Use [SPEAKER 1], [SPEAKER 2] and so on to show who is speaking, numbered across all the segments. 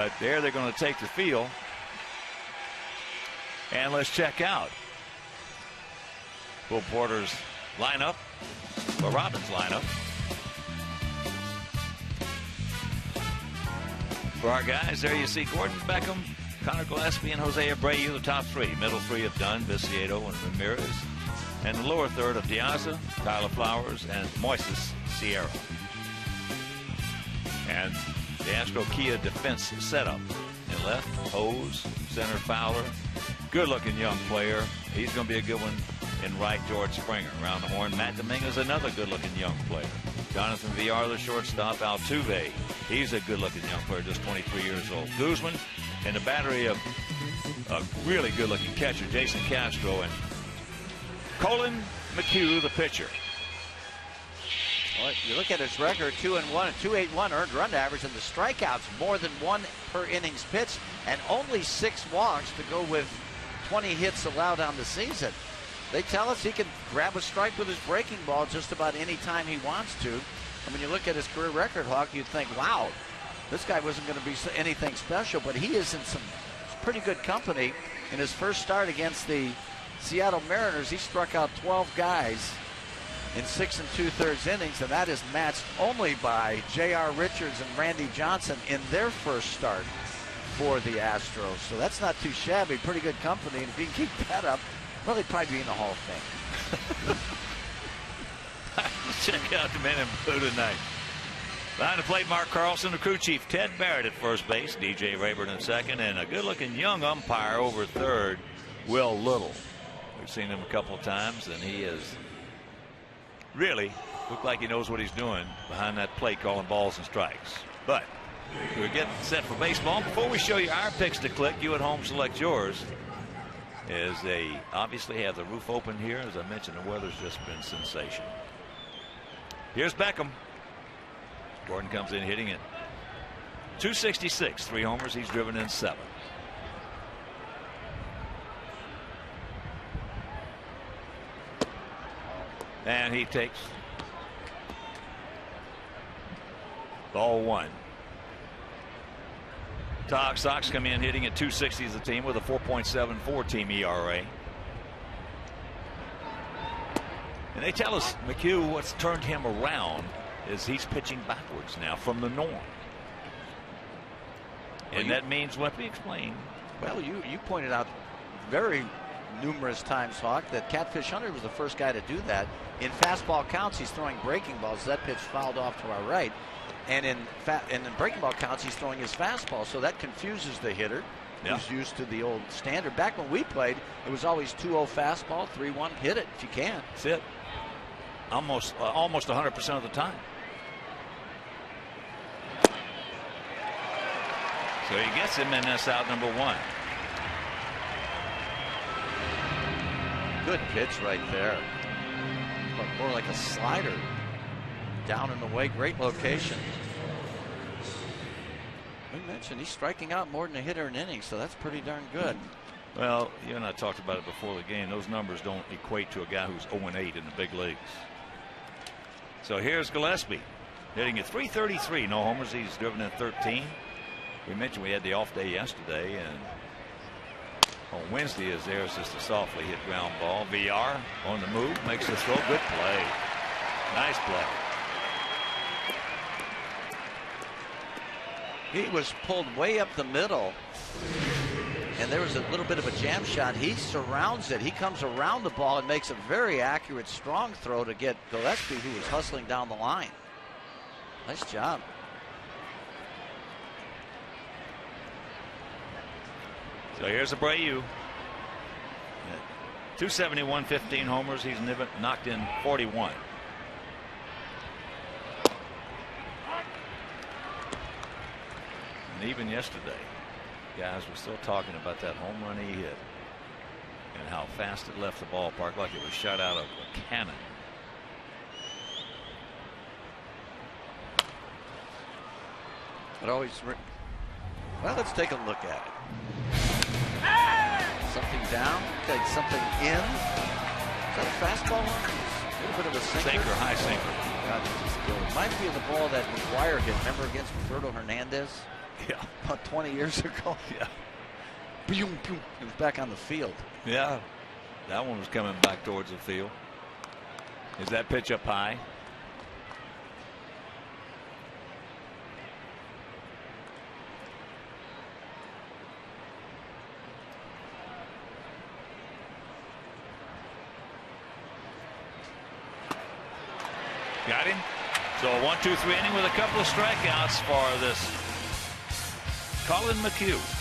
[SPEAKER 1] But there they're going to take the field. And let's check out Will Porter's lineup, or Robin's lineup. For our guys, there you see Gordon Beckham, Connor Gillespie, and Jose Abreu, the top three. Middle three of Dunn, Viciato, and Ramirez. And the lower third of Diaza, Tyler Flowers, and Moises Sierra. And the Astro Kia defense setup. In left, Hose, center Fowler. Good-looking young player. He's going to be a good one. In right, George Springer. Around the horn, Matt Dominguez, another good-looking young player. Jonathan Villar, the shortstop. Altuve, he's a good-looking young player, just 23 years old. Guzman, and a battery of a really good-looking catcher, Jason Castro, and Colin McHugh, the pitcher.
[SPEAKER 2] Well, you look at his record, 2-1, 2.81 earned run average, and the strikeouts more than one per innings pitched, and only 6 walks to go with 20 hits allowed on the season. They tell us he can grab a strike with his breaking ball just about any time he wants to. And when you look at his career record, Hawk, you'd think, wow, this guy wasn't going to be anything special, but he is in some pretty good company. In his first start against the Seattle Mariners, he struck out 12 guys in 6 2/3 innings, and that is matched only by J.R. Richards and Randy Johnson in their first start for the Astros. So that's not too shabby, pretty good company, and if he can keep that up, well, he'd probably be in the Hall of Fame.
[SPEAKER 1] Let's check out the men in blue tonight. Behind the plate, Mark Carlson, the crew chief, Ted Barrett at first base, DJ Rayburn in second, and a good-looking young umpire over third, Will Little. We've seen him a couple of times, and he is really looked like he knows what he's doing behind that plate, calling balls and strikes. But we're getting set for baseball. Before we show you our picks to click, you at home select yours. As they obviously have the roof open here, as I mentioned, the weather's just been sensational. Here's Beckham. Gordon comes in hitting it. 266, 3 homers. He's driven in 7. And he takes ball 1. Sox come in hitting at 260 as a team with a 4.74 team ERA. And they tell us McHugh, what's turned him around is he's pitching backwards now from the norm. And that means what we explain.
[SPEAKER 2] Well, you pointed out very numerous times, Hawk, that Catfish Hunter was the first guy to do that. In fastball counts, he's throwing breaking balls. That pitch fouled off to our right. And in breaking ball counts, he's throwing his fastball. So that confuses the hitter, who's used to the old standard. Back when we played, it was always 2-0 fastball, 3-1, hit it if you can.
[SPEAKER 1] That's it. Almost 100% of the time. So he gets him, and that's out number 1.
[SPEAKER 2] Good pitch right there. But more like a slider. Down in the way, great location. We mentioned he's striking out more than a hitter in innings, so that's pretty darn good.
[SPEAKER 1] Well, you and I talked about it before the game. Those numbers don't equate to a guy who's 0-8 in the big leagues. So here's Gillespie hitting at 333. No homers. He's driven in 13. We mentioned we had the off day yesterday, and on Wednesday is there's just a softly hit ground ball. VR on the move, makes the throw. Good play. Nice play.
[SPEAKER 2] He was pulled way up the middle, and there was a little bit of a jam shot. He surrounds it. He comes around the ball and makes a very accurate, strong throw to get Gillespie, who was hustling down the line. Nice job.
[SPEAKER 1] So here's Abreu. 271, 15 homers. He's knocked in 41. And even yesterday, guys were still talking about that home run he hit and how fast it left the ballpark, like it was shot out of a cannon.
[SPEAKER 2] But always, well, let's take a look at it. Something down, okay, something in. Is that a fastball? A little bit of a sinker.
[SPEAKER 1] High sinker.
[SPEAKER 2] God, it might be the ball that McGuire hit. Remember against Roberto Hernandez?
[SPEAKER 1] Yeah.
[SPEAKER 2] About 20 years ago.
[SPEAKER 1] Yeah.
[SPEAKER 2] Boom, boom. He was back on the field.
[SPEAKER 1] Yeah. That one was coming back towards the field. Is that pitch up high? Got him. So a 1-2-3 inning with a couple of strikeouts for this Colin McHugh.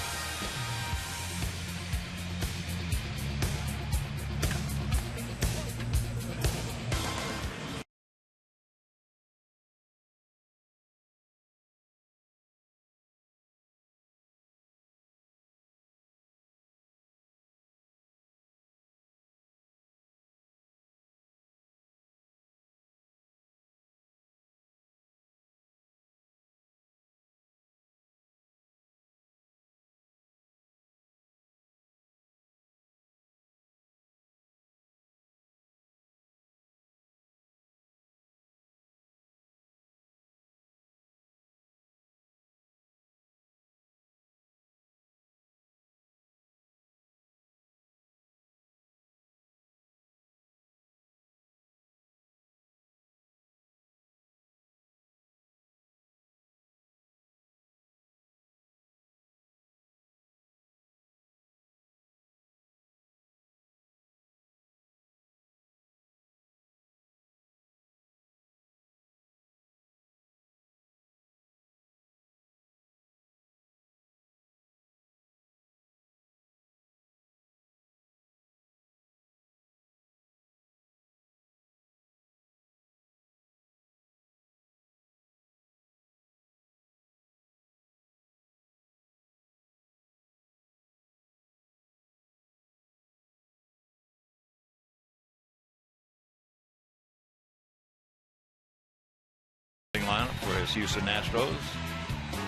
[SPEAKER 1] Lineup for his Houston Astros.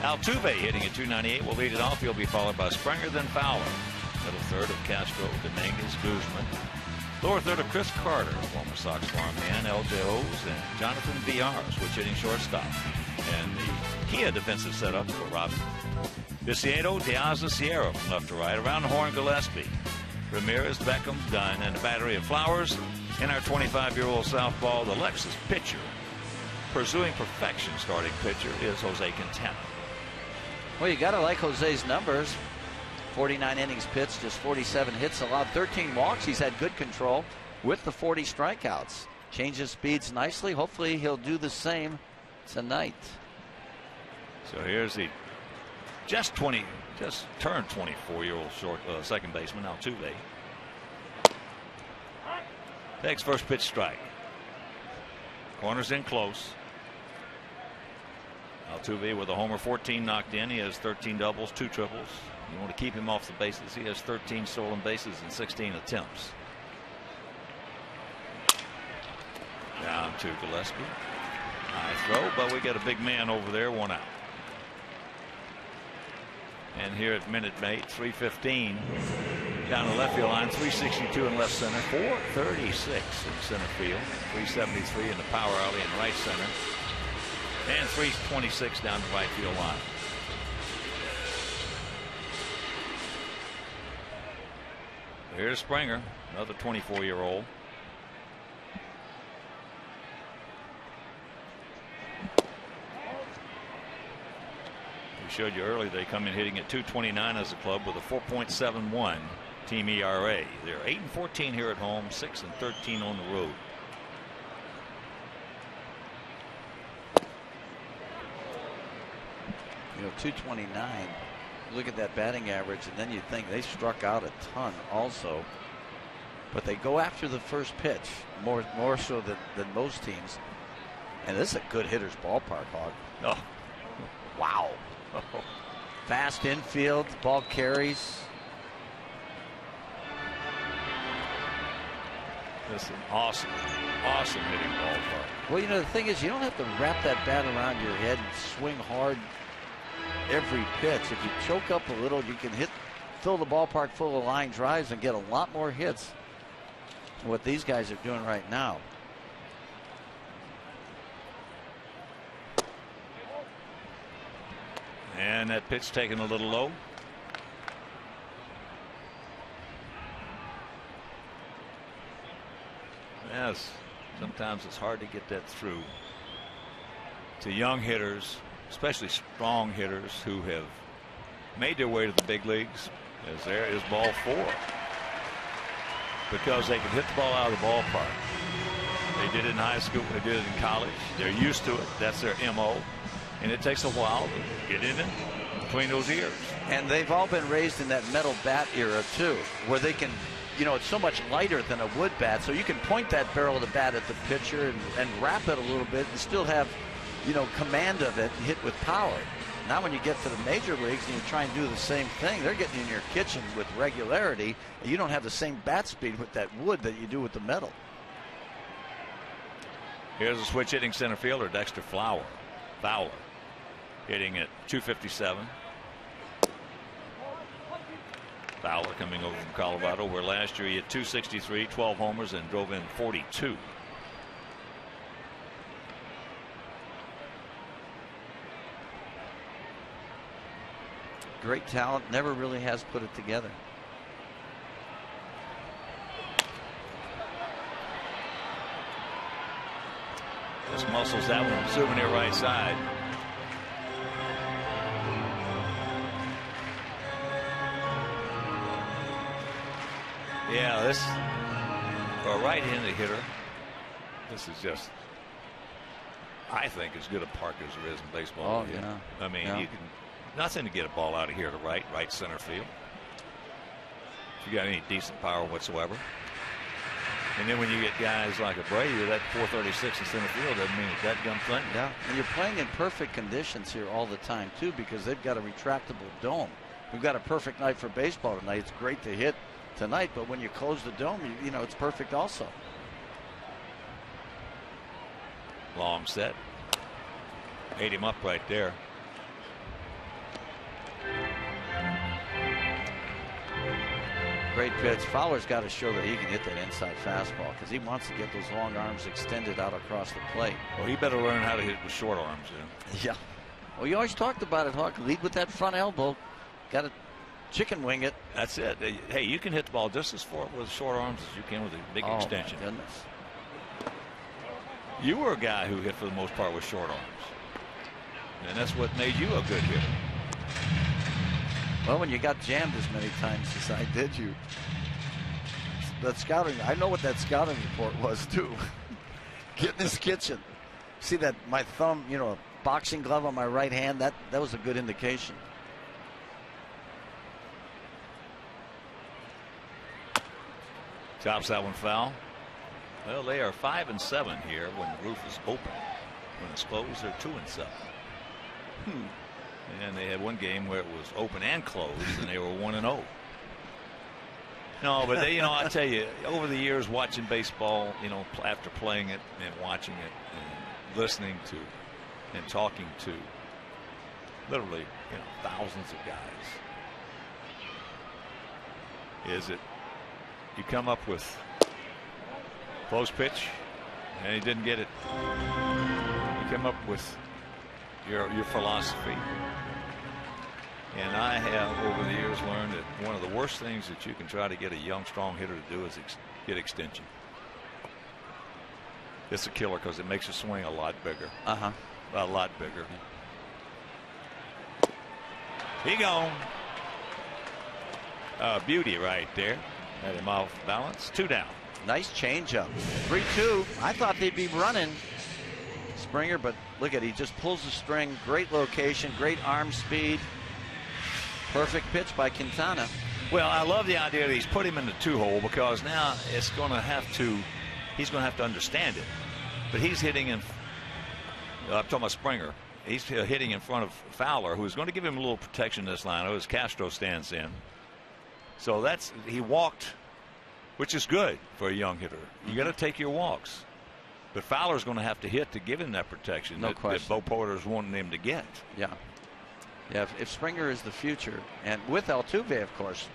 [SPEAKER 1] Altuve hitting at .298 will lead it off. He'll be followed by Springer, then Fowler. Middle third of Castro, Dominguez, Guzman. Lower third of Chris Carter, former Sox farmhand, AT HOUs, and Jonathan Villar, switch hitting shortstop. And the Kia defensive setup for Robin Viciedo, Diaz, and Sierra from left to right. Around the horn, Gillespie, Ramirez, Beckham, Dunn, and a battery of Flowers. In our 25-year-old southpaw, the Lexus pitcher, pursuing perfection starting pitcher, is Jose Quintana.
[SPEAKER 2] Well, you got to like Jose's numbers. 49 innings pitched, just 47 hits, allowed 13 walks. He's had good control with the 40 strikeouts. Changes speeds nicely. Hopefully he'll do the same tonight.
[SPEAKER 1] So here's the just turned 24-year-old second baseman Altuve. Takes first pitch strike. Corners in close. Altuve with a homer, 14 knocked in. He has 13 doubles, 2 triples. You want to keep him off the bases. He has 13 stolen bases in 16 attempts. Down to Gillespie. High throw, but we got a big man over there, 1 out. And here at Minute Maid, 3:15 down the left field line, 362 in left center, 436 in center field, 373 in the power alley in right center, and 326 down the right field line. Here's Springer, another 24-year-old. We showed you earlier they come in hitting at .229 as a club with a 4.71 team ERA. They're 8-14 here at home, 6-13 on the road.
[SPEAKER 2] You know, 229. Look at that batting average, and then you think they struck out a ton also. But they go after the first pitch more so than most teams. And this is a good hitter's ballpark, Hog.
[SPEAKER 1] Oh.
[SPEAKER 2] Wow. Oh. Fast infield, ball carries.
[SPEAKER 1] This is an awesome hitting ballpark.
[SPEAKER 2] Well, you know, the thing is, you don't have to wrap that bat around your head and swing hard every pitch. If you choke up a little, you can fill the ballpark full of line drives and get a lot more hits than what these guys are doing right now.
[SPEAKER 1] And that pitch taken a little low. Yes, sometimes it's hard to get that through to young hitters, especially strong hitters who have made their way to the big leagues. As there is ball 4, because they can hit the ball out of the ballpark. They did it in high school, they did it in college. They're used to it. That's their MO, and it takes a while to get in between those ears.
[SPEAKER 2] And they've all been raised in that metal bat era too, where they can, you know, it's so much lighter than a wood bat, so you can point that barrel of the bat at the pitcher and wrap it a little bit and still have, you know, command of it and hit with power. Now when you get to the major leagues and you try and do the same thing, they're getting in your kitchen with regularity, and you don't have the same bat speed with that wood that you do with the metal.
[SPEAKER 1] Here's a switch hitting center fielder, Dexter Fowler, hitting at 257. Fowler coming over from Colorado, where last year he hit 263, 12 homers, and drove in 42.
[SPEAKER 2] Great talent, never really has put it together.
[SPEAKER 1] Just muscles that one, souvenir right side. Yeah, this for a right-handed hitter, this is just, I think, as good a park as there is in baseball.
[SPEAKER 2] Oh, yeah.
[SPEAKER 1] I mean,
[SPEAKER 2] yeah.
[SPEAKER 1] you can, nothing to get a ball out of here to right center field. If you got any decent power whatsoever. And then when you get guys like Abreu, that 436 in center field doesn't mean that gun thing.
[SPEAKER 2] Yeah, and you're playing in perfect conditions here all the time too, because they've got a retractable dome. We've got a perfect night for baseball tonight. It's great to hit tonight, but when you close the dome, you know it's perfect also.
[SPEAKER 1] Long set. Ate him up right there.
[SPEAKER 2] Great pitch. Fowler's got to show that he can hit that inside fastball, because he wants to get those long arms extended out across the plate.
[SPEAKER 1] Well, he better learn how to hit with short arms.
[SPEAKER 2] Yeah. Well, you always talked about it, Hawk. Lead with that front elbow. Got to chicken wing it.
[SPEAKER 1] That's it. Hey, you can hit the ball just as far with short arms as you can with a big extension.
[SPEAKER 2] My goodness.
[SPEAKER 1] You were a guy who hit for the most part with short arms, and that's what made you a good hitter.
[SPEAKER 2] Well, when you got jammed as many times as I did, that scouting, I know what that scouting report was too. Get in this kitchen. See that my thumb, you know, a boxing glove on my right hand, that was a good indication.
[SPEAKER 1] Chops that one foul. Well, they are 5-7 here when the roof is open. When it's closed, they're 2-7. And they had one game where it was open and closed, and they were 1-0. No, but they, you know, I tell you, over the years watching baseball, you know, after playing it and watching it and listening to and talking to literally, you know, thousands of guys, is it you come up with close pitch and he didn't get it. You come up with your philosophy. And I have over the years learned that one of the worst things that you can try to get a young strong hitter to do is get extension. It's a killer because it makes your swing a lot bigger. A lot bigger. He gone. Beauty right there. Had him off balance. 2 down.
[SPEAKER 2] Nice changeup. 3-2. I thought they'd be running Springer, but look at, he just pulls the string. Great location, great arm speed. Perfect pitch by Quintana.
[SPEAKER 1] Well, I love the idea that he's put him in the 2-hole, because now it's going to have to, he's going to have to understand it. But he's hitting in, I'm talking about Springer. He's hitting in front of Fowler, who's going to give him a little protection this line as Castro stands in. So that's, he walked, which is good for a young hitter. You got to take your walks. But Fowler's going to have to hit to give him that protection that Bo Porter's wanting him to get.
[SPEAKER 2] Yeah. Yeah, if Springer is the future, and with Altuve, of course.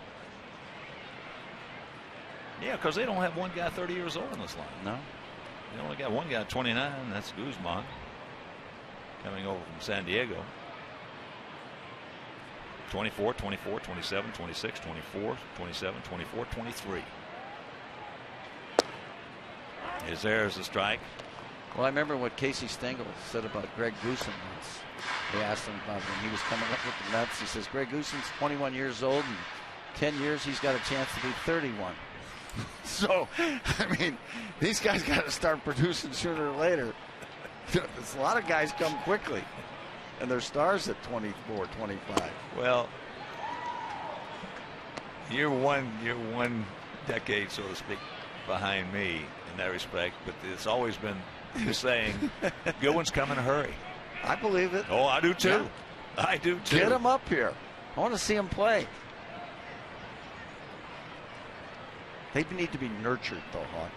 [SPEAKER 1] Yeah, because they don't have one guy 30 years old in this line.
[SPEAKER 2] No.
[SPEAKER 1] They only got one guy 29. That's Guzman coming over from San Diego. 24, 24, 27, 26, 24, 27, 24, 23. Is there's a strike.
[SPEAKER 2] Well, I remember what Casey Stengel said about Greg Goosen once. They asked him about when he was coming up with the Mets. He says, Greg Goosen's 21 years old, and 10 years he's got a chance to be 31. So, I mean, these guys got to start producing sooner or later. There's a lot of guys come quickly, and they're stars at 24, 25.
[SPEAKER 1] Well, you're one decade, so to speak, behind me in that respect, but it's always been the saying, good ones come in a hurry.
[SPEAKER 2] I believe it.
[SPEAKER 1] Oh, I do too.
[SPEAKER 2] Yeah.
[SPEAKER 1] I do too.
[SPEAKER 2] Get him up here. I want to see him play. They need to be nurtured, though, Hawk.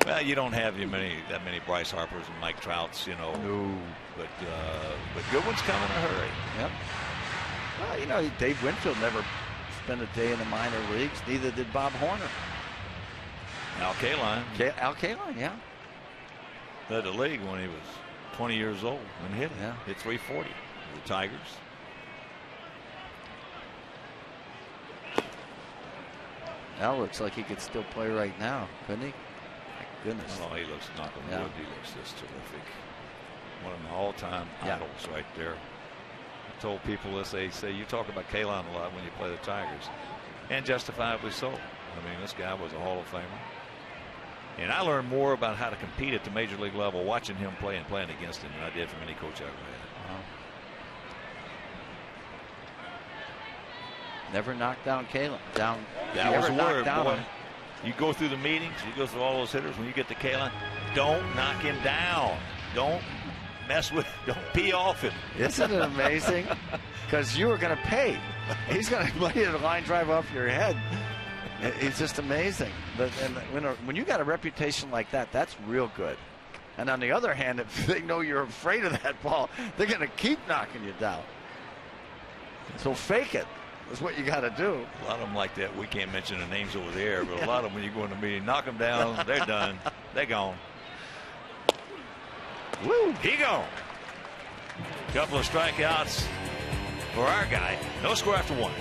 [SPEAKER 1] Well, you don't have that many Bryce Harpers and Mike Trouts, you know.
[SPEAKER 2] No.
[SPEAKER 1] But good ones come in a hurry.
[SPEAKER 2] Yep. Well, you know, Dave Winfield never spent a day in the minor leagues. Neither did Bob Horner.
[SPEAKER 1] Al Kaline.
[SPEAKER 2] Al Kaline, yeah.
[SPEAKER 1] Led the league when he was 20 years old and hit it.
[SPEAKER 2] Yeah.
[SPEAKER 1] Hit 340. The Tigers.
[SPEAKER 2] Al looks like he could still play right now, couldn't he? My goodness.
[SPEAKER 1] Oh, he looks knock on wood. He looks just terrific. One of my all-time idols right there. I told people this. They say you talk about Kaline a lot when you play the Tigers, and justifiably so. I mean, this guy was a Hall of Famer. And I learned more about how to compete at the major league level watching him play and playing against him than I did from any coach I ever had.
[SPEAKER 2] Wow. Never knocked down Kaline. That
[SPEAKER 1] was the word, boy. You go through the meetings, you go through all those hitters. When you get to Kaline, don't knock him down. Don't mess with, don't pee off him.
[SPEAKER 2] Isn't it amazing? Because you were going to pay. He's going to play a line drive off your head. It's just amazing. And when you got a reputation like that, that's real good. And on the other hand, if they know you're afraid of that ball, they're going to keep knocking you down. So fake it. That's what you got to do.
[SPEAKER 1] A lot of them like that. We can't mention the names over there, but a lot of them, when you go in the meeting, knock them down, they're done. They're gone.
[SPEAKER 2] Woo!
[SPEAKER 1] He gone. Couple of strikeouts for our guy. No score after one.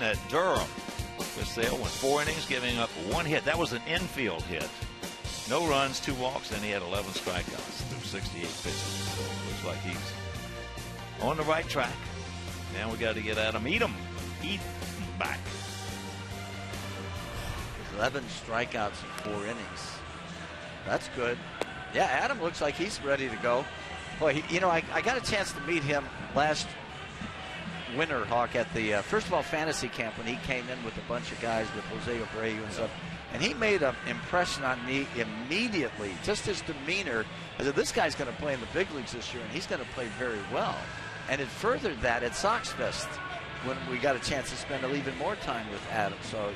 [SPEAKER 1] At Durham, Sale went 4 innings, giving up 1 hit. That was an infield hit. No runs, 2 walks, and he had 11 strikeouts through 68 pitches. So it looks like he's on the right track. Now we got to get Adam Eaton back.
[SPEAKER 2] 11 strikeouts in 4 innings. That's good. Yeah, Adam looks like he's ready to go. Boy, I got a chance to meet him last winter, Hawk, at the first of all fantasy camp when he came in with a bunch of guys with Jose Abreu and stuff, and he made an impression on me immediately. Just his demeanor. I said, this guy's going to play in the big leagues this year, and he's going to play very well. And it furthered that at Sox Fest when we got a chance to spend even more time with Adam. So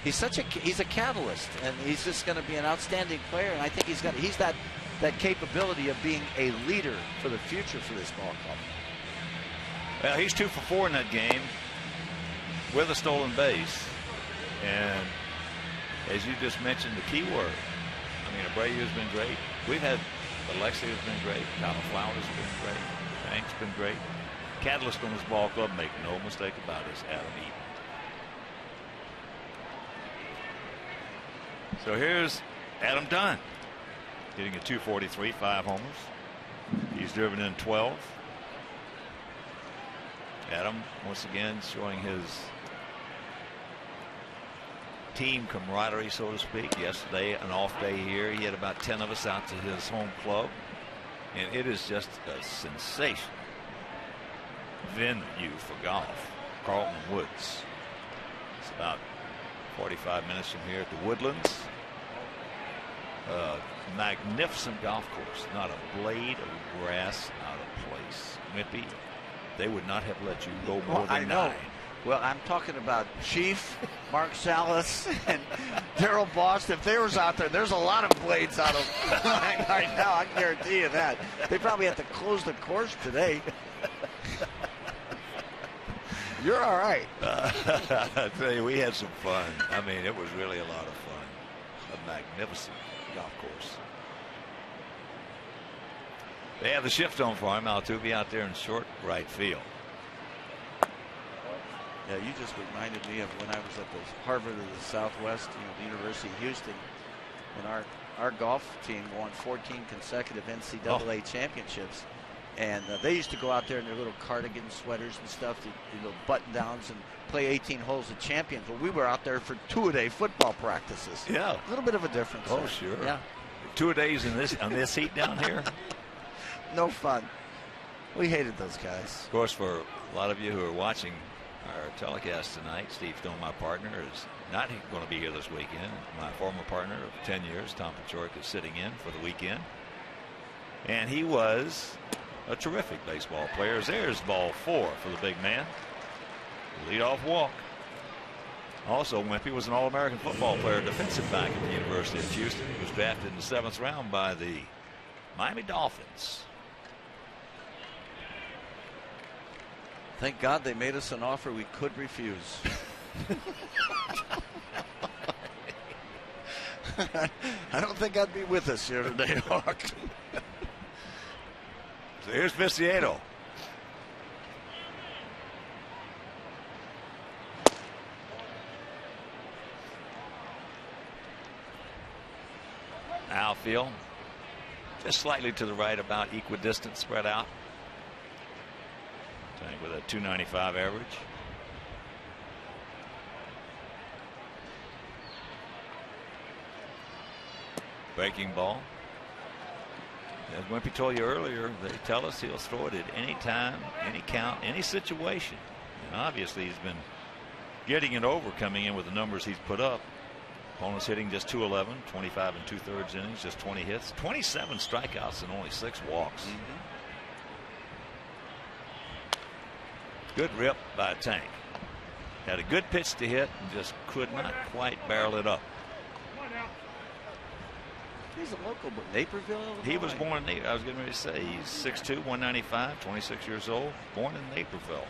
[SPEAKER 2] he's a catalyst, and he's just going to be an outstanding player. And I think he's that capability of being a leader for the future for this ball club.
[SPEAKER 1] Well, he's 2 for 4 in that game with a stolen base, and as you just mentioned, the key word. I mean, Abreu has been great. We've had Alexei has been great. Cauliflower's been great. Hank's been great. Catalyst on this ball club, make no mistake about it, is Adam Eaton. So here's Adam Dunn, hitting a .243, 5 homers. He's driven in 12. Adam, once again, showing his team camaraderie, so to speak. Yesterday, an off day here. He had about 10 of us out to his home club, and it is just a sensational venue for golf. Carlton Woods. It's about 45 minutes from here at the Woodlands. Magnificent golf course. Not a blade of grass out of place. Wimpy, they would not have let you go more than 9.
[SPEAKER 2] Well, I'm talking about Chief, Mark Salas, and Darrell Boston. If they was out there, there's a lot of blades out of line right now. I can guarantee you that. They probably have to close the course today. You're all right.
[SPEAKER 1] I tell you, we had some fun. I mean, it was really a lot of fun. A magnificent golf course. They have the shift on for him. Altuve out there in short right field.
[SPEAKER 2] Yeah, you just reminded me of when I was at the Harvard of the Southwest, the University of Houston, when our golf team won 14 consecutive NCAA championships. And they used to go out there in their little cardigan sweaters and stuff, button downs, and play 18 holes of champions. Well, we were out there for 2-a-day football practices.
[SPEAKER 1] Yeah,
[SPEAKER 2] a little bit of a difference.
[SPEAKER 1] Oh,
[SPEAKER 2] there.
[SPEAKER 1] sure.
[SPEAKER 2] Yeah,
[SPEAKER 1] 2-a-days on this heat down here.
[SPEAKER 2] No fun. We hated those guys.
[SPEAKER 1] Of course, for a lot of you who are watching our telecast tonight, Steve Stone, my partner, is not going to be here this weekend. My former partner of 10 years, Tom Paciorek, is sitting in for the weekend, and he was a terrific baseball player. There's ball 4 for the big man. Leadoff walk. Also, Wimpy was an All-American football player, defensive back at the University of Houston. He was drafted in the 7th round by the Miami Dolphins.
[SPEAKER 2] Thank God they made us an offer we could refuse. I don't think I'd be with us here today, Hawk.
[SPEAKER 1] So here's Viciato. Outfield, just slightly to the right, about equidistant, spread out. Tank with a .295 average. Breaking ball. As Wimpy told you earlier, they tell us he'll throw it at any time, any count, any situation. And obviously he's been getting it over, coming in with the numbers he's put up. Opponents hitting just .211, 25 2/3 innings, just 20 hits, 27 strikeouts, and only 6 walks. Good rip by Tank. Had a good pitch to hit and just could not quite barrel it up.
[SPEAKER 2] He's a local, but Naperville, Illinois.
[SPEAKER 1] He was born in Naperville. I was getting ready to say he's 6'2", 195, 26 years old, born in Naperville.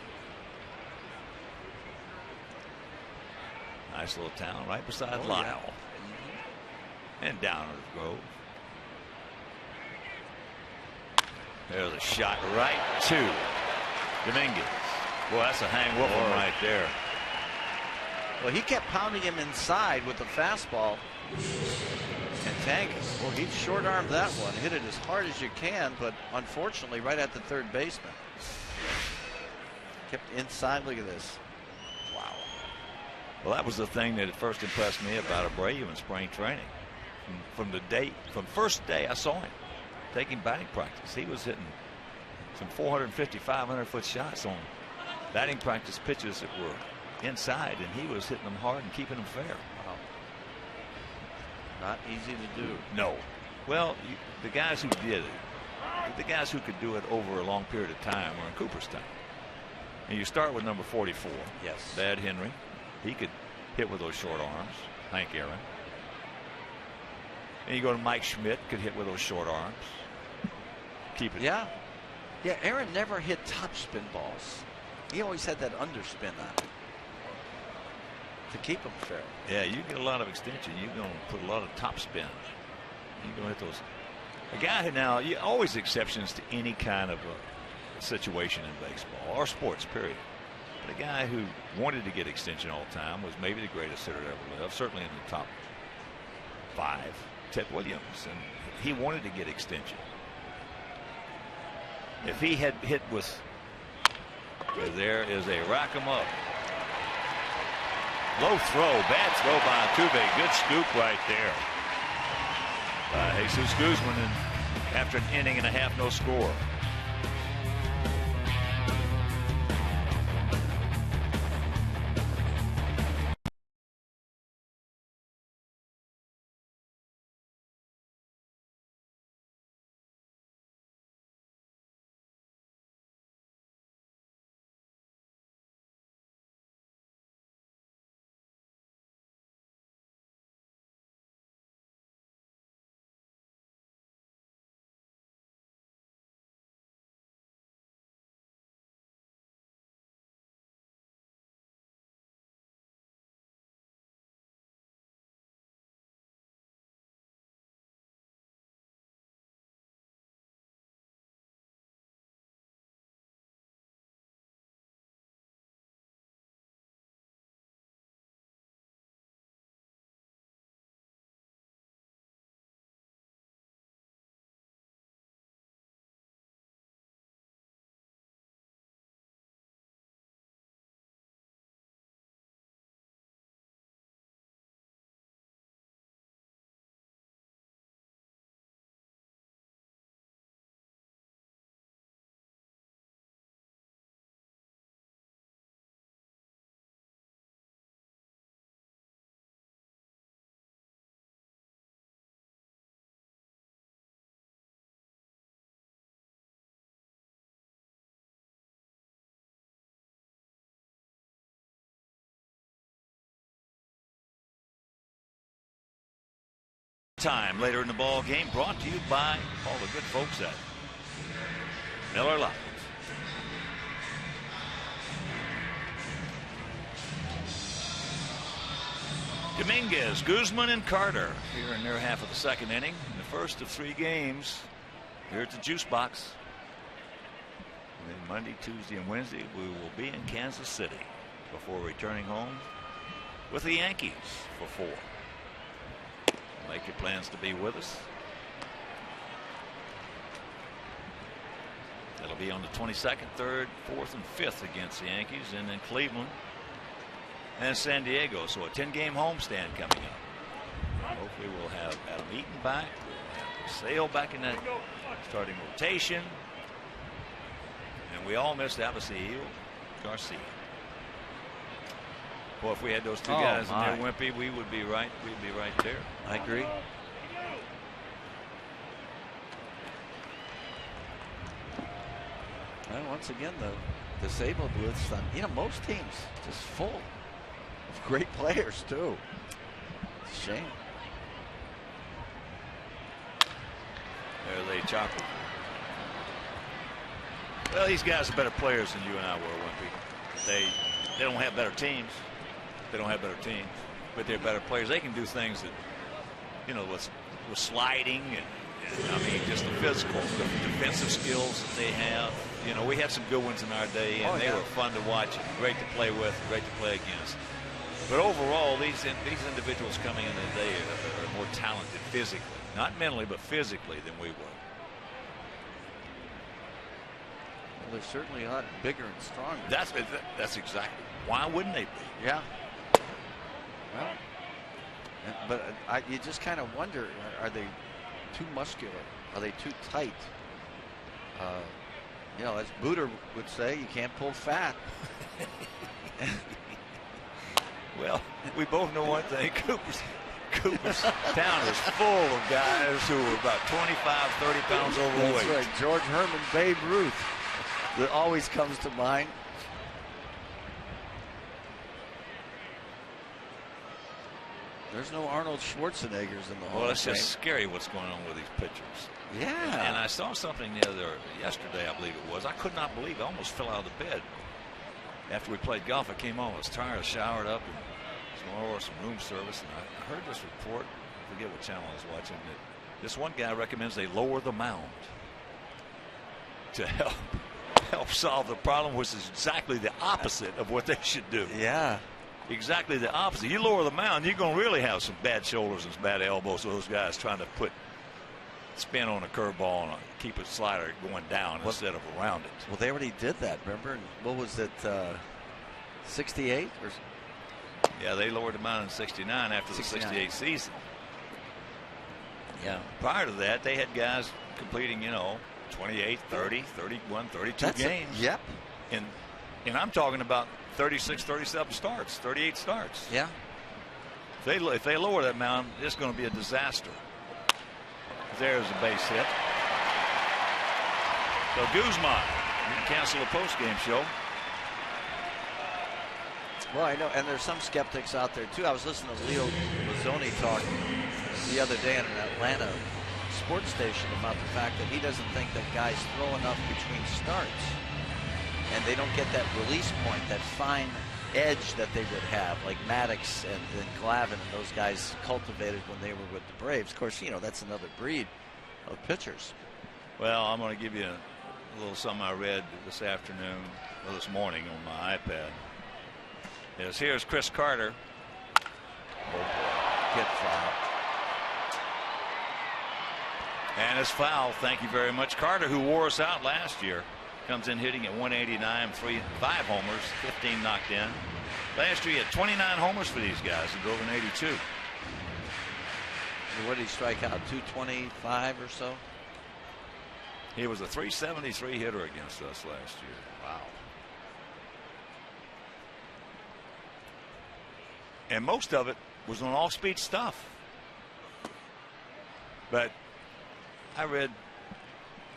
[SPEAKER 1] Nice little town right beside Lyle. Yeah. And Downers Grove. There's a shot right to Dominguez. Boy, that's a hang whooping right there.
[SPEAKER 2] Well, he kept pounding him inside with the fastball. And Tank, well, he short-armed that one, hit it as hard as you can, but unfortunately right at the third baseman. Kept inside. Look at this. Wow.
[SPEAKER 1] Well, that was the thing that first impressed me about Abreu in spring training. From first day I saw him taking batting practice, he was hitting some 450, 500-foot shots on batting practice pitches that were inside, and he was hitting them hard and keeping them fair.
[SPEAKER 2] Wow. Not easy to do.
[SPEAKER 1] No. Well, the guys who did it, the guys who could do it over a long period of time were in Cooperstown. And you start with number 44.
[SPEAKER 2] Yes.
[SPEAKER 1] Bad Henry. He could hit with those short arms. Hank Aaron. And you go to Mike Schmidt, could hit with those short arms. Keep it.
[SPEAKER 2] Yeah. Yeah, Aaron never hit topspin balls. He always had that underspin on it to keep him fair.
[SPEAKER 1] Yeah, you get a lot of extension. You're going to put a lot of topspin. You're going to hit those. A guy who now, always exceptions to any kind of a situation in baseball or sports, period. But a guy who wanted to get extension all the time was maybe the greatest hitter to ever live, certainly in the top 5, Ted Williams. And he wanted to get extension. If he had hit with, there is a rack 'em up. Low throw, bad throw by Altuve. Good scoop right there by Jesus Guzman, and after an inning and a half, no score. Time later in the ball game, brought to you by all the good folks at Miller Lite. Dominguez, Guzman, and Carter here in their half of the second inning. In the first of 3 games here at the Juice Box. And then Monday, Tuesday, and Wednesday we will be in Kansas City before returning home with the Yankees for 4. Make your plans to be with us. That'll be on the 22nd, 3rd, 4th, and 5th against the Yankees, and then Cleveland and San Diego. So a 10-game homestand coming up. Hopefully we'll have Adam Eaton back. We'll have Sale back in that starting rotation. And we all missed Abasil Garcia. Well, if we had those 2 guys in there, Wimpy, we would be right. We'd be right there.
[SPEAKER 2] I agree. Well, once again, the disabled list, most teams just full of great players too. It's a shame.
[SPEAKER 1] There's a chopper. Well, these guys are better players than you and I were, Wimpy. They don't have better teams. They don't have better teams, but they're better players. They can do things that, with sliding and I mean, just the physical, the defensive skills that they have. We had some good ones in our day, and they were fun to watch, great to play with, great to play against. But overall, these individuals coming in today are more talented physically, not mentally, but physically than we were.
[SPEAKER 2] Well, they're certainly a lot bigger and stronger.
[SPEAKER 1] That's exactly. Why wouldn't they be?
[SPEAKER 2] Yeah. Well, but you just kind of wonder, are they too muscular? Are they too tight? As Buter would say, you can't pull fat.
[SPEAKER 1] Well, we both know one thing. Cooper's town is full of guys who are about 25, 30 pounds overweight.
[SPEAKER 2] That's right. George Herman, Babe Ruth. That always comes to mind. There's no Arnold Schwarzeneggers in the Hall.
[SPEAKER 1] Well, it's just scary what's going on with these pitchers.
[SPEAKER 2] Yeah.
[SPEAKER 1] And I saw something yesterday, I believe it was. I could not believe it. I almost fell out of the bed. After we played golf, I came home. I was tired. I showered up and some room service. And I heard this report. I forget what channel I was watching. That this one guy recommends they lower the mound to help solve the problem, which is exactly the opposite of what they should do.
[SPEAKER 2] Yeah.
[SPEAKER 1] Exactly the opposite. You lower the mound, you're going to really have some bad shoulders and some bad elbows. So those guys trying to put spin on a curveball and keep a slider going down instead of around it.
[SPEAKER 2] Well, they already did that, remember? What was it, 68?
[SPEAKER 1] Yeah, they lowered the mound in 69 after 69. The 68 season.
[SPEAKER 2] Yeah.
[SPEAKER 1] Prior to that, they had guys completing, 28, 30, 31, 32 games.
[SPEAKER 2] Yep.
[SPEAKER 1] And I'm talking about 36, 37 starts, 38 starts.
[SPEAKER 2] Yeah.
[SPEAKER 1] If they lower that mound, it's going to be a disaster. There's a base hit. So Guzman, you can cancel the post-game show.
[SPEAKER 2] Well, I know, and there's some skeptics out there too. I was listening to Leo Mazzoni talk the other day on an Atlanta sports station about the fact that he doesn't think that guys throw enough between starts, and they don't get that release point, that fine edge that they would have, like Maddox and Glavine and those guys cultivated when they were with the Braves. Of course, that's another breed of pitchers.
[SPEAKER 1] Well, I'm going to give you a little something I read this afternoon, or this morning on my iPad. Yes, here's Chris Carter.
[SPEAKER 2] Oh boy, hit foul.
[SPEAKER 1] And it's foul. Thank you very much. Carter, who wore us out last year, comes in hitting at 189, 5 homers, 15 knocked in. Last year he had 29 homers for these guys and drove an 82.
[SPEAKER 2] What did he strike out? 225 or so?
[SPEAKER 1] He was a 373 hitter against us last year.
[SPEAKER 2] Wow.
[SPEAKER 1] And most of it was on off-speed stuff. But I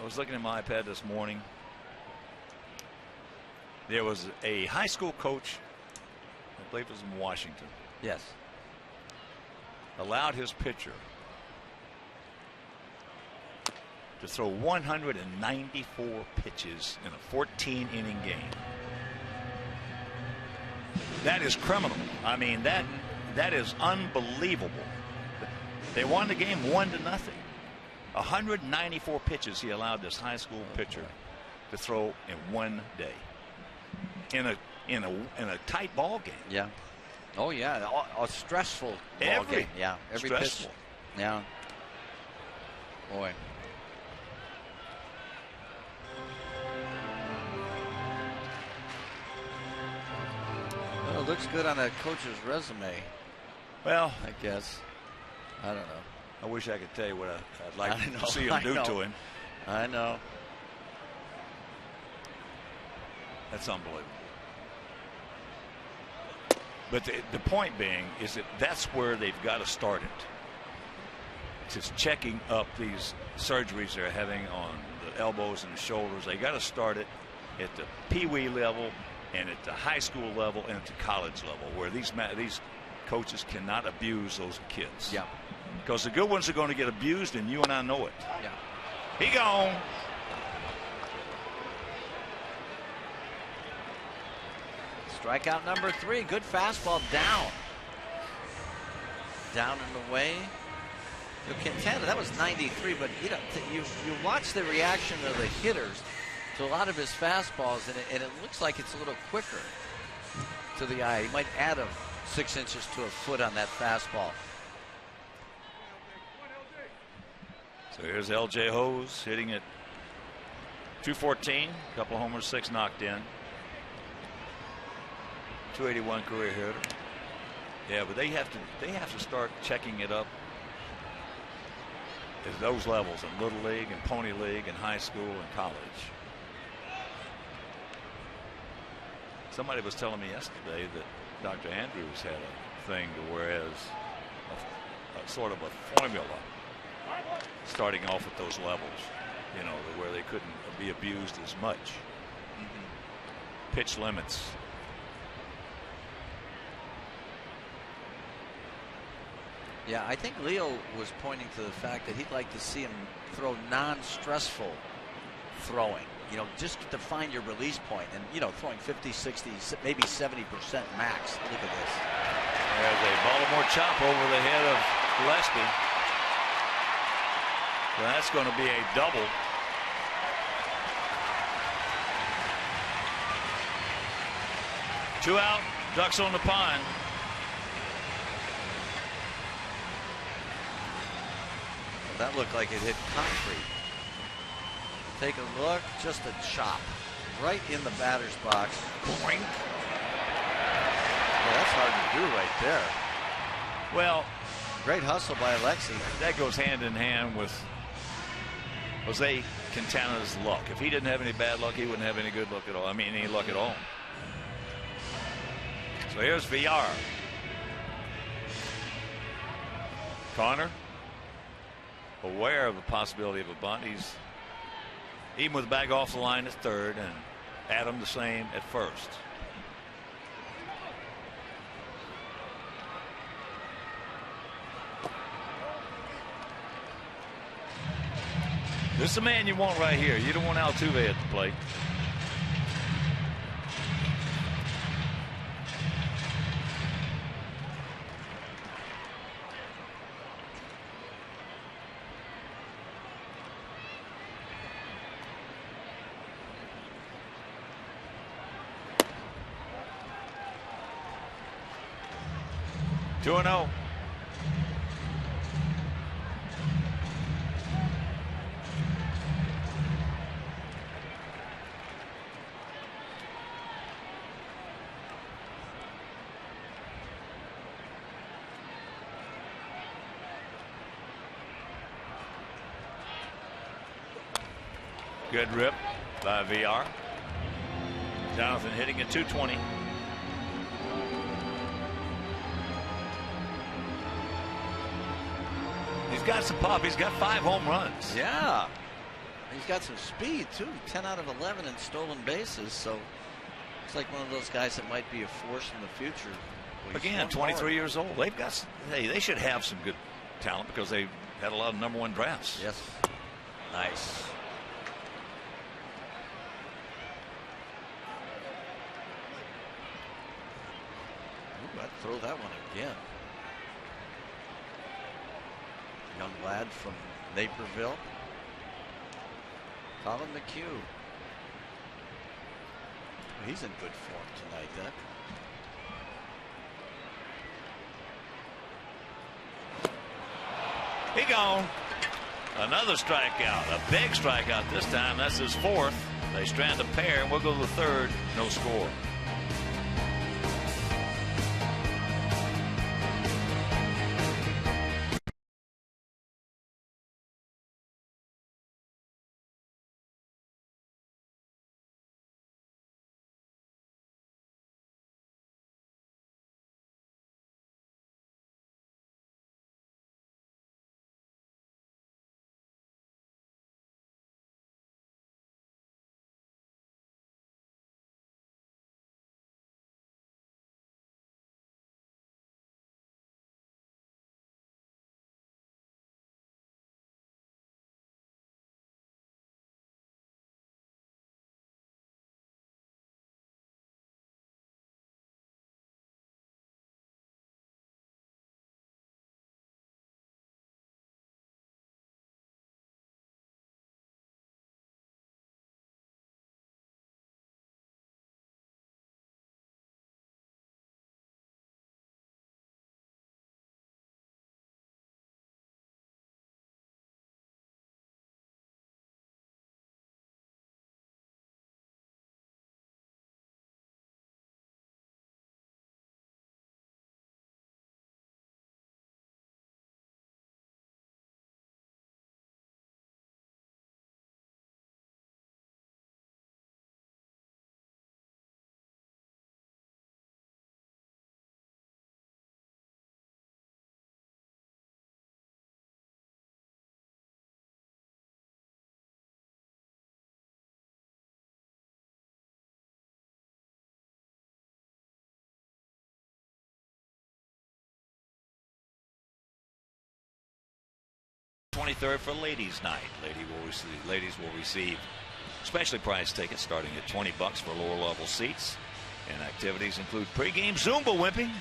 [SPEAKER 1] was looking at my iPad this morning. There was a high school coach, I believe it was in Washington.
[SPEAKER 2] Yes.
[SPEAKER 1] Allowed his pitcher to throw 194 pitches in a 14-inning game. That is criminal. I mean, that is unbelievable. They won the game 1-0. 194 pitches he allowed this high school pitcher to throw in one day. In a tight ball game.
[SPEAKER 2] Yeah. Oh yeah, a stressful ball game. Yeah, every
[SPEAKER 1] stressful.
[SPEAKER 2] pitch. Yeah. Boy. Well, it looks good on a coach's resume.
[SPEAKER 1] Well,
[SPEAKER 2] I guess. I don't know.
[SPEAKER 1] I wish I could tell you what I'd like to see him do to him.
[SPEAKER 2] I know.
[SPEAKER 1] That's unbelievable. But the point being is that that's where they've got to start it. Just checking up these surgeries they're having on the elbows and the shoulders. They got to start it at the pee-wee level and at the high school level and at the college level, where these coaches cannot abuse those kids.
[SPEAKER 2] Yeah.
[SPEAKER 1] Because the good ones are going to get abused, and you and I know it.
[SPEAKER 2] Yeah.
[SPEAKER 1] He gone.
[SPEAKER 2] Strikeout number 3. Good fastball down. Down and away. Quintana, that was 93, but you watch the reaction of the hitters to a lot of his fastballs, and it looks like it's a little quicker to the eye. He might add 6 inches to a foot on that fastball.
[SPEAKER 1] So here's LJ Hose hitting at 214, a couple of homers, 6 knocked in. 281 career hitter. Yeah, but they have to start checking it up at those levels in Little League and Pony League and high school and college. Somebody was telling me yesterday that Dr. Andrews had a thing to whereas a sort of a formula starting off at those levels, where they couldn't be abused as much. Pitch limits.
[SPEAKER 2] Yeah, I think Leo was pointing to the fact that he'd like to see him throw non-stressful throwing. You know, just to find your release point, and you know, throwing 50, 60, maybe 70% max. Look at this.
[SPEAKER 1] There's a Baltimore chop over the head of Gillespie. So that's going to be a double. Two out, Ducks on the pond.
[SPEAKER 2] That looked like it hit concrete. Take a look, just a chop right in the batter's box. Boink. Well, that's hard to do right there.
[SPEAKER 1] Well,
[SPEAKER 2] great hustle by Alexi.
[SPEAKER 1] That goes hand in hand with Jose Quintana's luck. If he didn't have any bad luck, he wouldn't have any good luck at all. I mean, any luck at all. So here's VR. Connor, aware of the possibility of a bunt. He's even with the bag off the line at third, and Adam the same at first. This is the man you want right here. You don't want Altuve at the plate. Two and 0. Good rip by VR. Jonathan hitting at 220. He's got some pop. He's got 5 home runs.
[SPEAKER 2] Yeah. He's got some speed, too. 10 out of 11 in stolen bases. So it's like one of those guys that might be a force in the future.
[SPEAKER 1] Well, again, 23 years old. They've got, hey, they should have some good talent because they had a lot of #1 drafts.
[SPEAKER 2] Yes. Nice. Ooh, I'd throw that one again. Young lad from Naperville. Colin McHugh. He's in good form tonight,
[SPEAKER 1] He gone. Another strikeout. A big strikeout this time. That's his 4th. They strand a pair, and we'll go to the 3rd. No score. 23rd for Ladies Night. Ladies will receive specially priced tickets starting at $20 for lower level seats. And activities include pregame Zumba whipping.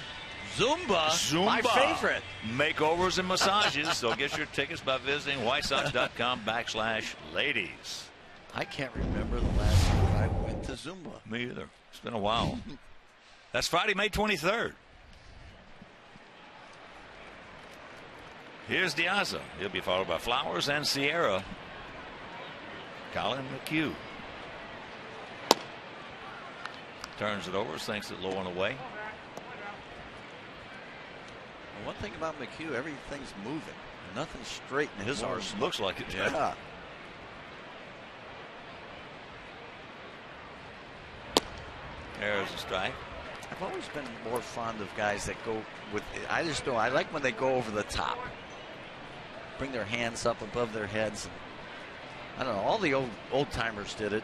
[SPEAKER 2] Zumba, my favorite.
[SPEAKER 1] Makeovers and massages. So get your tickets by visiting whitesox.com/ladies.
[SPEAKER 2] I can't remember the last time I went to Zumba.
[SPEAKER 1] Me either. It's been a while. That's Friday, May 23rd. Here's Diaza. He'll be followed by Flowers and Sierra. Colin McHugh turns it over, sinks it low and away.
[SPEAKER 2] One thing about McHugh, everything's moving. Nothing's straight in his arsenal.
[SPEAKER 1] Looks like it.
[SPEAKER 2] Yeah.
[SPEAKER 1] There's a strike.
[SPEAKER 2] I've always been more fond of guys that go with. I just don't. I like when they go over the top, bring their hands up above their heads. And, I don't know. All the old timers did it.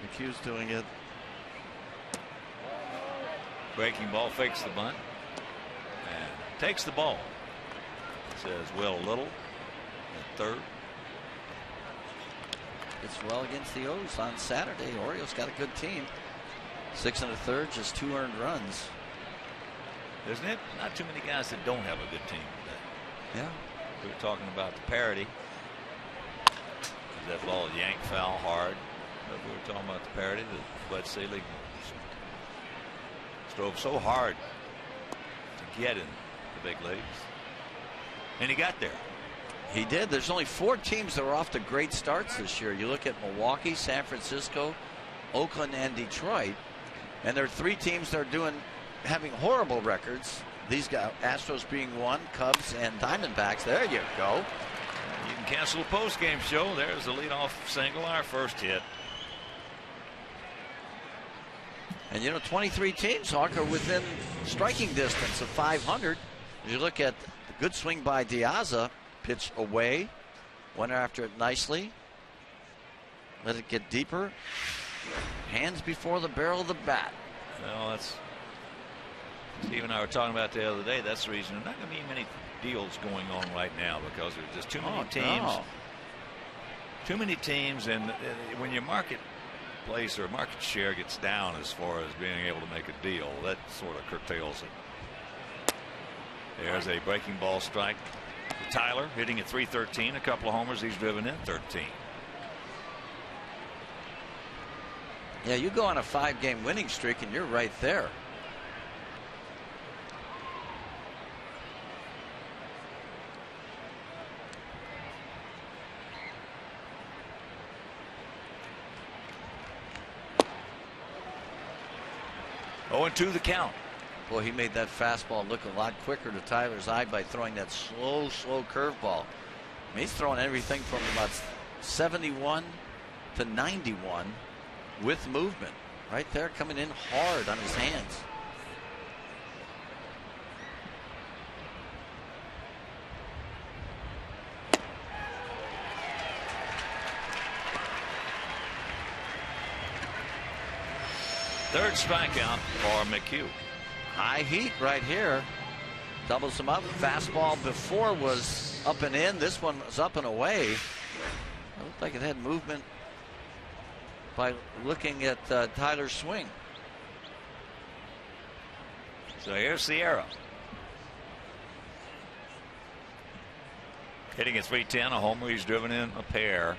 [SPEAKER 2] McHugh's doing it.
[SPEAKER 1] Breaking ball, fakes the bunt and takes the ball. Says Will Little at third.
[SPEAKER 2] It's well against the O's on Saturday. Orioles got a good team. 6 1/3, just 2 earned runs.
[SPEAKER 1] Isn't it? Not too many guys that don't have a good team today.
[SPEAKER 2] Yeah.
[SPEAKER 1] We were talking about the parity. That ball yanked foul hard. But we were talking about the parity that Bud Selig strove so hard to get in the big leagues. And he got there.
[SPEAKER 2] He did. There's only 4 teams that were off to great starts this year. You look at Milwaukee, San Francisco, Oakland, and Detroit. And there are 3 teams that are having horrible records. These guys, Astros being one, Cubs and Diamondbacks. There you go.
[SPEAKER 1] You can cancel a post-game show. There's the leadoff single, our first hit.
[SPEAKER 2] And 23 teams, Hawk, are within striking distance of 500. As you look at the good swing by Diaza, pitch away, went after it nicely, let it get deeper, hands before the barrel of the bat.
[SPEAKER 1] Well, that's Steve and I were talking about the other day. That's the reason there's not going to be many deals going on right now because there's just too many teams.
[SPEAKER 2] No.
[SPEAKER 1] Too many teams, and when your marketplace or market share gets down as far as being able to make a deal, that sort of curtails it. There's a breaking ball strike. Tyler hitting at .313, a couple of homers. He's driven in 13.
[SPEAKER 2] Yeah, you go on a 5-game winning streak and you're right there.
[SPEAKER 1] Oh, and 2 the count.
[SPEAKER 2] Boy, he made that fastball look a lot quicker to Tyler's eye by throwing that slow curveball. I mean, he's throwing everything from about 71 to 91 with movement. Right there, coming in hard on his hands.
[SPEAKER 1] Third strikeout for McHugh.
[SPEAKER 2] High heat right here. Doubles him up. Fastball before was up and in. This one was up and away. It looked like it had movement by looking at Tyler's swing.
[SPEAKER 1] So here's Sierra. Hitting at .310, a homer. He's driven in a pair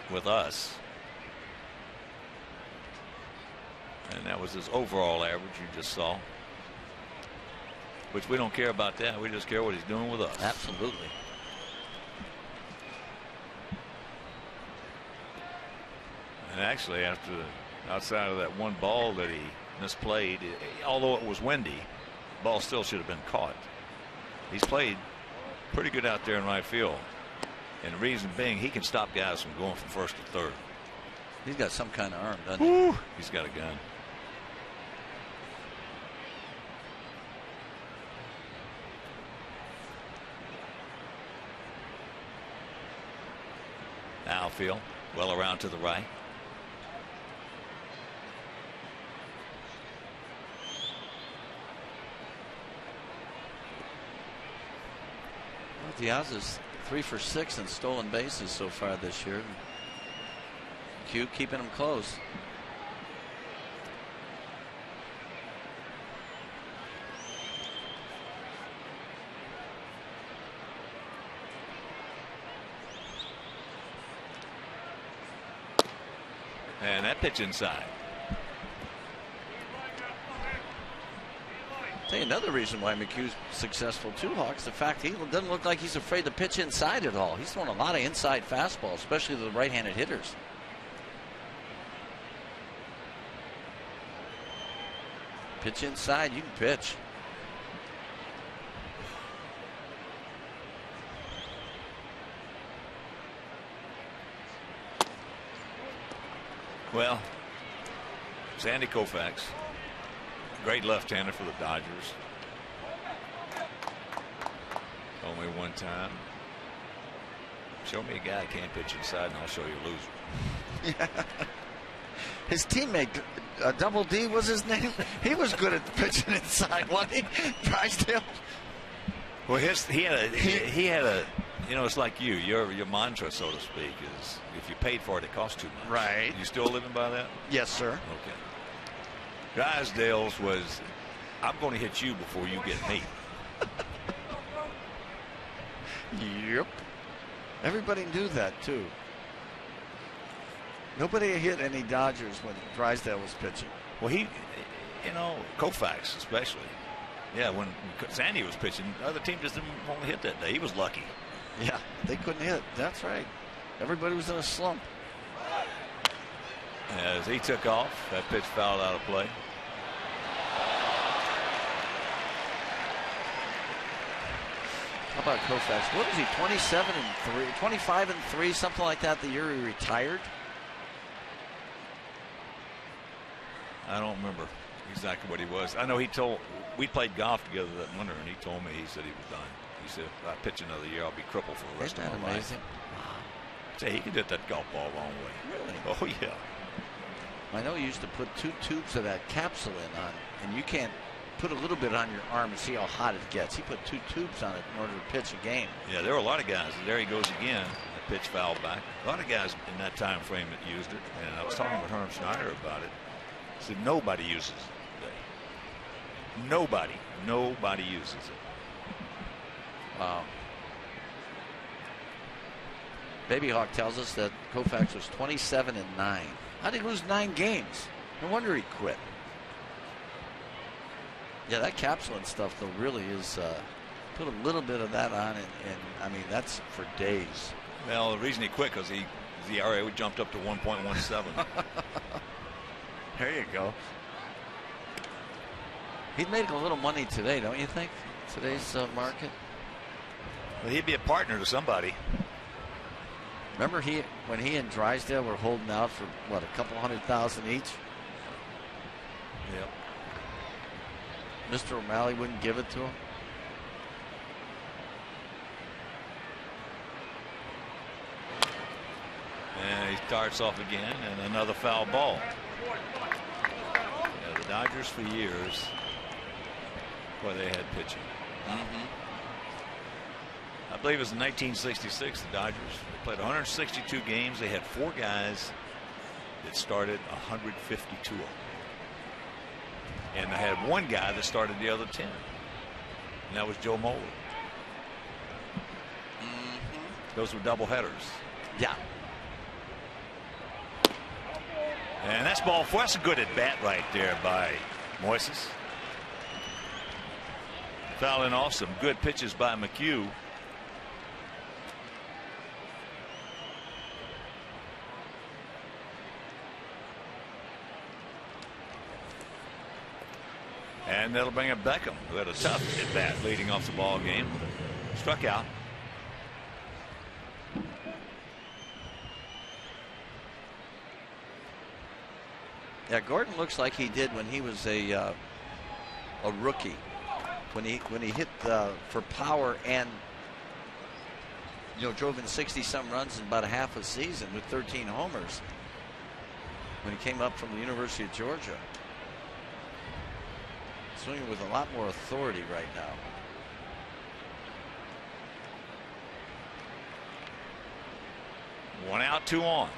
[SPEAKER 1] with us. And that was his overall average you just saw. Which we don't care about that. We just care what he's doing with us.
[SPEAKER 2] Absolutely.
[SPEAKER 1] And actually, outside of that one ball that he misplayed, although it was windy, the ball still should have been caught. He's played pretty good out there in right field. And the reason being, he can stop guys from going from first to third.
[SPEAKER 2] He's got some kind of arm, doesn't he?
[SPEAKER 1] Woo. He's got a gun. Outfield, well around to the right.
[SPEAKER 2] Diaz is 3 for 6 in stolen bases so far this year. Q keeping him close.
[SPEAKER 1] And that pitch inside.
[SPEAKER 2] I'll tell you another reason why McHugh's successful too, Hawks, the fact he doesn't look like he's afraid to pitch inside at all. He's throwing a lot of inside fastballs, especially to the right-handed hitters. Pitch inside, you can pitch.
[SPEAKER 1] Well, Sandy Koufax, great left-hander for the Dodgers. Told me one time, show me a guy that can't pitch inside and I'll show you a loser.
[SPEAKER 2] Yeah. His teammate, Double D was his name. He was good at pitching inside, wasn't he? Drysdale.
[SPEAKER 1] Well, he had a you know, it's like your mantra, so to speak, is if you paid for it, it costs too much.
[SPEAKER 2] Right.
[SPEAKER 1] You still living by that?
[SPEAKER 2] Yes, sir.
[SPEAKER 1] Okay. Drysdale's was, I'm going to hit you before you get me.
[SPEAKER 2] Yep. Everybody knew that too. Nobody hit any Dodgers when Drysdale was pitching.
[SPEAKER 1] Well, you know, Koufax especially. Yeah, when Sandy was pitching, the other team just didn't want to hit that day. He was lucky.
[SPEAKER 2] Yeah, they couldn't hit. That's right. Everybody was in a slump.
[SPEAKER 1] As he took off, that pitch fouled out of play.
[SPEAKER 2] How about Koufax? What is he, 27-3, 25-3, something like that the year he retired?
[SPEAKER 1] I don't remember exactly what he was. I know we played golf together that winter, and he told me, he said he was done. He said, if I pitch another year, I'll be crippled for the rest of my life. Say, he could hit that golf ball a long way.
[SPEAKER 2] Really?
[SPEAKER 1] Oh, yeah.
[SPEAKER 2] I know he used to put 2 tubes of that capsule in on, and you can't put a little bit on your arm and see how hot it gets. He put 2 tubes on it in order to pitch a game.
[SPEAKER 1] Yeah, there were a lot of guys. There he goes again. The pitch fouled back. A lot of guys in that time frame that used it. And I was talking with Herm Schneider about it. He said nobody uses it today. Nobody uses it.
[SPEAKER 2] Wow. Baby Hawk tells us that Koufax was 27-9. How'd he lose 9 games? No wonder he quit. Yeah, that capsule and stuff though really is put a little bit of that on, and I mean that's for days.
[SPEAKER 1] Well, the reason he quit because the ERA jumped up to 1.17.
[SPEAKER 2] There you go. He'd make a little money today, don't you think? Today's market.
[SPEAKER 1] Well, he'd be a partner to somebody.
[SPEAKER 2] Remember when he and Drysdale were holding out for what, a couple $100,000 each?
[SPEAKER 1] Yep.
[SPEAKER 2] Mr. O'Malley wouldn't give it to him.
[SPEAKER 1] And he starts off again, and another foul ball. Yeah, the Dodgers for years, boy, they had pitching. I believe it was in 1966, the Dodgers played 162 games. They had 4 guys that started 152 of them. And they had 1 guy that started the other 10. And that was Joe Moeller. Those were double headers.
[SPEAKER 2] Yeah.
[SPEAKER 1] And that's ball 4. That's a good at bat right there by Moises. Fouling off some good pitches by McHugh. And that'll bring up Beckham, who had a tough at bat leading off the ball game. Struck out.
[SPEAKER 2] Yeah, Gordon looks like he did when he was a rookie. When he hit for power and drove in 60-some runs in about a half a season with 13 homers. When he came up from the University of Georgia. Swinging with a lot more authority right now.
[SPEAKER 1] 1 out, 2 on.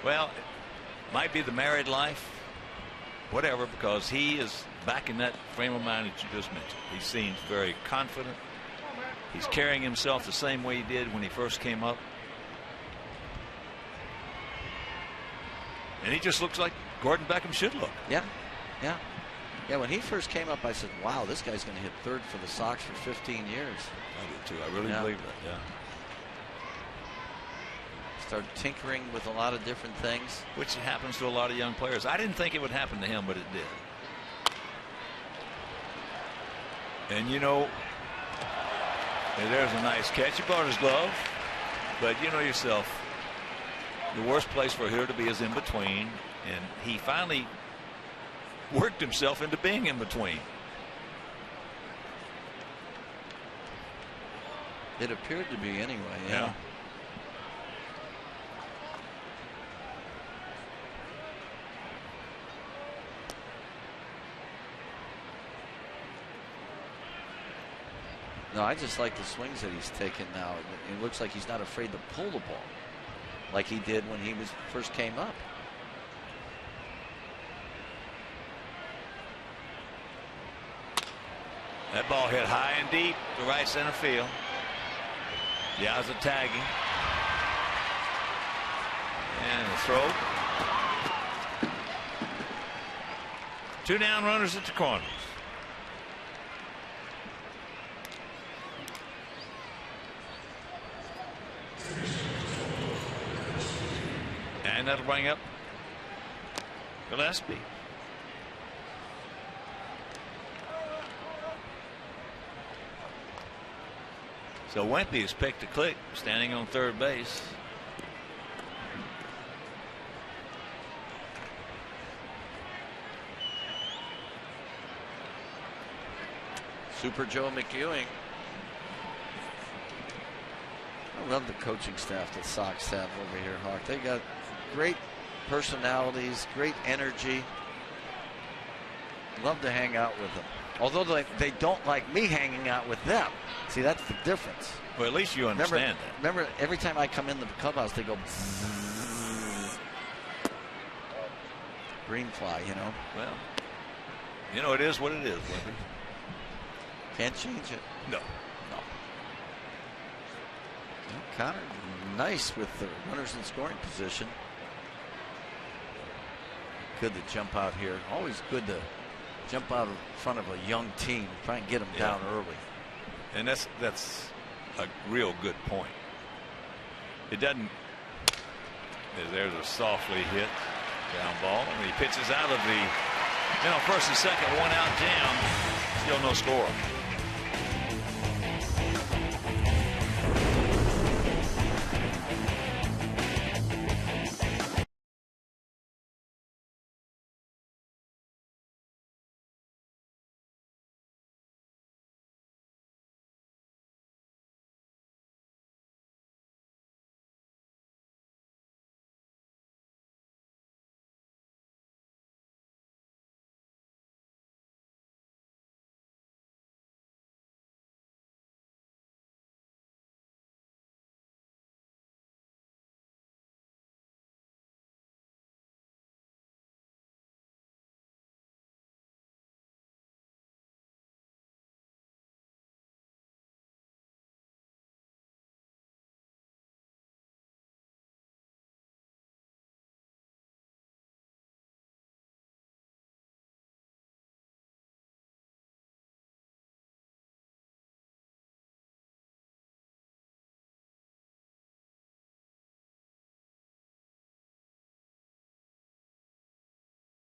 [SPEAKER 1] Well, it might be the married life, whatever, because he is back in that frame of mind that you just mentioned. He seems very confident. He's carrying himself the same way he did when he first came up. And he just looks like Gordon Beckham should look.
[SPEAKER 2] Yeah, yeah. Yeah, when he first came up, I said, wow, this guy's going to hit third for the Sox for 15 years.
[SPEAKER 1] I do too. I really believe that, yeah.
[SPEAKER 2] Started tinkering with a lot of different things.
[SPEAKER 1] Which happens to a lot of young players. I didn't think it would happen to him, but it did. And you know, there's a nice catch. He brought his glove. But you know yourself, the worst place for a hitter to be is in between. And he finally worked himself into being in between.
[SPEAKER 2] It appeared to be anyway. Yeah. No, I just like the swings that he's taken now. It looks like he's not afraid to pull the ball like he did when he first came up.
[SPEAKER 1] That ball hit high and deep to right center field. Yowza tagging. And a throw. 2 down runners at the corners. And that'll bring up Gillespie. So Wempe has picked a click, standing on third base.
[SPEAKER 2] Super Joe McEwing. I love the coaching staff that Sox have over here, Hawk. They got great personalities, great energy. Love to hang out with them. Although they don't like me hanging out with them. See, that's the difference.
[SPEAKER 1] Well, at least you understand that.
[SPEAKER 2] Remember, every time I come in the clubhouse, they go bzzz. Green fly, you know.
[SPEAKER 1] Well, you know, it is what it is, Wempe.
[SPEAKER 2] Can't change it.
[SPEAKER 1] No.
[SPEAKER 2] Connor, nice with the runners in scoring position. Good to jump out here. Always good to jump out in front of a young team, try and get them down early.
[SPEAKER 1] And that's a real good point. It doesn't. There's a softly hit ground ball, and he pitches out of the, first and second, 1 out jam. Still no score.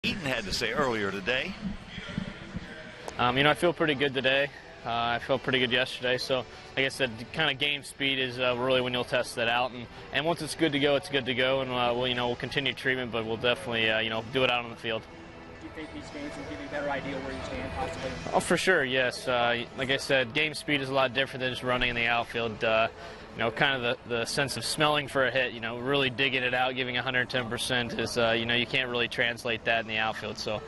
[SPEAKER 1] Eaton had to say earlier today.
[SPEAKER 3] I feel pretty good today. I felt pretty good yesterday. So, like I said, kind of game speed is really when you'll test that out. And once it's good to go, it's good to go. And we'll continue treatment, but we'll definitely do it out on the field.
[SPEAKER 4] Do you think these games will give you a better idea where you stand possibly?
[SPEAKER 3] Oh, for sure, yes. Like I said, game speed is a lot different than just running in the outfield. Kind of the sense of smelling for a hit, really digging it out, giving 110% is, you can't really translate that in the outfield. So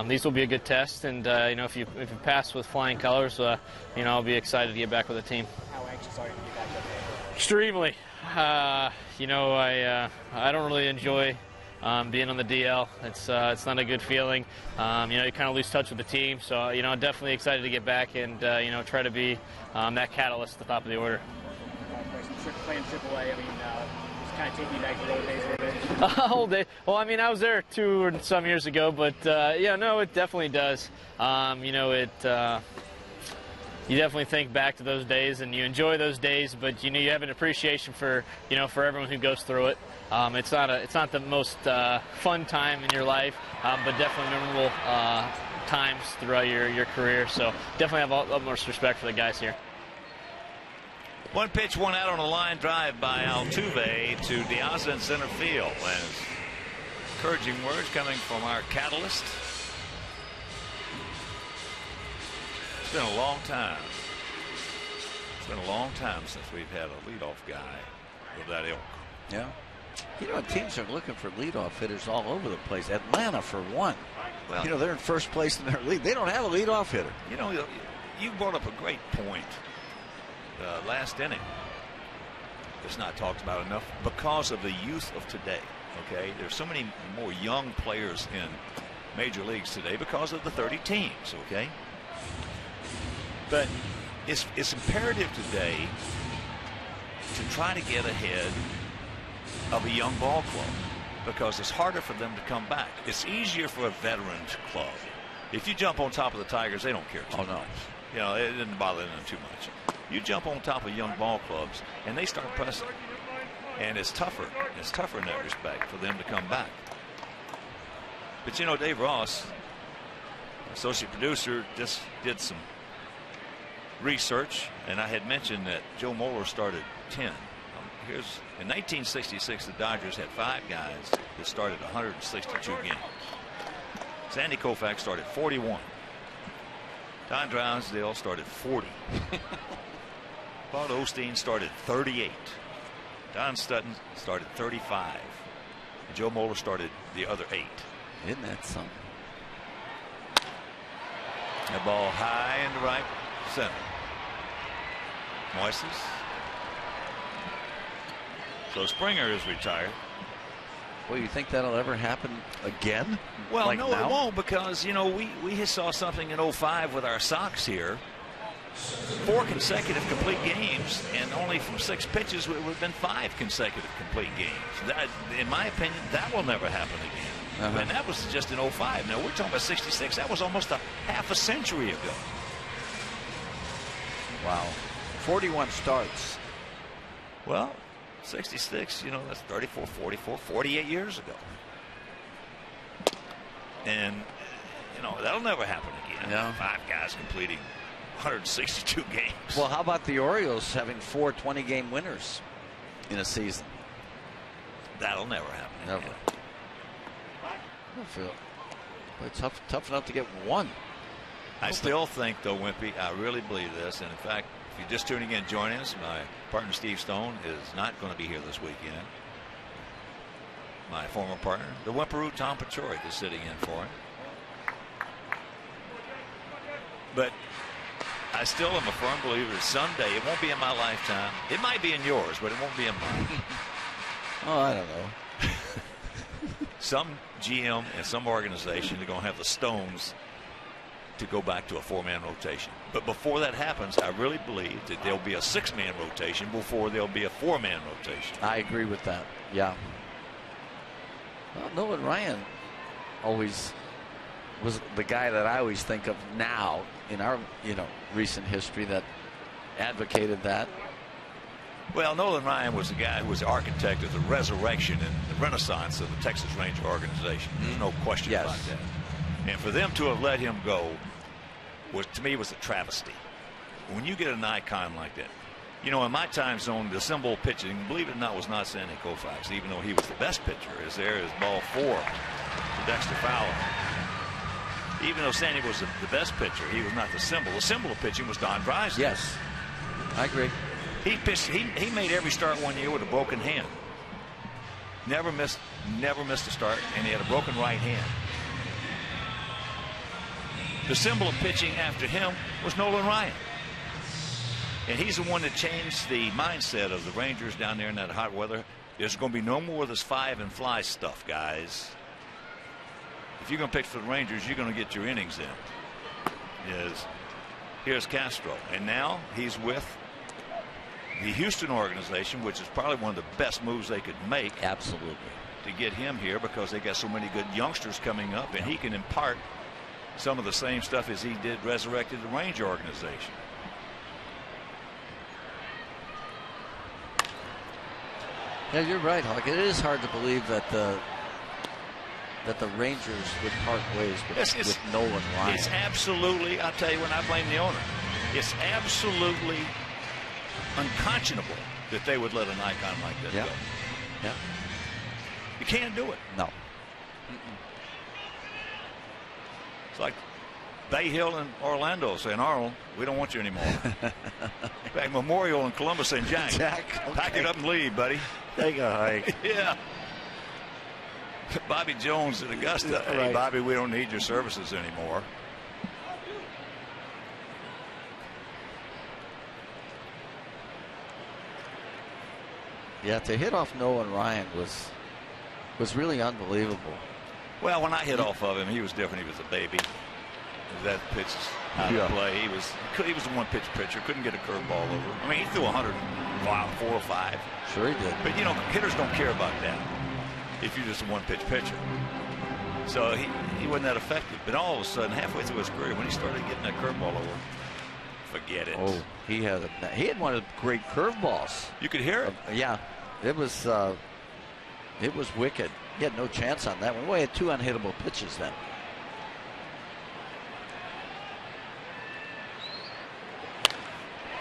[SPEAKER 3] these will be a good test, and, if you pass with flying colors, I'll be excited to get back with the team.
[SPEAKER 4] How anxious are you to get back there?
[SPEAKER 3] Extremely. You know, I don't really enjoy being on the DL. It's not a good feeling. You know, you kind of lose touch with the team. So, you know, definitely excited to get back and, you know, try to be that catalyst at the top of the order.
[SPEAKER 4] Playing AAA, I mean, just kind of taking you back to the old days a little bit.
[SPEAKER 3] Old day. Well, I mean, I was there 2 or some years ago, but yeah, no, it definitely does. You know, you definitely think back to those days and you enjoy those days, but you know, you have an appreciation for, you know, for everyone who goes through it. It's not the most fun time in your life, but definitely memorable times throughout your career. So definitely have a lot more respect for the guys here.
[SPEAKER 1] 1 pitch, 1 out on a line drive by Altuve to Diaz in center field. And encouraging words coming from our catalyst. It's been a long time. It's been a long time since we've had a leadoff guy of that ilk.
[SPEAKER 2] Yeah. You know, teams are looking for leadoff hitters all over the place. Atlanta, for one. Well, you know, they're in first place in their league. They don't have a leadoff hitter.
[SPEAKER 1] You know, you brought up a great point. Last inning. It's not talked about enough because of the youth of today. Okay, there's so many more young players in major leagues today because of the 30 teams. Okay, but it's imperative today to try to get ahead of a young ball club because it's harder for them to come back. It's easier for a veterans club. If you jump on top of the Tigers, they don't care too much. You know, it didn't bother them too much. You jump on top of young ball clubs and they start pressing, and it's tougher in that respect for them to come back. But you know, Dave Ross, associate producer, just did some research, and I had mentioned that Joe Moeller started 10. In 1966 the Dodgers had 5 guys that started 162 games. Sandy Koufax started 41. Don Drysdale started 40. Bud Osteen started 38. Don Sutton started 35. And Joe Moeller started the other 8.
[SPEAKER 2] Isn't that something?
[SPEAKER 1] The ball high in the right center. Moises. So Springer is retired.
[SPEAKER 2] Well, you think that'll ever happen again?
[SPEAKER 1] Well,
[SPEAKER 2] like
[SPEAKER 1] no,
[SPEAKER 2] now?
[SPEAKER 1] it won't, because, you know, we saw something in 05 with our Sox here. 4 consecutive complete games, and only from 6 pitches it would have been 5 consecutive complete games. That, in my opinion, that will never happen again. And that was just in 05. Now we're talking about 66. That was almost a half a century ago.
[SPEAKER 2] Wow. 41 starts.
[SPEAKER 1] Well, 66, you know, that's 34, 44, 48 years ago. And, you know, that'll never happen again.
[SPEAKER 2] Yeah.
[SPEAKER 1] 5 guys completing 162 games.
[SPEAKER 2] Well, how about the Orioles having 4 20-game winners in a season?
[SPEAKER 1] That'll never happen again.
[SPEAKER 2] Never. I feel tough enough to get 1.
[SPEAKER 1] I still think, though, Wimpy, I really believe this, and in fact, if you're just tuning in, joining us, my partner Steve Stone is not going to be here this weekend. My former partner, the Wimperoo Tom Pachorik, is sitting in for him. But I still am a firm believer that someday, it won't be in my lifetime. It might be in yours, but it won't be in mine.
[SPEAKER 2] Oh, I don't know.
[SPEAKER 1] Some GM and some organization are going to have the stones to go back to a 4-man rotation. But before that happens, I really believe that there'll be a 6-man rotation before there'll be a 4-man rotation.
[SPEAKER 2] I agree with that. Yeah. Well, Nolan Ryan always was the guy that I always think of now in our, you know, recent history that advocated that.
[SPEAKER 1] Well, Nolan Ryan was the guy who was the architect of the resurrection and the renaissance of the Texas Ranger organization. There's no question about that. And for them to have let him go was, to me, was a travesty. When you get an icon like that, you know, in my time zone, the symbol pitching, believe it or not, was not Sandy Koufax, even though he was the best pitcher. Is there is ball 4 to Dexter Fowler. Even though Sandy was the best pitcher, he was not the symbol. The symbol of pitching was Don Drysdale.
[SPEAKER 2] Yes, I agree.
[SPEAKER 1] He pitched. He made every start one year with a broken hand. Never missed a start, and he had a broken right hand. The symbol of pitching after him was Nolan Ryan. And he's the one that changed the mindset of the Rangers down there in that hot weather. There's going to be no more of this 5 and fly stuff, guys. If you're going to pitch for the Rangers, you're going to get your innings in. Here's Castro, and now he's with the Houston organization, which is probably one of the best moves they could make.
[SPEAKER 2] Absolutely.
[SPEAKER 1] To get him here, because they got so many good youngsters coming up, and he can impart some of the same stuff as he did resurrected the Ranger organization.
[SPEAKER 2] Yeah, you're right, Hawk. It is hard to believe that the Rangers would part ways with Nolan Ryan.
[SPEAKER 1] It's absolutely, I'll tell you when I blame the owner, it's absolutely unconscionable that they would let an icon like that go.
[SPEAKER 2] Yeah.
[SPEAKER 1] You can't do it.
[SPEAKER 2] No.
[SPEAKER 1] It's like Bay Hill and Orlando saying, Arnold, we don't want you anymore. Back Memorial in Columbus saying, Jack,
[SPEAKER 2] okay.
[SPEAKER 1] Pack it up and leave, buddy.
[SPEAKER 2] Take a hike.
[SPEAKER 1] Yeah. Bobby Jones at Augusta. Hey,
[SPEAKER 2] right.
[SPEAKER 1] Bobby, we don't need your services anymore.
[SPEAKER 2] Yeah, to hit off Nolan Ryan was really unbelievable.
[SPEAKER 1] Well, when I hit off of him, he was different. He was a baby. That pitch out of play. He was a one-pitch pitcher. Couldn't get a curveball over. I mean, he threw 4 or 5.
[SPEAKER 2] Sure he did.
[SPEAKER 1] But, you know, hitters don't care about that if you're just a one-pitch pitcher. So he wasn't that effective. But all of a sudden, halfway through his career, when he started getting that curveball over, forget it.
[SPEAKER 2] Oh, he had one of the great curveballs.
[SPEAKER 1] You could hear it.
[SPEAKER 2] Yeah, it was wicked. He had no chance on that one. Well, he had 2 unhittable pitches then.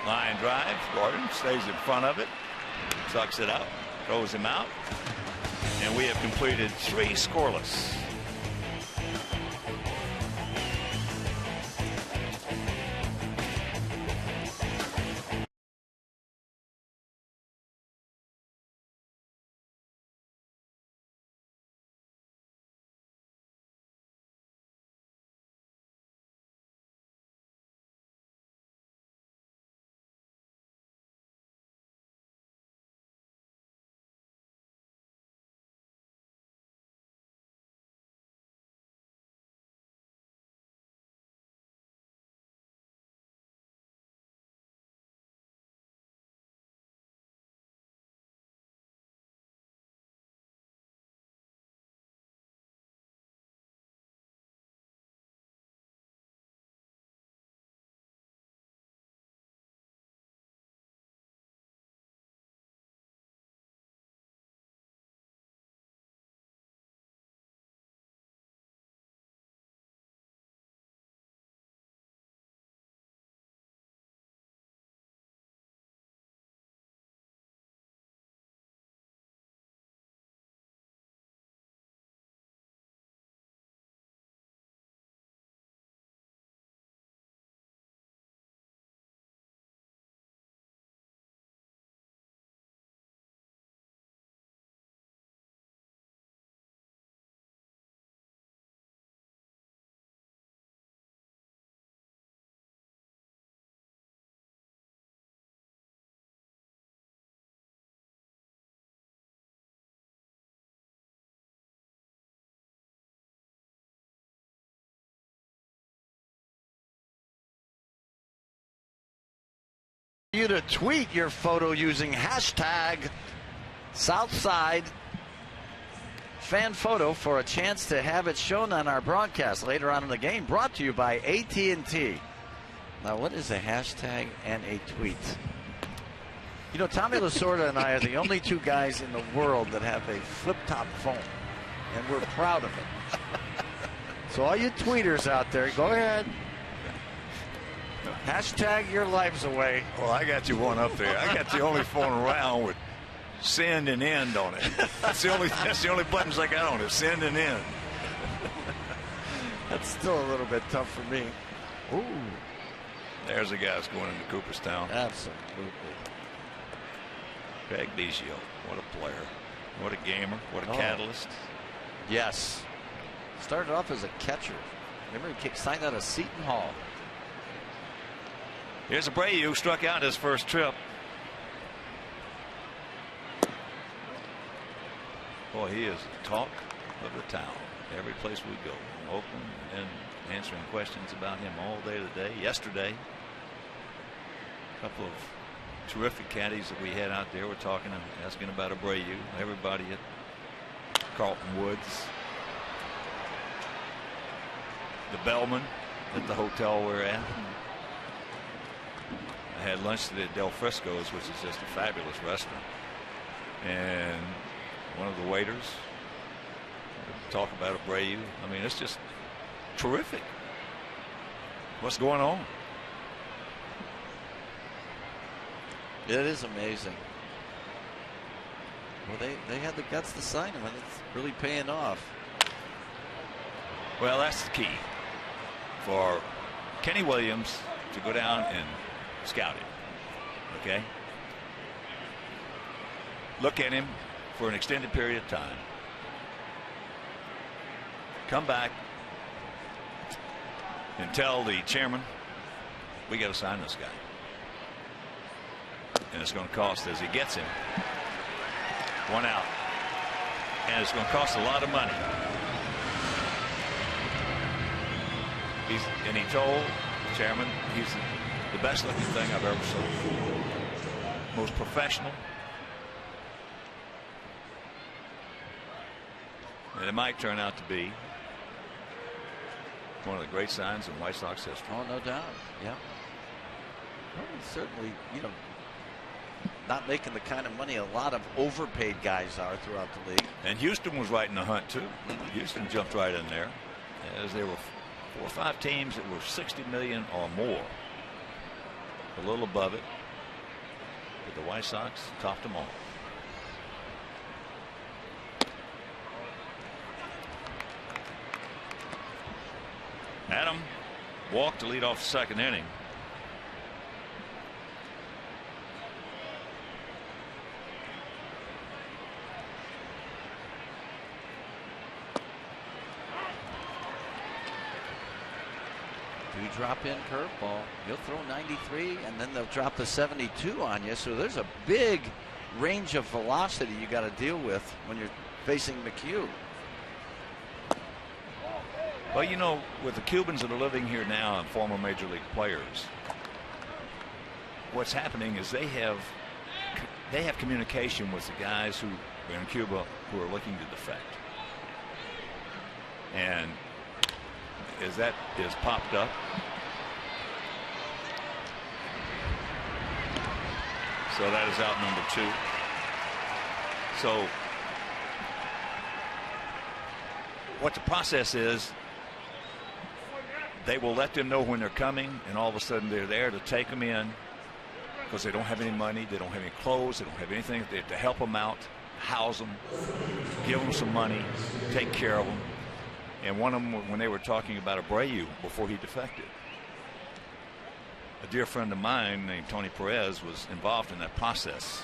[SPEAKER 1] Line drive. Gordon stays in front of it. Sucks it up. Throws him out. And we have completed 3 scoreless.
[SPEAKER 2] You to tweet your photo using hashtag Southside fan photo for a chance to have it shown on our broadcast later on in the game. Brought to you by AT&T. Now, what is a hashtag and a tweet? You know, Tommy Lasorda and I are the only 2 guys in the world that have a flip-top phone, and we're proud of it. So all you tweeters out there, go ahead. Hashtag your lives away.
[SPEAKER 1] Well, I got you one up there. I got the only phone around with send and end on it. That's the only buttons I got on it. Send and end.
[SPEAKER 2] That's still a little bit tough for me. Ooh.
[SPEAKER 1] There's the guys going into Cooperstown.
[SPEAKER 2] Absolutely.
[SPEAKER 1] Craig Biggio. What a player. What a gamer. What a catalyst.
[SPEAKER 2] Yes. Started off as a catcher. Remember, he signed out of Seton Hall.
[SPEAKER 1] Here's Abreu, struck out his first trip. Boy, he is the talk of the town. Every place we go, in Oakland, and answering questions about him all day today. Yesterday, a couple of terrific caddies that we had out there were talking and asking about Abreu. Everybody at Carlton Woods, the bellman at the hotel we're at. I had lunch today at Del Frisco's, which is just a fabulous restaurant, and one of the waiters talk about Abreu. I mean, it's just terrific. What's going on?
[SPEAKER 2] It is amazing. Well, they had the guts to sign him, and it's really paying off.
[SPEAKER 1] Well, that's the key for Kenny Williams to go down and scout him. Okay? Look at him for an extended period of time. Come back and tell the chairman, we got to sign this guy. And it's going to cost, as he gets him, 1 out. And it's going to cost a lot of money. And he told the chairman he's the best looking thing I've ever seen. Most professional. And it might turn out to be one of the great signs in White Sox history.
[SPEAKER 2] Oh, no doubt. Yeah. Well, certainly, you know, not making the kind of money a lot of overpaid guys are throughout the league.
[SPEAKER 1] And Houston was right in the hunt too. Houston jumped right in there, as there were 4 or 5 teams that were $60 million or more, a little above it, but the White Sox topped them all. Adam walked to lead off the second inning.
[SPEAKER 2] Drop in curveball. You'll throw 93 and then they'll drop the 72 on you. So there's a big range of velocity you got to deal with when you're facing McHugh.
[SPEAKER 1] Well, you know, with the Cubans that are living here now and former major league players, what's happening is they have communication with the guys who are in Cuba who are looking to defect. And as that is popped up, so that is out number 2. So what the process is, they will let them know when they're coming, and all of a sudden they're there to take them in because they don't have any money, they don't have any clothes, they don't have anything. They have to help them out, house them, give them some money, take care of them. And one of them, when they were talking about Abreu before he defected, a dear friend of mine named Tony Perez was involved in that process.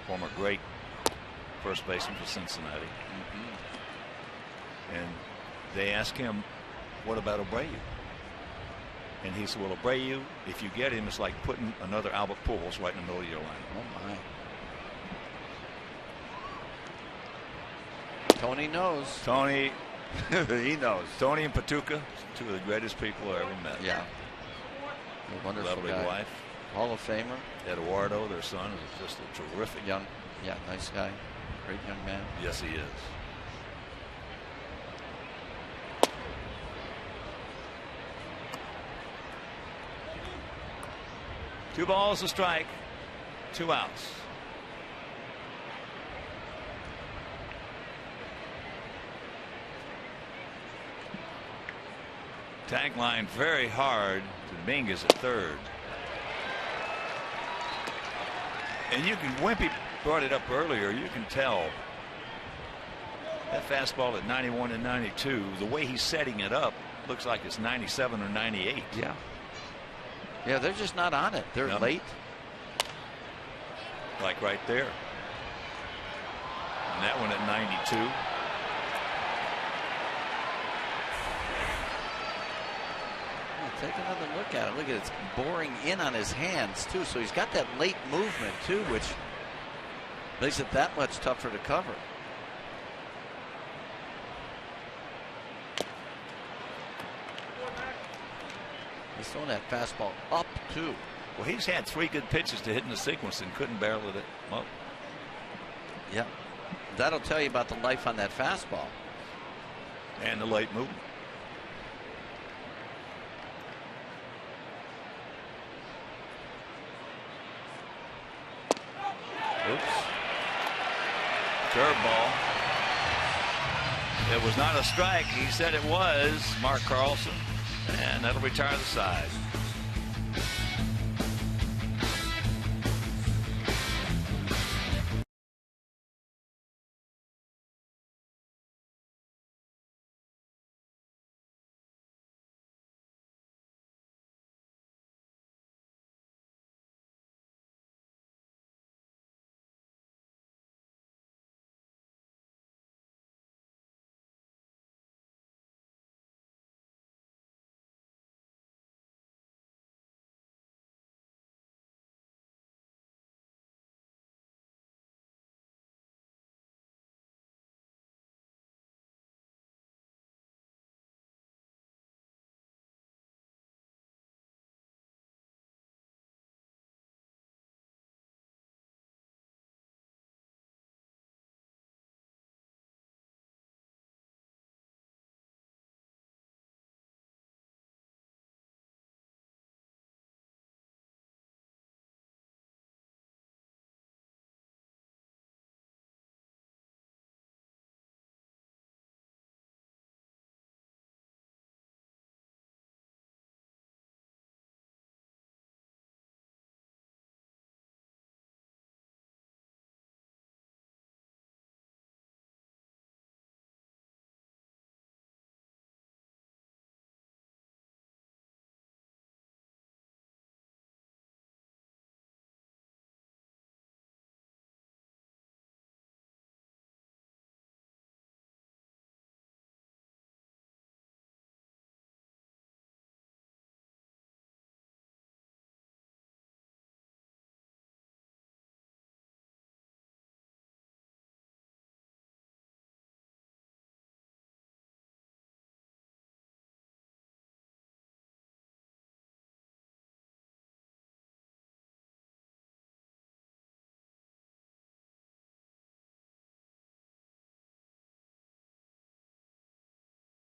[SPEAKER 1] Former great first baseman for Cincinnati. And they asked him, what about Abreu? And he said, well, Abreu, if you get him, it's like putting another Albert Pujols right in the middle of your line.
[SPEAKER 2] Oh, my. Tony knows.
[SPEAKER 1] Tony.
[SPEAKER 2] He knows.
[SPEAKER 1] Tony and Patuca, 2 of the greatest people I ever met.
[SPEAKER 2] Yeah. A wonderful
[SPEAKER 1] lovely
[SPEAKER 2] guy.
[SPEAKER 1] wife.
[SPEAKER 2] Hall of Famer.
[SPEAKER 1] Eduardo, their son, is just a terrific.
[SPEAKER 2] Young. Yeah, nice guy. Great young man.
[SPEAKER 1] Yes, he is. Two balls, a strike, 2 outs. Tag line very hard to Mingus at third. And you can, Wimpy brought it up earlier, you can tell that fastball at 91 and 92, the way he's setting it up looks like it's 97 or 98.
[SPEAKER 2] Yeah. Yeah, they're just not on it. They're late.
[SPEAKER 1] Like right there. And that one at 92.
[SPEAKER 2] Take another look at it. Look at it. It's boring in on his hands, too. So he's got that late movement, too, which makes it that much tougher to cover. He's throwing that fastball up, too.
[SPEAKER 1] Well, he's had 3 good pitches to hit in the sequence and couldn't barrel it up.
[SPEAKER 2] Yeah. That'll tell you about the life on that fastball.
[SPEAKER 1] And the late movement. Oops. Curveball. It was not a strike. He said it was. Mark Carlson. And that'll retire the side.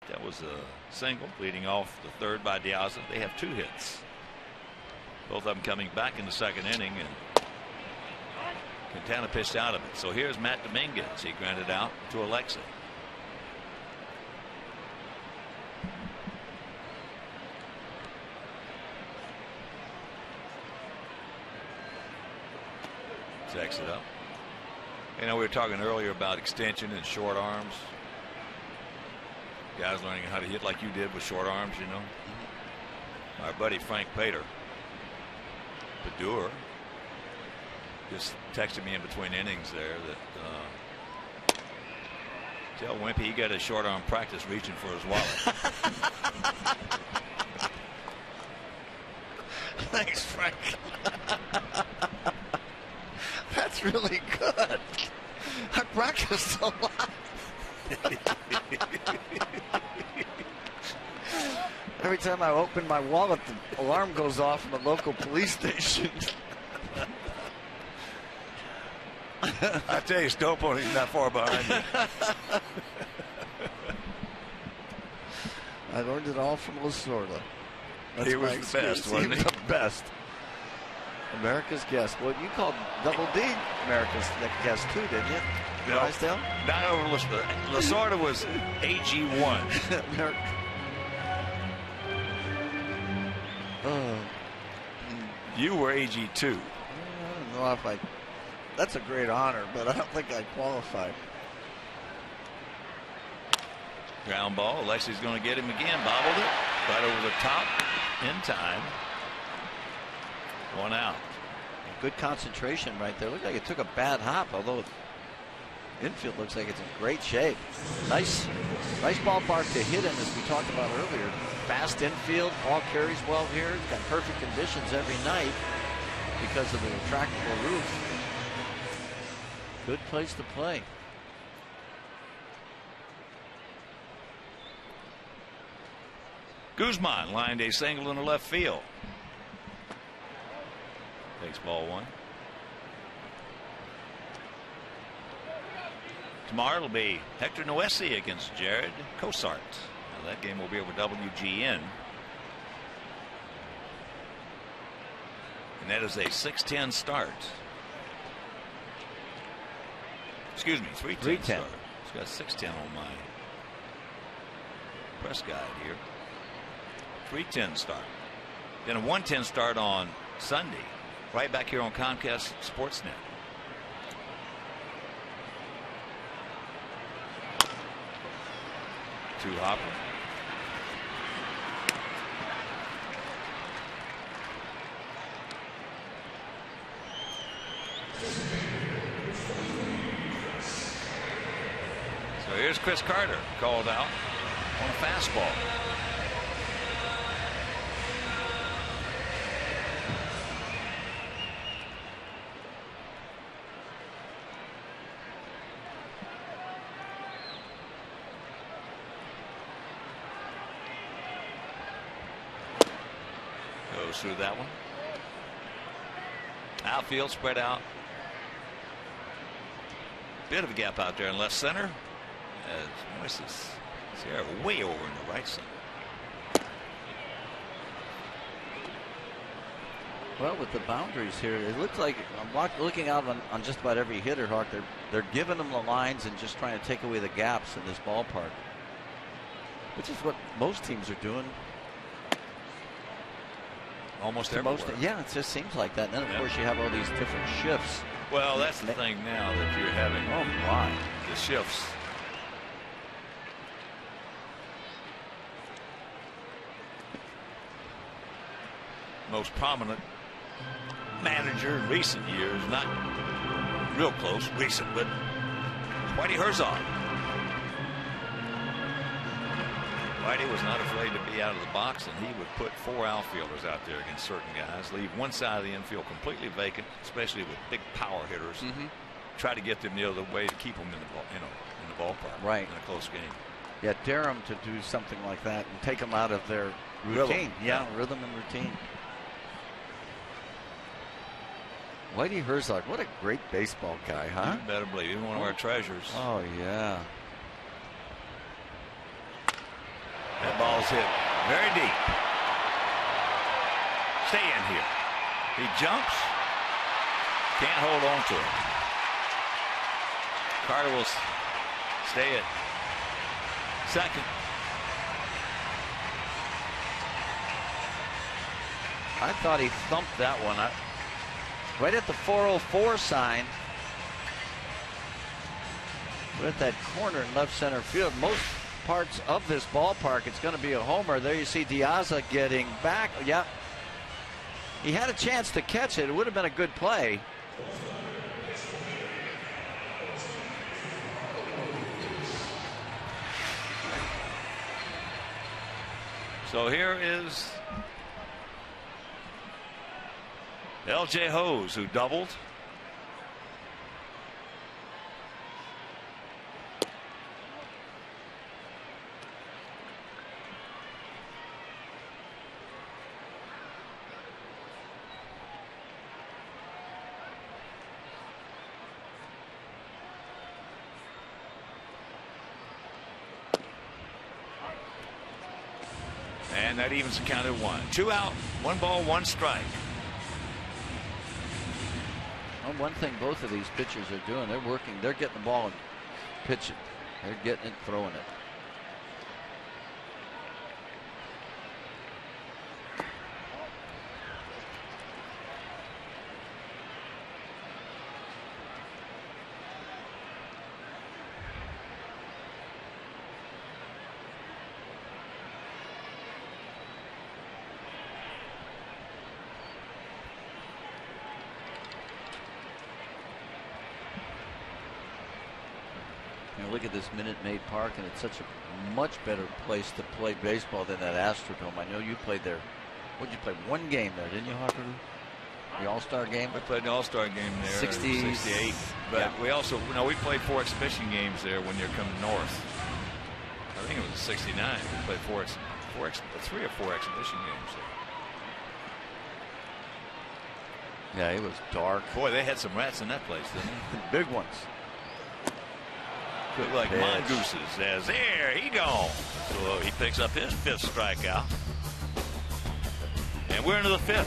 [SPEAKER 1] That was a single leading off the third by Diaz. They have 2 hits. Both of them coming back in the second inning, and Quintana pitched out of it. So here's Matt Dominguez. He grounded out to Alexei. Checks it up. You know, we were talking earlier about extension and short arms. Guys learning how to hit like you did with short arms, you know. Our buddy Frank Pater, Padur, just texted me in between innings there that tell Wimpy he got a short arm practice reaching for his wallet.
[SPEAKER 2] Thanks, Frank. That's really good. I practiced a lot. Every time I open my wallet, the alarm goes off in the local police station.
[SPEAKER 1] I tell you, Stoponi's not far behind you.
[SPEAKER 2] I learned it all from Lasorda.
[SPEAKER 1] He was the best, wasn't he?
[SPEAKER 2] The best. America's guest. Well, you called Double D America's guest too, didn't you?
[SPEAKER 1] No,
[SPEAKER 2] Drysdale?
[SPEAKER 1] not over Lasorda. Lasorda was AG1. You were AG2.
[SPEAKER 2] I don't know if I. That's a great honor, but I don't think I qualified.
[SPEAKER 1] Ground ball. Alexi's going to get him again. Bobbled it right over the top in time. 1 out.
[SPEAKER 2] Good concentration right there. Looked like it took a bad hop, although Infield looks like it's in great shape. Nice ballpark to hit in, as we talked about earlier. Fast infield, ball carries well here. It's got perfect conditions every night because of the retractable roof. Good place to play.
[SPEAKER 1] Guzman lined a single in the left field. Takes ball one. Tomorrow it'll be Hector Noesi against Jared Cosart. Now that game will be over WGN. And that is a 6:10 start. Excuse me, 3:10 start. It's got 6:10 on my press guide here. 3:10 start. Then a 1:10 start on Sunday, right back here on Comcast Sportsnet. Two hopper. So here's Chris Carter called out on a fastball. Goes through that one. Outfield spread out. Bit of a gap out there in left center. As Moises Sierra way over in the right center.
[SPEAKER 2] Well, with the boundaries here, it looks like I'm looking out on just about every hitter, Hawk. They're giving them the lines and just trying to take away the gaps in this ballpark, which is what most teams are doing.
[SPEAKER 1] Almost everywhere.
[SPEAKER 2] Yeah, it just seems like that. And then, of course, you have all these different shifts.
[SPEAKER 1] Well, that's the thing now that you're having.
[SPEAKER 2] Oh, my.
[SPEAKER 1] The shifts. Most prominent manager in recent years, not real close, recent, but Whitey Herzog. Whitey was not afraid to be out of the box, and he would put 4 outfielders out there against certain guys, leave one side of the infield completely vacant, especially with big power hitters. Try to get them the other way to keep them in the ballpark,
[SPEAKER 2] right,
[SPEAKER 1] in a close game.
[SPEAKER 2] Yeah, dare them to do something like that and take them out of their routine. Rhythm and routine. Whitey Herzog, what a great baseball guy, huh?
[SPEAKER 1] You better believe, he's one of our treasures.
[SPEAKER 2] Oh, yeah.
[SPEAKER 1] That ball's hit very deep. Stay in here. He jumps. Can't hold on to it. Carter will stay at second.
[SPEAKER 2] I thought he thumped that one up. Right at the 404 sign. Right at that corner in left center field. Most parts of this ballpark, it's going to be a homer. There you see Diaza getting back. Yeah. He had a chance to catch it. It would have been a good play.
[SPEAKER 1] So here is LJ Hose, who doubled. And that evens the count at 1. 2 out, 1 ball, 1 strike.
[SPEAKER 2] Well, one thing both of these pitchers are doing, they're working, they're getting the ball and pitching. They're getting it, throwing it. You look at this Minute Maid Park, and it's such a much better place to play baseball than that Astrodome. I know you played there. What did you play? One game there, didn't you, Harper? The All-Star game?
[SPEAKER 1] We played the All-Star game there.
[SPEAKER 2] 68.
[SPEAKER 1] But
[SPEAKER 2] yeah.
[SPEAKER 1] we also, we played 4 exhibition games there when you're coming north. I think it was 69. We played 3 or 4 exhibition games there.
[SPEAKER 2] Yeah, it was dark.
[SPEAKER 1] Boy, they had some rats in that place, didn't they?
[SPEAKER 2] Big ones.
[SPEAKER 1] Look like mongooses. As there he gone. So he picks up his 5th strikeout. And we're into the 5th.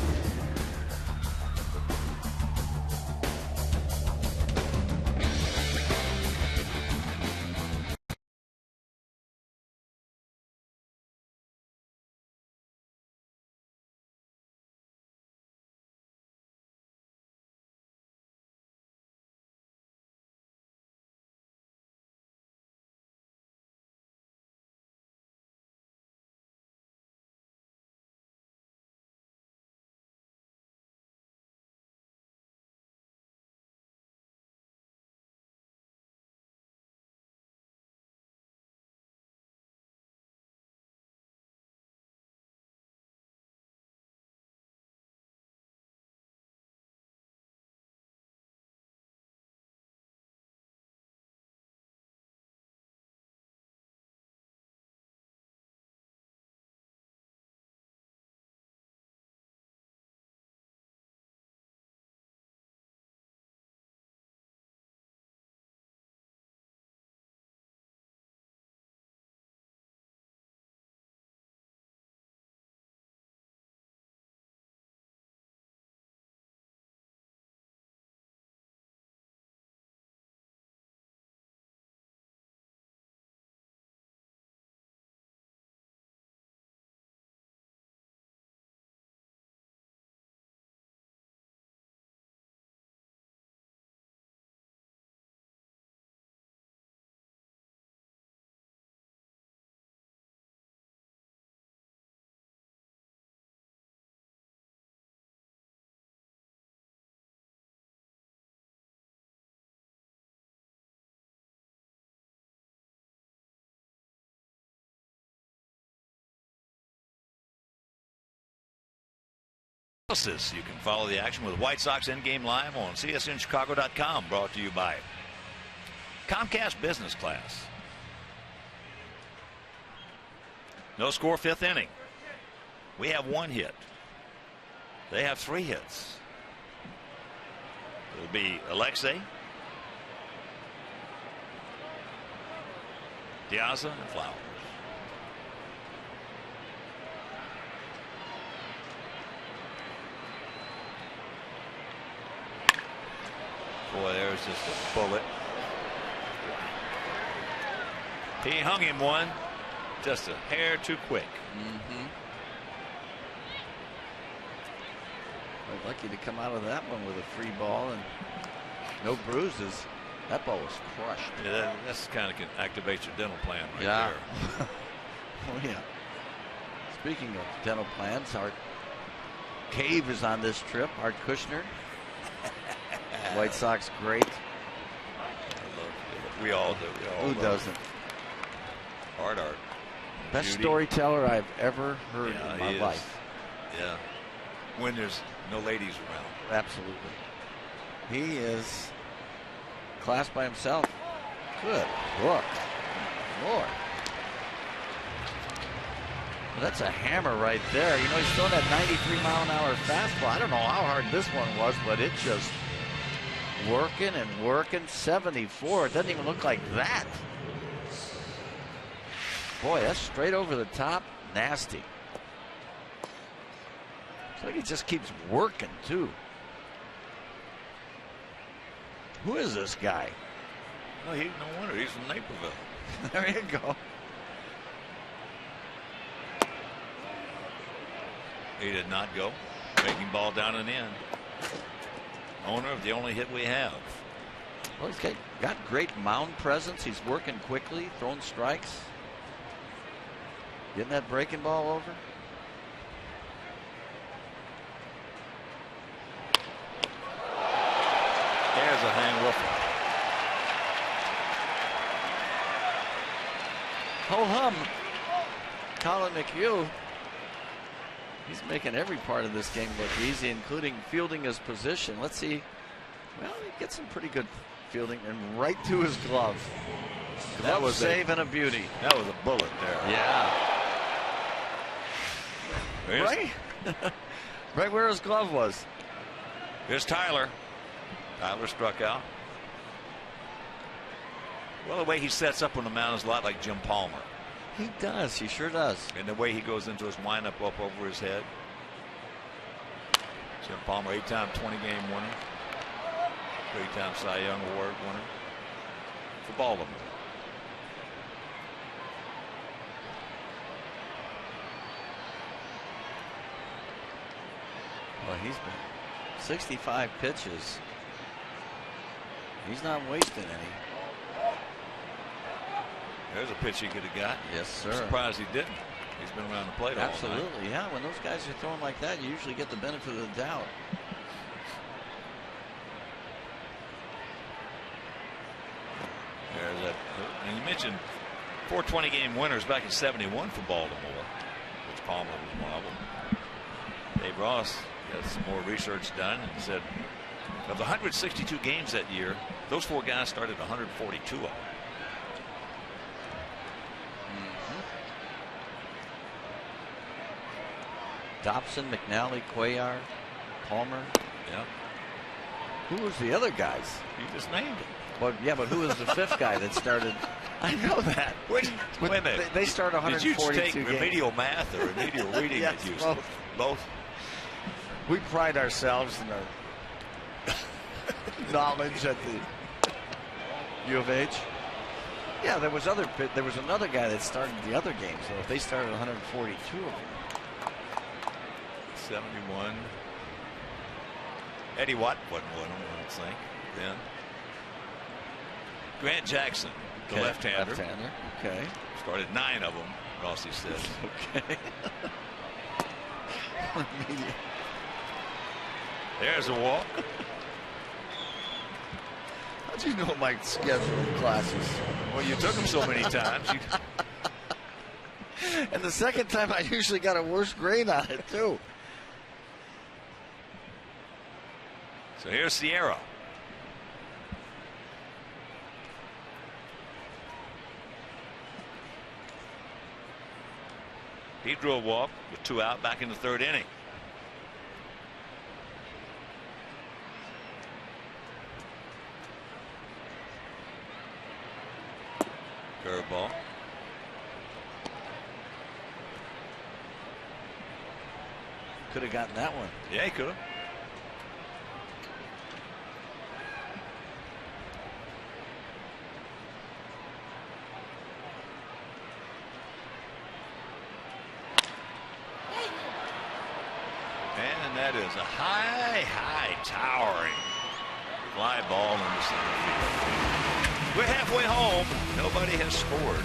[SPEAKER 1] You can follow the action with White Sox in-game live on csnchicago.com. Brought to you by Comcast Business Class. No score, 5th inning. We have 1 hit. They have 3 hits. It'll be Alexei, Diaza, and Flowers. Boy, there's just a bullet. He hung him one, just a hair too quick.
[SPEAKER 2] We're lucky to come out of that one with a free ball and no bruises. That ball was crushed.
[SPEAKER 1] Yeah, that's kind of can activate your dental plan right
[SPEAKER 2] yeah.
[SPEAKER 1] there.
[SPEAKER 2] Oh yeah. Speaking of dental plans, Art Cave is on this trip. Art Kushner. White Sox great.
[SPEAKER 1] We all do.
[SPEAKER 2] Who doesn't?
[SPEAKER 1] Art.
[SPEAKER 2] Best
[SPEAKER 1] Judy.
[SPEAKER 2] Storyteller I've ever heard in my life.
[SPEAKER 1] Yeah. When there's no ladies around.
[SPEAKER 2] Absolutely. He is class by himself. Good look. Lord. Well, that's a hammer right there. You know, he's throwing that 93-mile-an-hour fastball. I don't know how hard this one was, but it just working and working. 74. It doesn't even look like that. Boy, that's straight over the top. Nasty. It's like he just keeps working, too. Who is this guy?
[SPEAKER 1] Well, no wonder. He's from Naperville.
[SPEAKER 2] There you go.
[SPEAKER 1] He did not go. Making ball down and in. Owner of the only hit we have.
[SPEAKER 2] Well, he's got great mound presence. He's working quickly, throwing strikes. Getting that breaking ball over.
[SPEAKER 1] There's a hang
[SPEAKER 2] Ho hum. Colin McHugh. He's making every part of this game look easy, including fielding his position. Let's see. Well, he gets some pretty good fielding and right to his glove. That was save and a beauty.
[SPEAKER 1] That was a bullet there.
[SPEAKER 2] Yeah. Right? Right where his glove was.
[SPEAKER 1] Here's Tyler. Tyler struck out. Well, the way he sets up on the mound is a lot like Jim Palmer.
[SPEAKER 2] He does. He sure does.
[SPEAKER 1] And the way he goes into his windup up over his head. Jim Palmer, 8-time 20-game winner. 3-time Cy Young Award winner for Baltimore.
[SPEAKER 2] Well, he's been 65 pitches. He's not wasting any.
[SPEAKER 1] There's a pitch he could have got.
[SPEAKER 2] Yes, sir.
[SPEAKER 1] I'm surprised he didn't. He's been around the plate all night.
[SPEAKER 2] Absolutely, yeah. When those guys are throwing like that, you usually get the benefit of the doubt.
[SPEAKER 1] There's that. And you mentioned 4 20-game winners back in '71 for Baltimore, which Palmer was one of them. Dave Ross got some more research done and said of the 162 games that year, those 4 guys started 142 of them.
[SPEAKER 2] Dobson, McNally, Cuellar, Palmer.
[SPEAKER 1] Yeah.
[SPEAKER 2] Who was the other guys?
[SPEAKER 1] You just named it.
[SPEAKER 2] But yeah, but who was the 5th guy that started? I know that.
[SPEAKER 1] Wait a minute.
[SPEAKER 2] They start 142
[SPEAKER 1] Did you take
[SPEAKER 2] games.
[SPEAKER 1] remedial math or remedial reading
[SPEAKER 2] Yes,
[SPEAKER 1] at Houston?
[SPEAKER 2] both.
[SPEAKER 1] Both.
[SPEAKER 2] We pride ourselves in our knowledge at the U of H. Yeah, there was another guy that started the other games. So if they started 142 of them.
[SPEAKER 1] 71. Eddie Watt wasn't one of them, I don't think. Then Grant Jackson, the left-hander.
[SPEAKER 2] Okay.
[SPEAKER 1] Started 9 of them, Rossi says.
[SPEAKER 2] Okay.
[SPEAKER 1] There's a walk.
[SPEAKER 2] How'd you know my schedule of classes?
[SPEAKER 1] Well, you took them so many times.
[SPEAKER 2] And the second time, I usually got a worse grade on it, too.
[SPEAKER 1] So here's Sierra. He drew a walk with 2 out back in the 3rd inning. Curveball.
[SPEAKER 2] Could have gotten that one.
[SPEAKER 1] Yeah, he could have. And that is a high towering fly ball into center field. We're halfway home. Nobody has scored.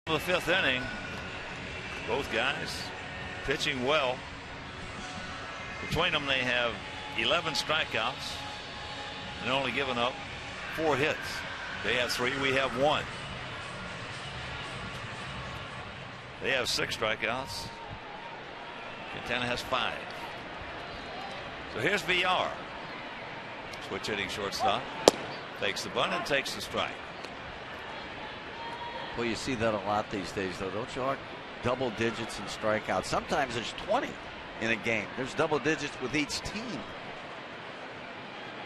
[SPEAKER 1] The fifth inning, both guys pitching well. Between them, they have 11 strikeouts and only given up 4 hits. They have 3, we have 1. They have 6 strikeouts. Quintana has 5. So here's VR. Switch hitting shortstop. Takes the bunt and takes the strike.
[SPEAKER 2] Well, you see that a lot these days, though, don't you, Art? Double digits in strikeouts. Sometimes there's 20 in a game. There's double digits with each team.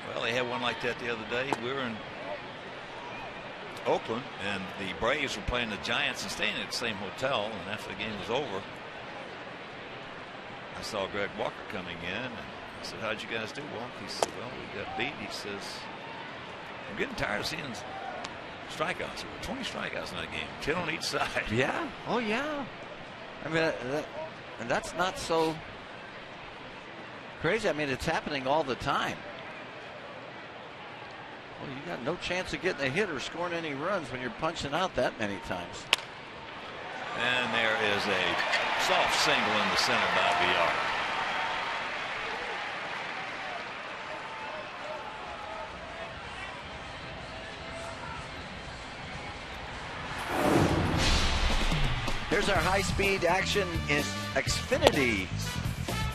[SPEAKER 1] Well, they had one like that the other day. We were in Oakland, and the Braves were playing the Giants and staying at the same hotel. And after the game was over, I saw Greg Walker coming in, and I said, "How'd you guys do, Walker?" He said, "Well, we got beat." He says, "I'm getting tired of seeing strikeouts. There were 20 strikeouts in that game, 10 on each side."
[SPEAKER 2] Yeah. Oh, yeah. I mean, and that's not so crazy. I mean, it's happening all the time. Well, you got no chance of getting a hit or scoring any runs when you're punching out that many times.
[SPEAKER 1] And there is a soft single in the center by VR.
[SPEAKER 2] Here's our high-speed action in Xfinity.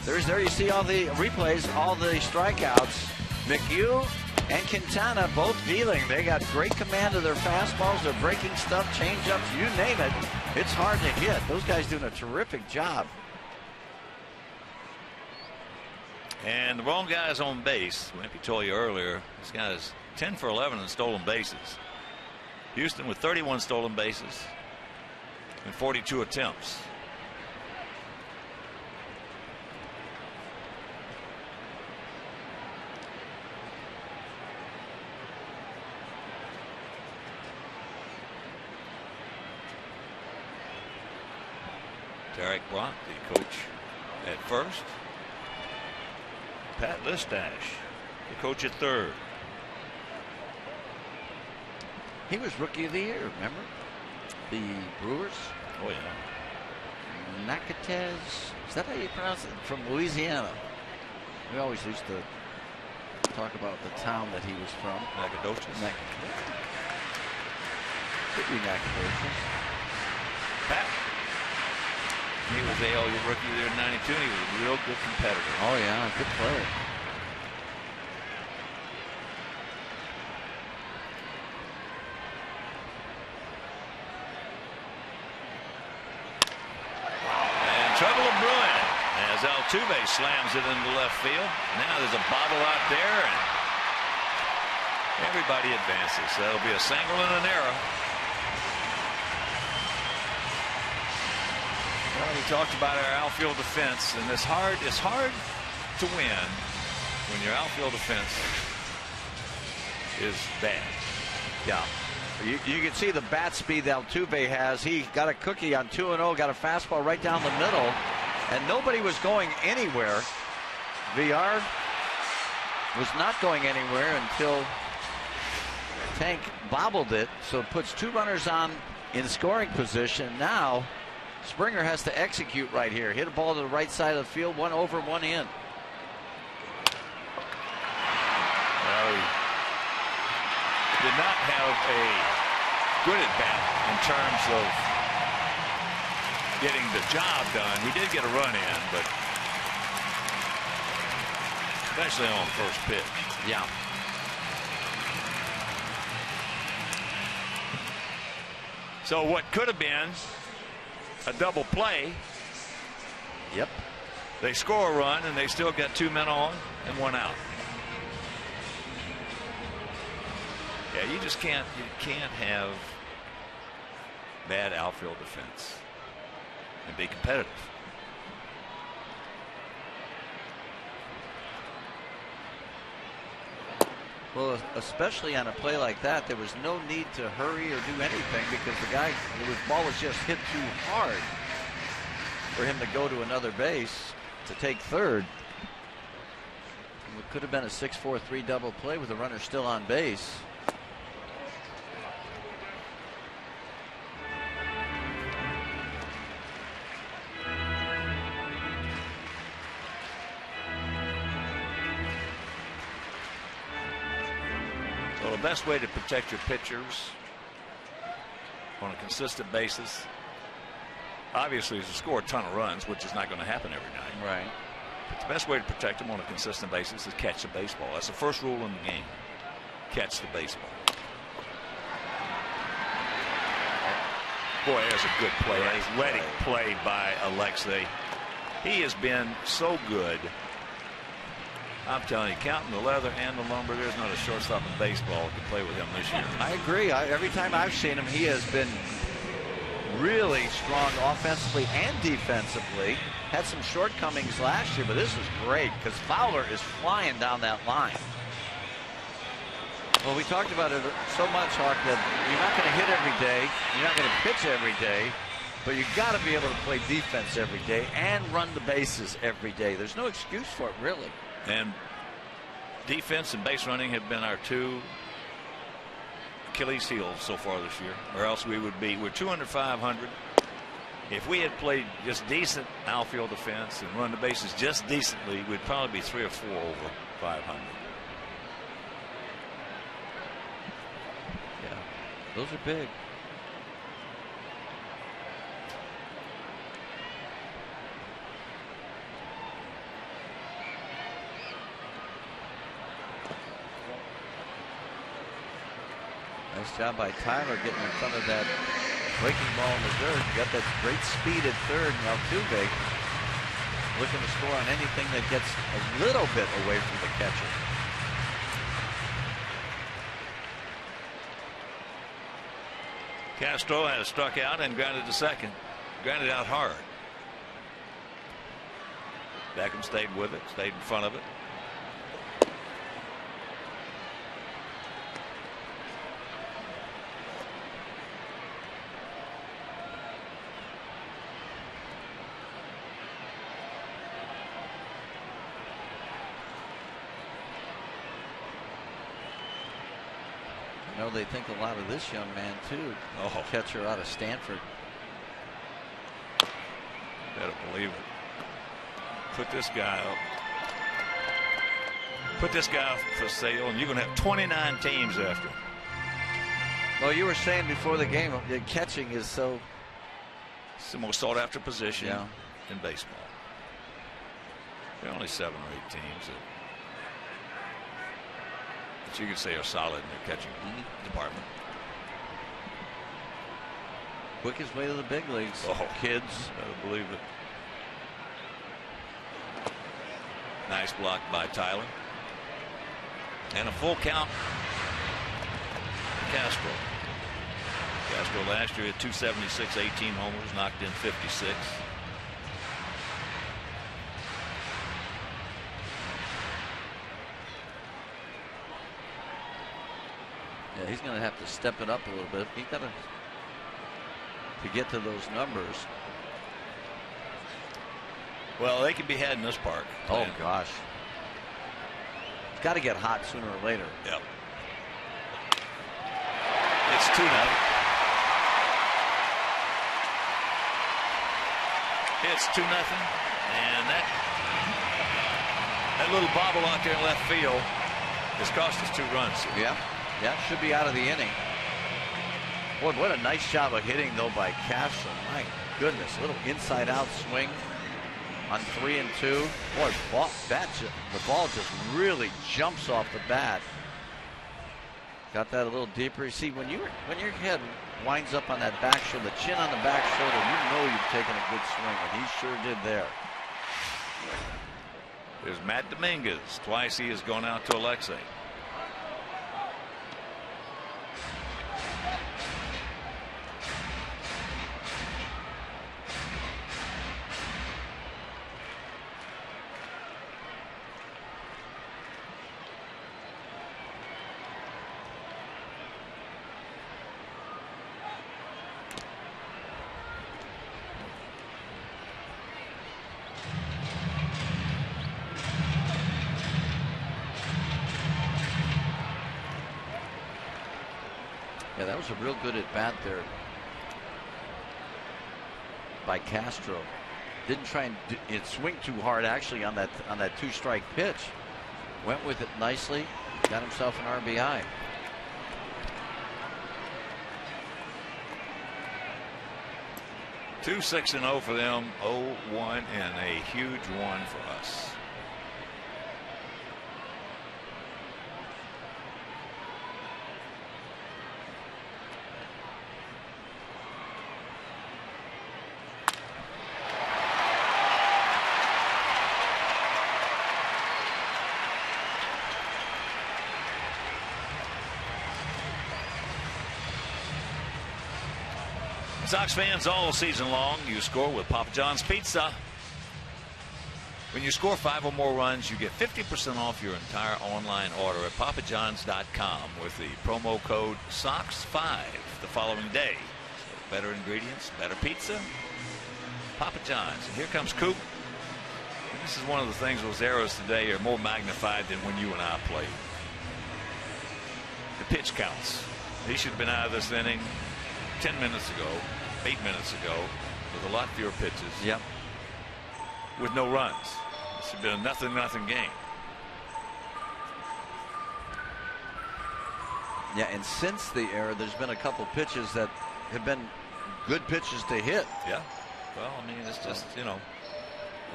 [SPEAKER 2] There you see all the replays, all the strikeouts. McHugh and Quintana both dealing. They got great command of their fastballs. They're breaking stuff, change-ups, you name it. It's hard to hit. Those guys doing a terrific job.
[SPEAKER 1] And the wrong guy's on base. Wimpy told you earlier, this guy is 10 for 11 in stolen bases. Houston with 31 stolen bases in 42 attempts. Derek Brock, the coach at first. Pat Listash, the coach at third.
[SPEAKER 2] He was Rookie of the Year, remember? The Brewers.
[SPEAKER 1] Oh, yeah.
[SPEAKER 2] Nacatez. Is that how you pronounce it? From Louisiana. We always used to talk about the town that he was from.
[SPEAKER 1] Nacogdoches.
[SPEAKER 2] Could be Nacogdoches.
[SPEAKER 1] Pat. He was AL Rookie of the Year in '92. He was a real good competitor.
[SPEAKER 2] Oh, yeah. Good player.
[SPEAKER 1] Trouble brewing as Altuve slams it into left field. Now there's a bobble out there, and everybody advances. So that'll be a single and an error. Well, we talked about our outfield defense, and it's hard to win when your outfield defense is bad.
[SPEAKER 2] Yeah. You can see the bat speed that Altuve has. He got a cookie on 2-0, got a fastball right down the middle, and nobody was going anywhere. VR was not going anywhere until Tank bobbled it, so it puts 2 runners on in scoring position. Now Springer has to execute right here. Hit a ball to the right side of the field, 1 over, 1 in.
[SPEAKER 1] Did not have a good at bat in terms of getting the job done. He did get a run in, but especially on first pitch.
[SPEAKER 2] Yeah.
[SPEAKER 1] So what could have been a double play.
[SPEAKER 2] Yep.
[SPEAKER 1] They score a run and they still got 2 men on and 1 out. Yeah, you just can't have bad outfield defense and be competitive.
[SPEAKER 2] Well, especially on a play like that, there was no need to hurry or do anything because the ball was just hit too hard for him to go to another base to take third. It could have been a 6-4-3 double play with the runner still on base.
[SPEAKER 1] Well, the best way to protect your pitchers on a consistent basis, obviously, is to score a ton of runs, which is not going to happen every night.
[SPEAKER 2] Right.
[SPEAKER 1] But the best way to protect them on a consistent basis is catch the baseball. That's the first rule in the game. Catch the baseball. Boy, there's a good play. Athletic play by Alexei. He has been so good. I'm telling you, counting the leather and the lumber, there's not a shortstop in baseball that can play with him this year.
[SPEAKER 2] I agree. Every time I've seen him, he has been really strong offensively and defensively. Had some shortcomings last year, but this is great because Fowler is flying down that line. Well, we talked about it so much, Hawk, that you're not going to hit every day, you're not going to pitch every day, but you got to be able to play defense every day and run the bases every day. There's no excuse for it, really.
[SPEAKER 1] And defense and base running have been our two Achilles heels so far this year, or else we're 200-500. If we had played just decent outfield defense and run the bases just decently, we'd probably be 3 or 4 over 500.
[SPEAKER 2] Yeah, those are big. Nice job by Tyler getting in front of that breaking ball in the dirt. Got that great speed at third. Now Altuve looking to score on anything that gets a little bit away from the catcher.
[SPEAKER 1] Castro has struck out and grounded to second. Grounded out hard. Beckham stayed with it, stayed in front of it.
[SPEAKER 2] They think a lot of this young man too.
[SPEAKER 1] Oh,
[SPEAKER 2] catcher out of Stanford.
[SPEAKER 1] Better believe it. Put this guy up. Put this guy up for sale, and you're going to have 29 teams after.
[SPEAKER 2] Well, you were saying before the game, the catching is so.
[SPEAKER 1] It's the most sought after position in baseball. There are only 7 or 8 teams that you could say are solid in their catching department.
[SPEAKER 2] Quickest way to the big leagues.
[SPEAKER 1] Oh,
[SPEAKER 2] kids.
[SPEAKER 1] Better believe it. Nice block by Tyler. And a full count. Castro. Castro last year had 276, 18 homers, knocked in 56.
[SPEAKER 2] Yeah, he's going to have to step it up a little bit. He's got to get to those numbers.
[SPEAKER 1] Well, they could be had in this park.
[SPEAKER 2] Oh, gosh. It's got to get hot sooner or later.
[SPEAKER 1] Yep. It's 2-0. It's 2-0. And that little bobble out there in left field has cost us 2 runs.
[SPEAKER 2] Yeah. Yeah, should be out of the inning. Boy, what a nice job of hitting, though, by Castro. My goodness, a little inside-out swing on 3 and 2. Boy, the ball just really jumps off the bat. Got that a little deeper. You see, when your head winds up on that back shoulder, the chin on the back shoulder, you know you've taken a good swing, and he sure did there.
[SPEAKER 1] There's Matt Dominguez. Twice he has gone out to Alexei.
[SPEAKER 2] Yeah, that was a real good at bat there by Castro. Didn't try and swing too hard actually on that 2-strike pitch. Went with it nicely. Got himself an RBI.
[SPEAKER 1] 2 6-0 for them, 0-1, and a huge one for us. Sox fans, all season long, you score with Papa John's Pizza. When you score 5 or more runs, you get 50% off your entire online order at papajohns.com with the promo code SOX5 the following day. So better ingredients, better pizza, Papa John's. And here comes Coop. And this is one of the things, those errors today are more magnified than when you and I played. The pitch counts. He should have been out of this inning 10 minutes ago, 8 minutes ago, with a lot fewer pitches.
[SPEAKER 2] Yep.
[SPEAKER 1] With no runs. This has been a 0-0 game.
[SPEAKER 2] Yeah, and since the error, there's been a couple pitches that have been good pitches to hit.
[SPEAKER 1] Yeah. Well, I mean, it's just, you know.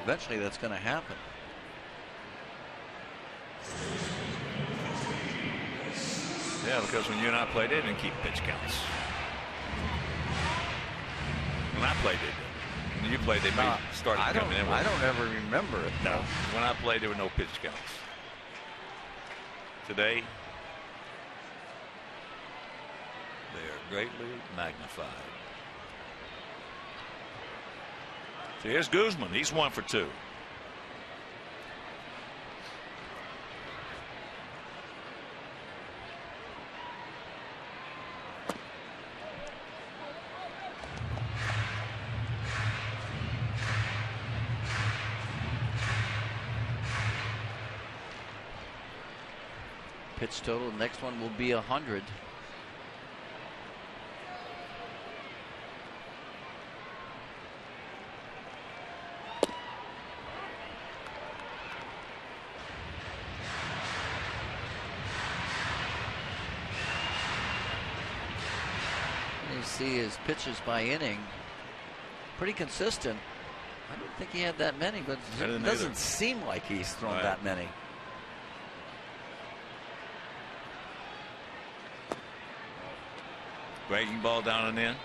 [SPEAKER 2] Eventually that's going to happen.
[SPEAKER 1] Yeah, because when you and I played, they didn't keep pitch counts. When I played, they did. When you played, they started coming in.
[SPEAKER 2] I don't ever remember it.
[SPEAKER 1] No. When I played, there were no pitch counts. Today, they are greatly magnified. So here's Guzman. He's 1 for 2.
[SPEAKER 2] Pitch total, the next one will be 100. You see his pitches by inning, pretty consistent. I don't think he had that many, but it doesn't seem like he's thrown that many.
[SPEAKER 1] Breaking ball down and in.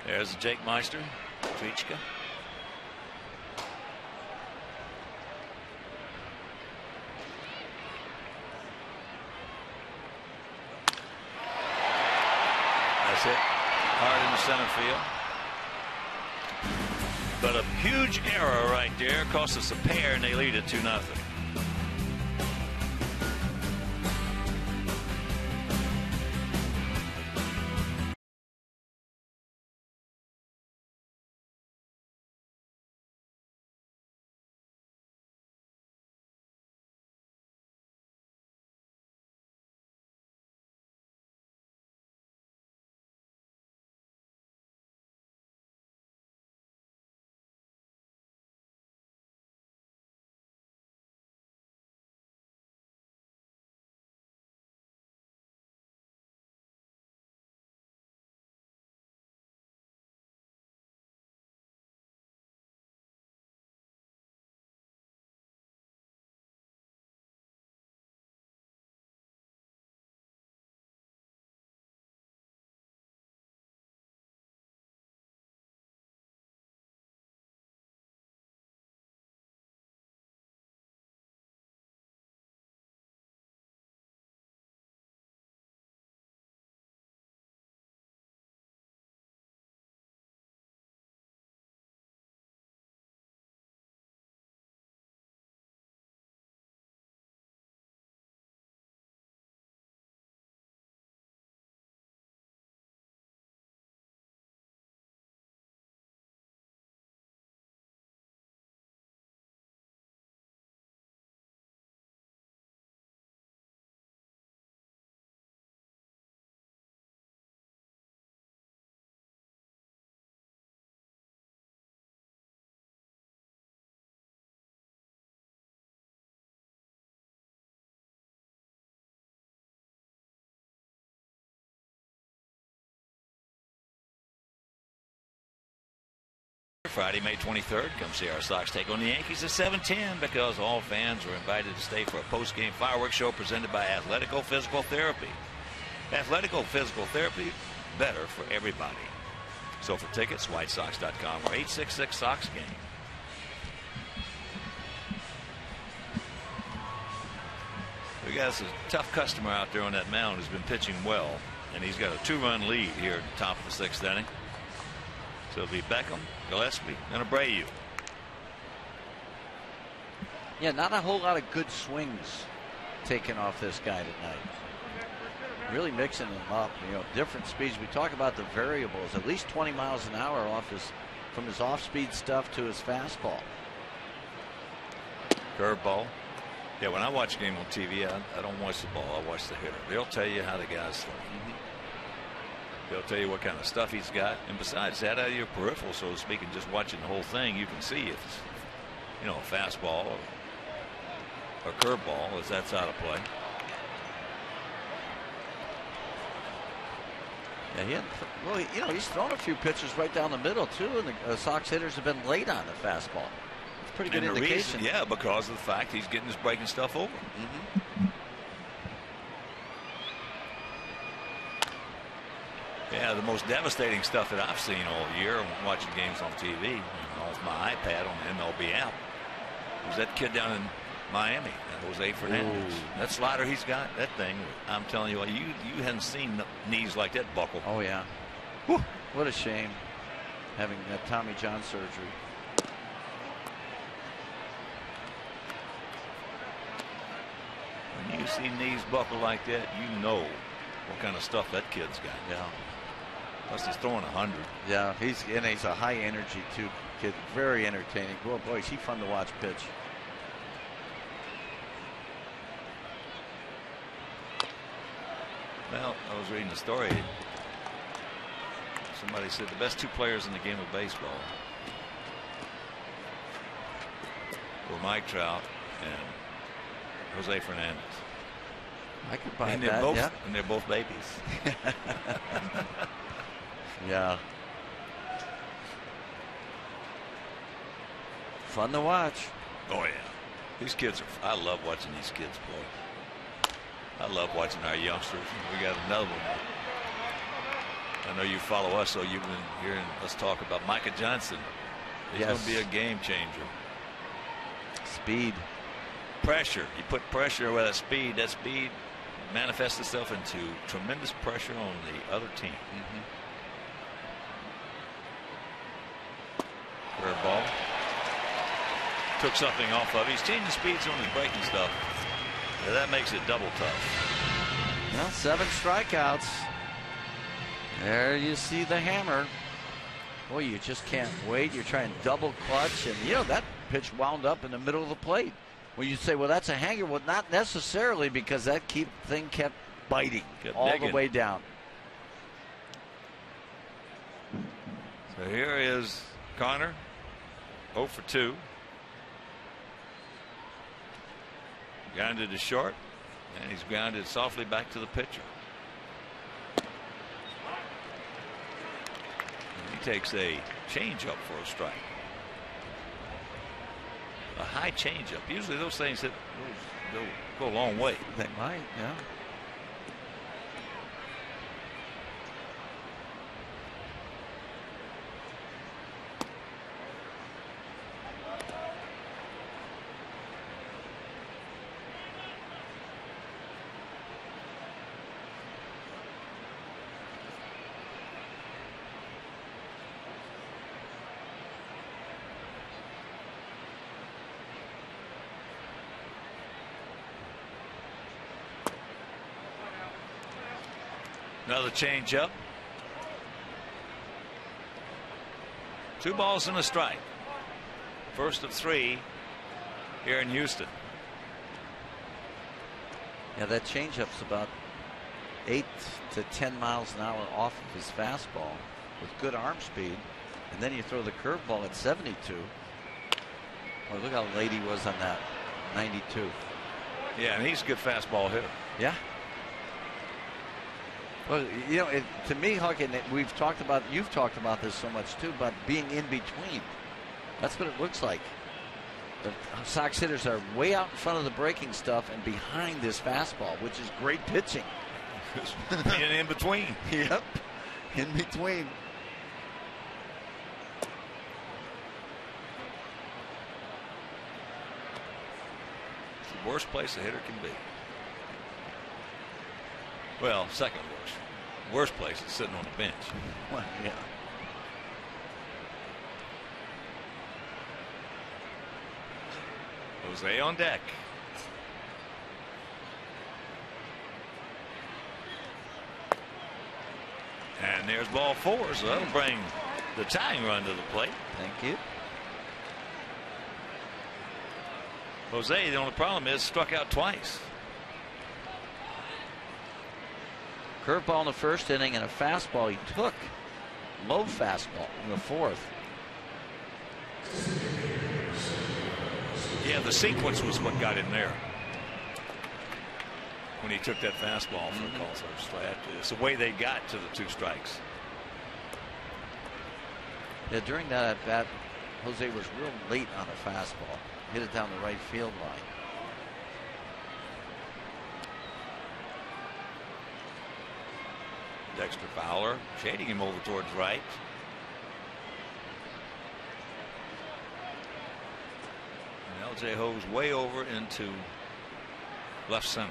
[SPEAKER 1] There's Jake Meister, Trichka. That's it. Hard in the center field. But a huge error right there cost us a pair, and they lead it 2-0. Friday, May 23rd. Come see our Sox take on the Yankees at 7:10 because all fans are invited to stay for a post-game fireworks show presented by Athletico Physical Therapy. Athletico Physical Therapy, better for everybody. So for tickets, whitesox.com or 866-SOX-GAME. We got a tough customer out there on that mound who's been pitching well, and he's got a 2-run lead here at the top of the 6th inning. So it'll be Beckham, Gillespie, and Abreu.
[SPEAKER 2] Yeah, not a whole lot of good swings taken off this guy tonight. Really mixing them up, different speeds. We talk about the variables, at least 20 miles an hour from his off-speed stuff to his fastball.
[SPEAKER 1] Curveball. Yeah, when I watch a game on TV, I don't watch the ball. I watch the hitter. They'll tell you how the guy's throwing. They'll tell you what kind of stuff he's got. And besides that, out of your peripheral, so to speak, and just watching the whole thing, you can see if it's, a fastball or a curveball, as that's out of play.
[SPEAKER 2] Yeah, he's thrown a few pitches right down the middle, too, and the Sox hitters have been late on the fastball. Pretty good indication.
[SPEAKER 1] Reason, because of the fact he's getting his breaking stuff over. Yeah, the most devastating stuff that I've seen all year watching games on TV off my iPad on the MLB app was that kid down in Miami, Jose Fernandez. Ooh. That slider he's got, that thing, I'm telling you, you hadn't seen knees like that buckle.
[SPEAKER 2] Oh, yeah. Whew. What a shame having that Tommy John surgery.
[SPEAKER 1] When you see knees buckle like that, you know what kind of stuff that kid's got.
[SPEAKER 2] Yeah.
[SPEAKER 1] Plus he's throwing 100.
[SPEAKER 2] Yeah, he's a high energy too kid. Very entertaining. Boy, is he fun to watch pitch.
[SPEAKER 1] Well, I was reading a story. Somebody said the best 2 players in the game of baseball were Mike Trout and Jose Fernandez.
[SPEAKER 2] I could buy
[SPEAKER 1] and
[SPEAKER 2] that.
[SPEAKER 1] And they're both babies.
[SPEAKER 2] Yeah. Fun to watch.
[SPEAKER 1] Oh yeah. These kids I love watching these kids play. I love watching our youngsters. We got another one. I know you follow us, so you've been hearing us talk about Micah Johnson. He's going to be a game changer.
[SPEAKER 2] Speed.
[SPEAKER 1] Pressure. You put pressure with that speed manifests itself into tremendous pressure on the other team. Curveball. Took something off of. He's changing speeds on his breaking stuff. Yeah, that makes it double tough.
[SPEAKER 2] Well, 7 strikeouts. There you see the hammer. Boy, you just can't wait. You're trying double clutch, and that pitch wound up in the middle of the plate. Well, you say, well, that's a hanger. Well, not necessarily, because that thing kept biting all the way down.
[SPEAKER 1] So here is Connor, 0 for 2. Grounded to short, and he's grounded softly back to the pitcher. And he takes a changeup for a strike. A high changeup. Usually those things go a long way.
[SPEAKER 2] They might, yeah.
[SPEAKER 1] Another changeup. 2 balls and a strike. First of 3 here in Houston.
[SPEAKER 2] Yeah, that changeup's about 8 to 10 miles an hour off of his fastball with good arm speed. And then you throw the curveball at 72. Oh, look how late he was on that. 92.
[SPEAKER 1] Yeah, and he's a good fastball hitter.
[SPEAKER 2] Yeah. Well, to me, Huck, and you've talked about this so much too, but being in between. That's what it looks like. The Sox hitters are way out in front of the breaking stuff and behind this fastball, which is great pitching.
[SPEAKER 1] And in between.
[SPEAKER 2] Yep, in between.
[SPEAKER 1] It's the worst place a hitter can be. Well, second worst. Worst place is sitting on the bench.
[SPEAKER 2] Well, yeah.
[SPEAKER 1] Jose on deck. And there's ball 4, so that'll bring the tying run to the plate.
[SPEAKER 2] Thank you.
[SPEAKER 1] Jose, the only problem is struck out twice.
[SPEAKER 2] Curveball in the first inning and a fastball he took. Low fastball in the 4th.
[SPEAKER 1] Yeah, the sequence was what got him there. When he took that fastball for a call first. It's the way they got to the 2 strikes.
[SPEAKER 2] Yeah, during that at bat, Jose was real late on a fastball. Hit it down the right field line.
[SPEAKER 1] Dexter Fowler shading him over towards right. And LJ Ho's way over into left center.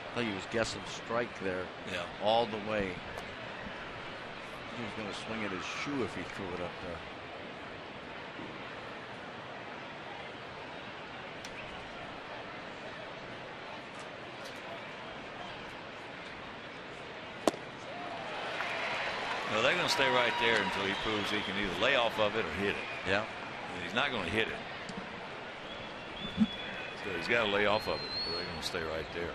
[SPEAKER 2] I thought he was guessing strike there.
[SPEAKER 1] Yeah.
[SPEAKER 2] All the way. He was going to swing at his shoe if he threw it up there.
[SPEAKER 1] No, they're going to stay right there until he proves he can either lay off of it or hit it.
[SPEAKER 2] Yeah.
[SPEAKER 1] And he's not going to hit it. So he's got to lay off of it. So they're going to stay right there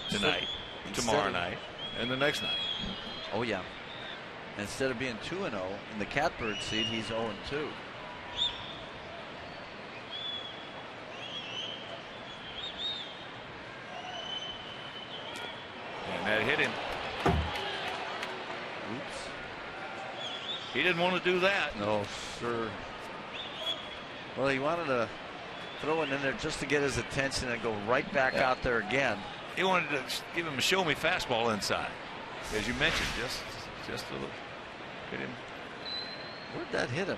[SPEAKER 1] tonight, tomorrow night, and the next night.
[SPEAKER 2] Oh, yeah. Instead of being 2-0 in the catbird seat, he's 0-2.
[SPEAKER 1] And that hit him.
[SPEAKER 2] Oops.
[SPEAKER 1] He didn't want to do that.
[SPEAKER 2] No, sir. Well, he wanted to throw it in there just to get his attention and go right back out there again.
[SPEAKER 1] He wanted to give him a show me fastball inside. As you mentioned, just a little. Hit him.
[SPEAKER 2] Where'd that hit him?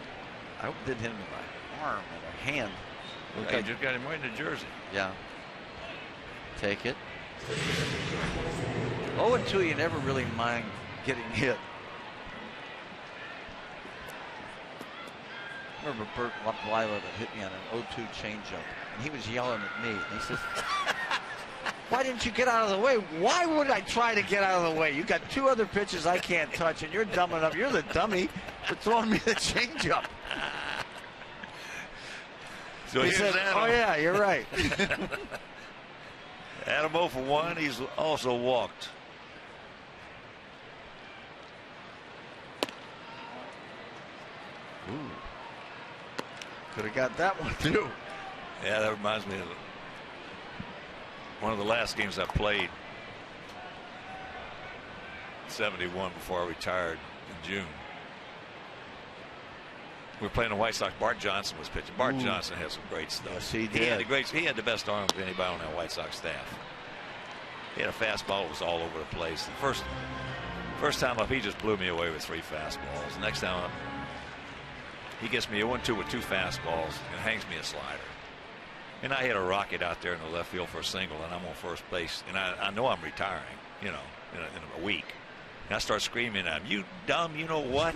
[SPEAKER 2] I hope it didn't hit him in my arm and a hand.
[SPEAKER 1] Okay, you just got him right in the jersey.
[SPEAKER 2] Yeah. Take it. 0-2, you never really mind getting hit. I remember Bert Weiler that hit me on an 0-2 changeup, and he was yelling at me. And he says, "Why didn't you get out of the way?" Why would I try to get out of the way? You got 2 other pitches I can't touch, and you're dumb enough. You're the dummy for throwing me the changeup.
[SPEAKER 1] So
[SPEAKER 2] he said, "Oh yeah, you're right."
[SPEAKER 1] Adam 0 for 1. He's also walked.
[SPEAKER 2] Ooh. Could have got that one too.
[SPEAKER 1] Yeah, that reminds me of one of the last games I played. 71 before I retired in June. We were playing the White Sox. Bart Johnson was pitching. Bart Johnson has some great stuff.
[SPEAKER 2] Yes, he did.
[SPEAKER 1] He had the best arm of anybody on that White Sox staff. He had a fastball that was all over the place. The first time up, he just blew me away with 3 fastballs. Next time up, he gets me 0-2 with 2 fastballs and hangs me a slider. And I hit a rocket out there in the left field for a single, and I'm on first base. And I know I'm retiring, in a week. And I start screaming at him, "You dumb, you know what?"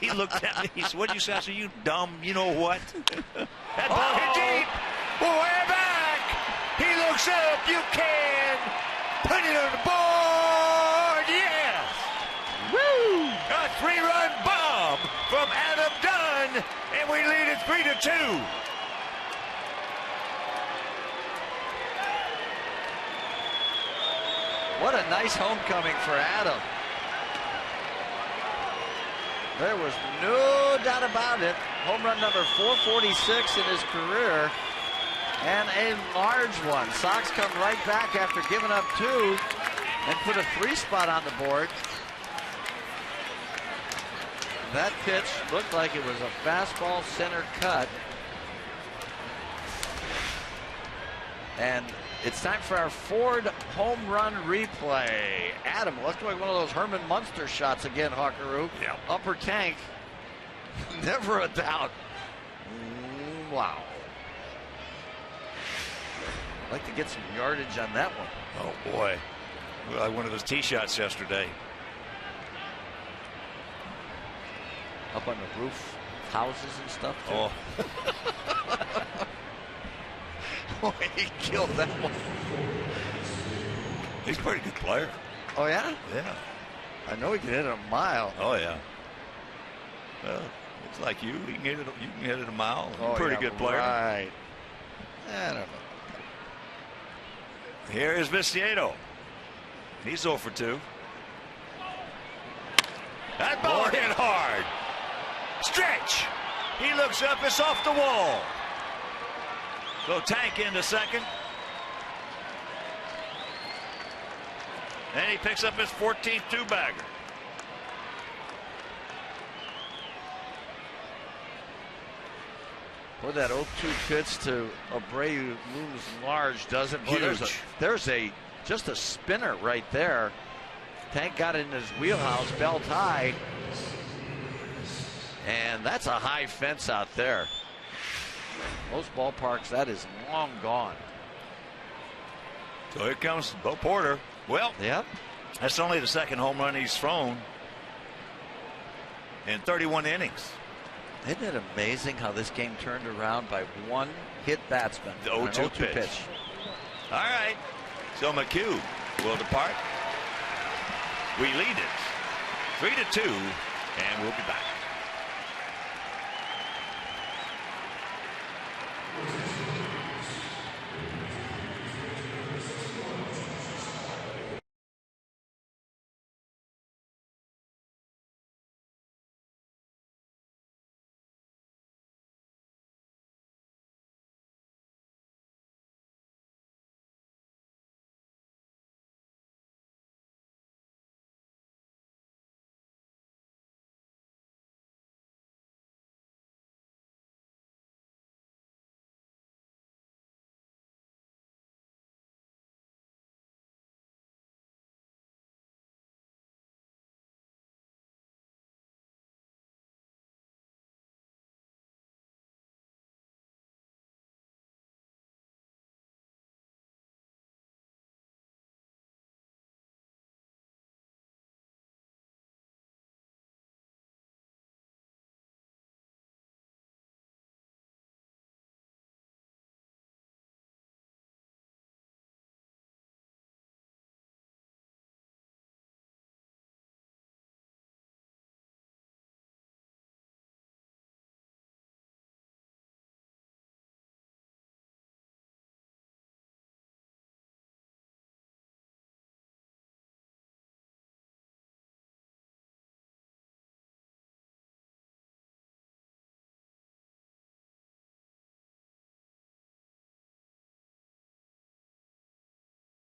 [SPEAKER 1] He looked at me. He said, "What'd you say?" I said, "You dumb, you know what?" That ball hit deep. Way back. He looks up. You can put it on the board. Yes. Woo! A 3-run bomb from Adam Dunn, and we lead it 3-2.
[SPEAKER 2] What a nice homecoming for Adam. There was no doubt about it. Home run number 446 in his career. And a large one. Sox come right back after giving up 2 and put a 3 spot on the board. That pitch looked like it was a fastball center cut. And it's time for our Ford home run replay. Adam, looked like one of those Herman Munster shots again, Hawkeroo.
[SPEAKER 1] Yeah.
[SPEAKER 2] Upper tank. Never a doubt. Wow. I'd like to get some yardage on that one.
[SPEAKER 1] Oh, boy. Like one of those tee shots yesterday.
[SPEAKER 2] Up on the roof, houses and stuff, too.
[SPEAKER 1] Oh.
[SPEAKER 2] Boy, he killed that one.
[SPEAKER 1] He's a pretty good player.
[SPEAKER 2] Oh, yeah?
[SPEAKER 1] Yeah.
[SPEAKER 2] I know he can hit it a mile.
[SPEAKER 1] Oh, yeah. Well, it's like you. You can hit it a mile.
[SPEAKER 2] Oh,
[SPEAKER 1] Pretty
[SPEAKER 2] yeah,
[SPEAKER 1] good player.
[SPEAKER 2] Right. I don't know.
[SPEAKER 1] Here is Viciato. He's 0 for 2. That ball hit hard. Stretch. He looks up. It's off the wall. So Tank into second. And he picks up his 14th 2-bagger.
[SPEAKER 2] Boy, that 0-2 pitch to Abreu looms large, doesn't it?
[SPEAKER 1] Huge.
[SPEAKER 2] There's just a spinner right there. Tank got it in his wheelhouse, belt high. And that's a high fence out there. Most ballparks, that is long gone.
[SPEAKER 1] So here comes Bo Porter. Well,
[SPEAKER 2] yep.
[SPEAKER 1] That's only the second home run he's thrown in 31 innings.
[SPEAKER 2] Isn't it amazing how this game turned around by one hit batsman?
[SPEAKER 1] The 0-2 pitch. All right. So McHugh will depart. We lead it 3-2, and we'll be back.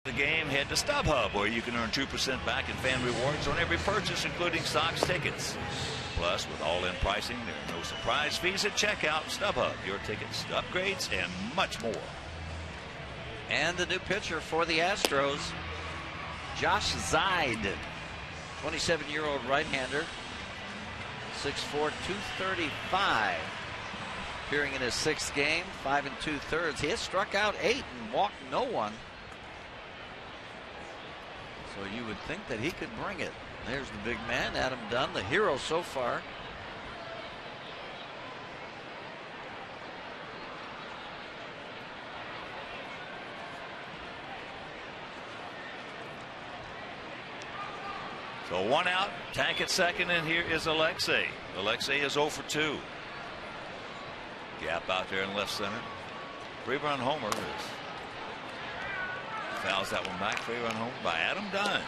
[SPEAKER 1] The game, head to StubHub, where you can earn 2% back in fan rewards on every purchase, including Sox tickets. Plus, with all-in pricing, there are no surprise fees at checkout. StubHub, your tickets, upgrades, and much more.
[SPEAKER 2] And the new pitcher for the Astros, Josh Zeid, 27-year-old right-hander, 6'4", 235. Appearing in his 6th game, 5 2/3. He has struck out 8 and walked no one. So you would think that he could bring it. There's the big man, Adam Dunn, the hero so far.
[SPEAKER 1] So 1 out, Tank at second, and here is Alexei. Alexei is 0 for 2. Gap out there in left center. 3-run homer is fouls that one back. 3-run homer by Adam Dunn.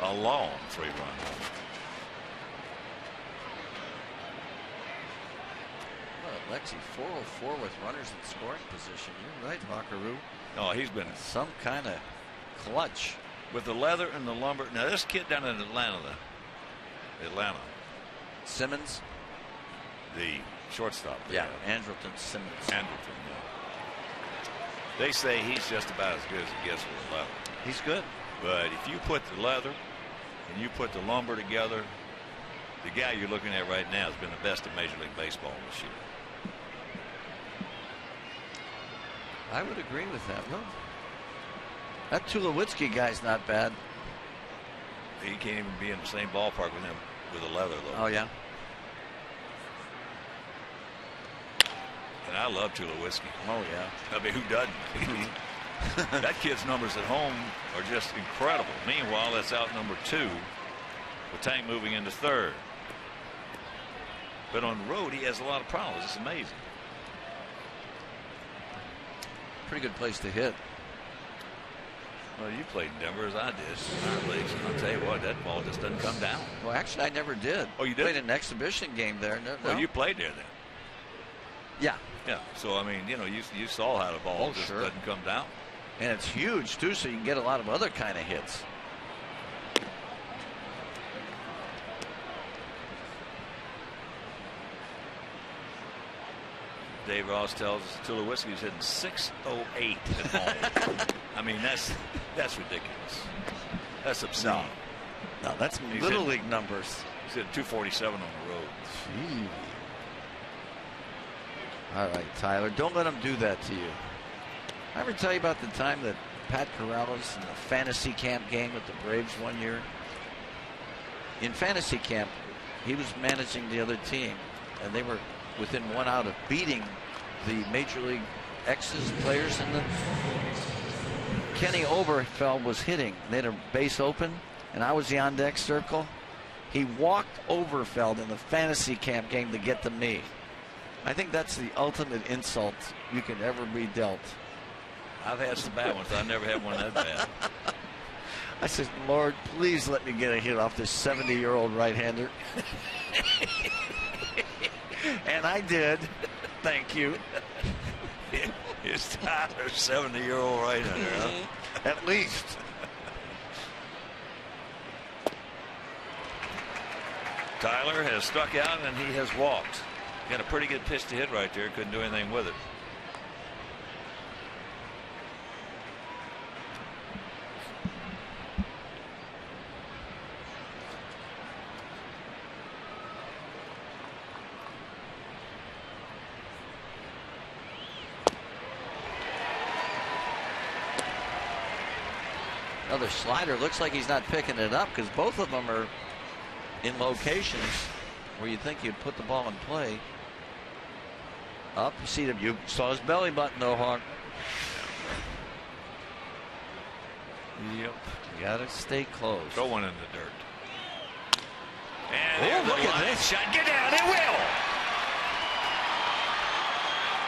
[SPEAKER 1] A long 3-run homer.
[SPEAKER 2] Lexi, 404 with runners in scoring position. You're right, Buckaroo.
[SPEAKER 1] Oh, he's been
[SPEAKER 2] some kind of clutch
[SPEAKER 1] with the leather and the lumber. Now this kid down in Atlanta,
[SPEAKER 2] Simmons,
[SPEAKER 1] the shortstop.
[SPEAKER 2] Yeah, Andrelton Simmons.
[SPEAKER 1] Andrelton, yeah. They say he's just about as good as it gets with the leather.
[SPEAKER 2] He's good.
[SPEAKER 1] But if you put the leather and you put the lumber together, the guy you're looking at right now has been the best in Major League Baseball this year.
[SPEAKER 2] I would agree with that. No. That Tulowitzki guy's not bad.
[SPEAKER 1] He can't even be in the same ballpark with him with the leather, though.
[SPEAKER 2] Oh, yeah.
[SPEAKER 1] And I love Tulowitzki.
[SPEAKER 2] Oh, yeah.
[SPEAKER 1] I mean, who doesn't? That kid's numbers at home are just incredible. Meanwhile, that's out number 2 with Tank moving into third. But on the road, he has a lot of problems. It's amazing.
[SPEAKER 2] Pretty good place to hit.
[SPEAKER 1] Well, you played in Denver as I did in our leagues. I'll tell you what, that ball just doesn't come down.
[SPEAKER 2] Well, actually, I never did.
[SPEAKER 1] Oh, you did?
[SPEAKER 2] Played an exhibition game there. No.
[SPEAKER 1] Well, you played there then.
[SPEAKER 2] Yeah.
[SPEAKER 1] Yeah. So, I mean, you know, you saw how the ball just doesn't come down.
[SPEAKER 2] And it's huge, too, so you can get a lot of other kind of hits.
[SPEAKER 1] Dave Ross tells us Tulowitzki's hitting .608 at home. I mean, that's ridiculous. That's obscene.
[SPEAKER 2] No, that's Little League numbers.
[SPEAKER 1] He's hitting .247 on the road.
[SPEAKER 2] Gee. All right, Tyler, don't let him do that to you. I ever tell you about the time that Pat Corrales in the fantasy camp game with the Braves one year? In fantasy camp, he was managing the other team, and they were within 1 out of beating the Major League X's players in the. Kenny Oberfeld was hitting. They had a base open, and I was the on deck circle. He walked Oberfeld in the fantasy camp game to get to me. I think that's the ultimate insult you could ever be dealt.
[SPEAKER 1] I've had some bad ones. I've never had one that bad.
[SPEAKER 2] I said, Lord, please let me get a hit off this 70-year-old right-hander. And I did. Thank you.
[SPEAKER 1] It's Tyler, 70-year-old right-hander, huh?
[SPEAKER 2] At least.
[SPEAKER 1] Tyler has struck out and he has walked. Got a pretty good pitch to hit right there. Couldn't do anything with it.
[SPEAKER 2] Another slider. Looks like he's not picking it up because both of them are in locations where you think you'd put the ball in play. Up, you see him. You saw his belly button, though, Hawk.
[SPEAKER 1] Yep.
[SPEAKER 2] You gotta stay close.
[SPEAKER 1] Throw one in the dirt. And
[SPEAKER 2] look at this
[SPEAKER 1] shot. Get down. It will.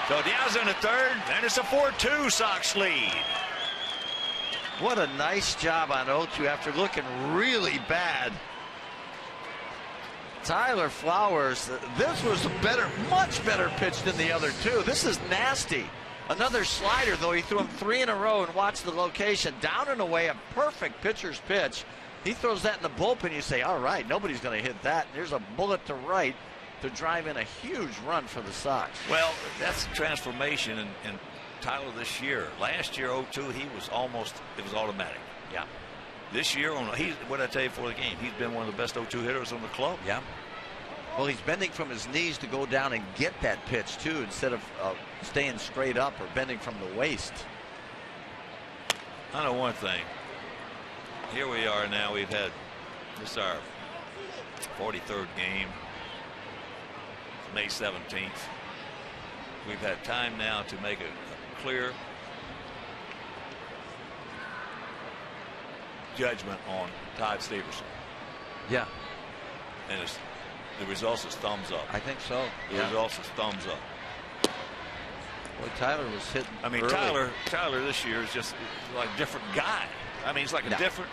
[SPEAKER 1] So Diaz in the third, and it's a 4-2 Sox lead.
[SPEAKER 2] What a nice job on 0-2 after looking really bad. Tyler Flowers, this was a much better pitch than the other two. This is nasty. Another slider, though. He threw him 3 in a row, and watch the location. Down and away, a perfect pitcher's pitch. He throws that in the bullpen. You say, all right, nobody's going to hit that. There's a bullet to right to drive in a huge run for the Sox.
[SPEAKER 1] Well, that's the transformation in Tyler this year. Last year, 0-2, he was almost, it was automatic.
[SPEAKER 2] Yeah.
[SPEAKER 1] This year, what did I tell you before the game? He's been one of the best 0-2 hitters on the club.
[SPEAKER 2] Yeah. Well, he's bending from his knees to go down and get that pitch, too, instead of staying straight up or bending from the waist.
[SPEAKER 1] I know one thing. Here we are now. We've had this is our 43rd game. It's May 17th. We've had time now to make a clear judgment on Todd Stevenson.
[SPEAKER 2] Yeah.
[SPEAKER 1] And the results is thumbs up.
[SPEAKER 2] I think so.
[SPEAKER 1] The results is thumbs up.
[SPEAKER 2] Boy, Tyler was hitting.
[SPEAKER 1] I mean,
[SPEAKER 2] early.
[SPEAKER 1] Tyler this year is just like a different guy. I mean, he's like a different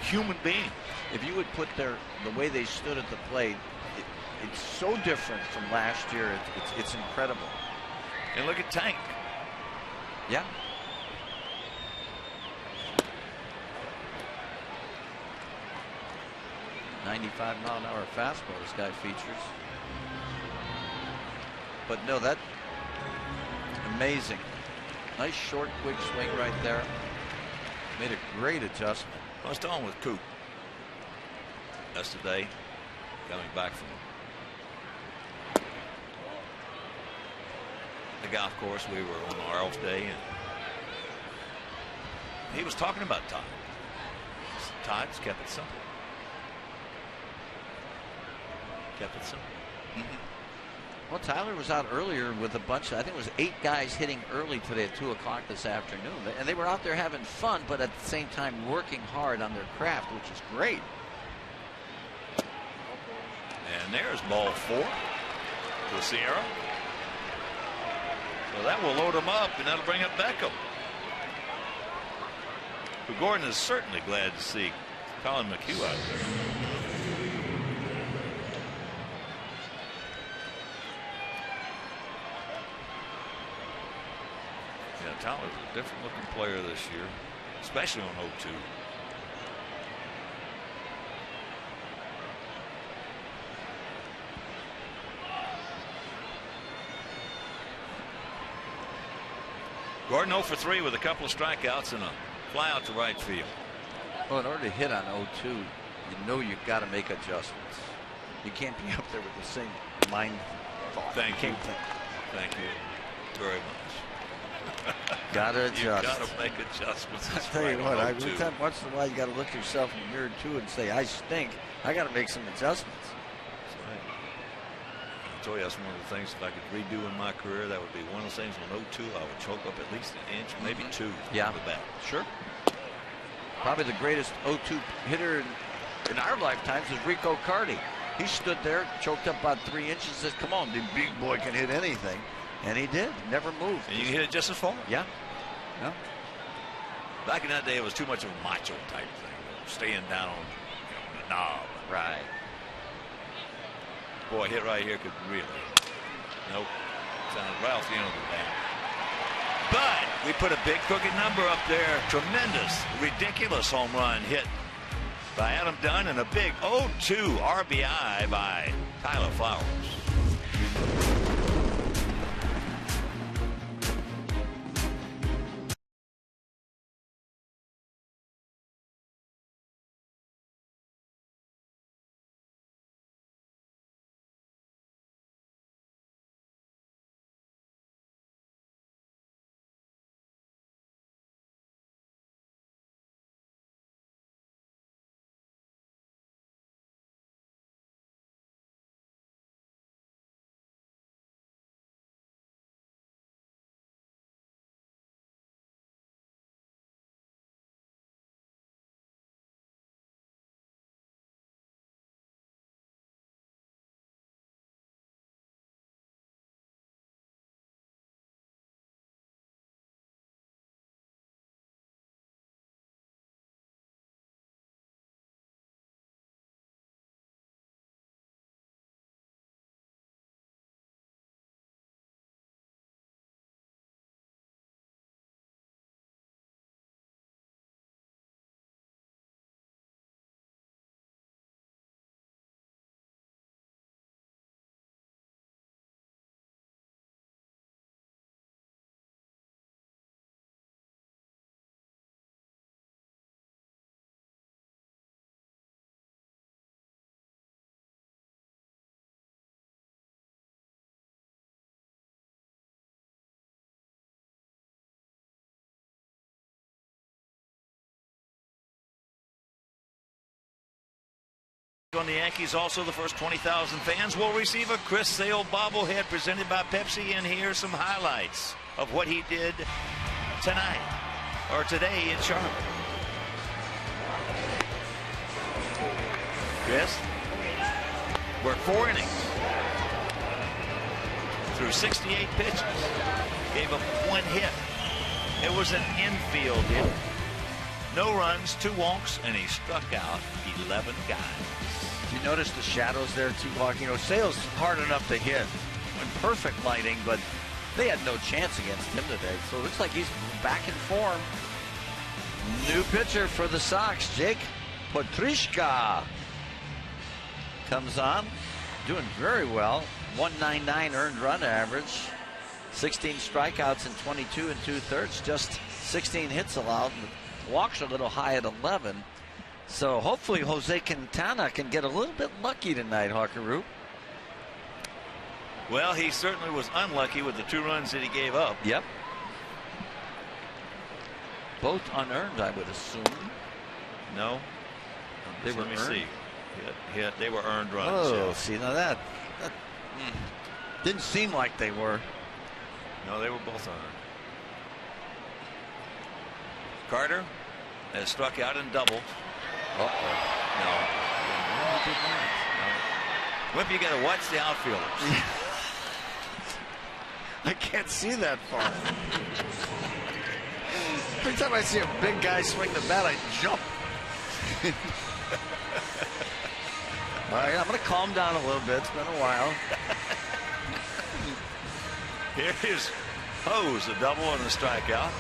[SPEAKER 1] human being.
[SPEAKER 2] If you would put the way they stood at the plate, It's so different from last year. It's incredible.
[SPEAKER 1] And look at Tank.
[SPEAKER 2] Yeah. .95-mile-an-hour fastball this guy features. But no, that amazing. Nice short, quick swing right there. Made a great adjustment.
[SPEAKER 1] I was talking with Coop yesterday, coming back from the golf course. We were on our off day, and he was talking about Todd. Todd's kept it simple. Kept it simple.
[SPEAKER 2] Well, Tyler was out earlier with a bunch of, I think it was 8 guys hitting early today at 2 o'clock this afternoon. And they were out there having fun, but at the same time working hard on their craft, which is great.
[SPEAKER 1] And there's ball 4 to Sierra. So that will load him up, and that'll bring up Beckham. But Gordon is certainly glad to see Colin McHugh out there. Yeah, Tyler's a different looking player this year, especially on 0-2. Gordon 0 for 3 with a couple of strikeouts and a fly out to right field.
[SPEAKER 2] Well, in order to hit on 0-2, you know you've got to make adjustments. You can't be up there with the same mind thought.
[SPEAKER 1] Thank you. Thank you very much.
[SPEAKER 2] Gotta adjust.
[SPEAKER 1] You gotta make adjustments.
[SPEAKER 2] I tell you what, every time once in a while you gotta look yourself in the mirror too and say, I stink. I gotta make some adjustments.
[SPEAKER 1] That's right. I told you that's one of the things, if I could redo in my career, that would be one of those things. On 0-2, I would choke up at least an inch, maybe 2
[SPEAKER 2] yeah.
[SPEAKER 1] to the bat.
[SPEAKER 2] Sure. Probably the greatest 0-2 hitter in our lifetimes is Rico Carty. He stood there, choked up about 3 inches, says, come on, the big boy can hit anything. And he did. Never moved.
[SPEAKER 1] And you hit it just as far.
[SPEAKER 2] Yeah. Yeah.
[SPEAKER 1] Back in that day, it was too much of a macho type thing. Staying down on the knob.
[SPEAKER 2] Right.
[SPEAKER 1] Boy, a hit right here could really. Nope. Sounded right off the end of the bat. But we put a big crooked number up there. Tremendous, ridiculous home run hit by Adam Dunn and a big 0-2 RBI by Tyler Flowers. On the Yankees, also the first 20,000 fans will receive a Chris Sale bobblehead presented by Pepsi, and here's some highlights of what he did tonight or today in Charlotte. Chris worked 4 innings through 68 pitches, gave up 1 hit. It was an infield hit. No runs, 2 walks, and he struck out 11 guys.
[SPEAKER 2] You notice the shadows there, T-Hawk? You know, Sale's hard enough to hit in perfect lighting, but they had no chance against him today. So it looks like he's back in form. New pitcher for the Sox, Jake Petrishka, comes on, doing very well. 199 earned run average, 16 strikeouts in 22 2/3, just 16 hits allowed. Walks a little high at 11. So hopefully Jose Quintana can get a little bit lucky tonight, Hawkeroo.
[SPEAKER 1] Well, he certainly was unlucky with the 2 runs that he gave up.
[SPEAKER 2] Yep. Both unearned, I would assume.
[SPEAKER 1] No.
[SPEAKER 2] They were
[SPEAKER 1] Let me
[SPEAKER 2] earned?
[SPEAKER 1] see. Yeah, they were earned runs.
[SPEAKER 2] Oh,
[SPEAKER 1] yeah.
[SPEAKER 2] see, now that didn't seem like they were.
[SPEAKER 1] No, they were both earned. Carter has struck out in double.
[SPEAKER 2] Uh-oh.
[SPEAKER 1] No.
[SPEAKER 2] No, he did not.
[SPEAKER 1] No. Whip, you got to watch the outfielders.
[SPEAKER 2] I can't see that far. Every time I see a big guy swing the bat, I jump. All right, I'm going to calm down a little bit. It's been a while.
[SPEAKER 1] Here is Hose, a double and a strikeout.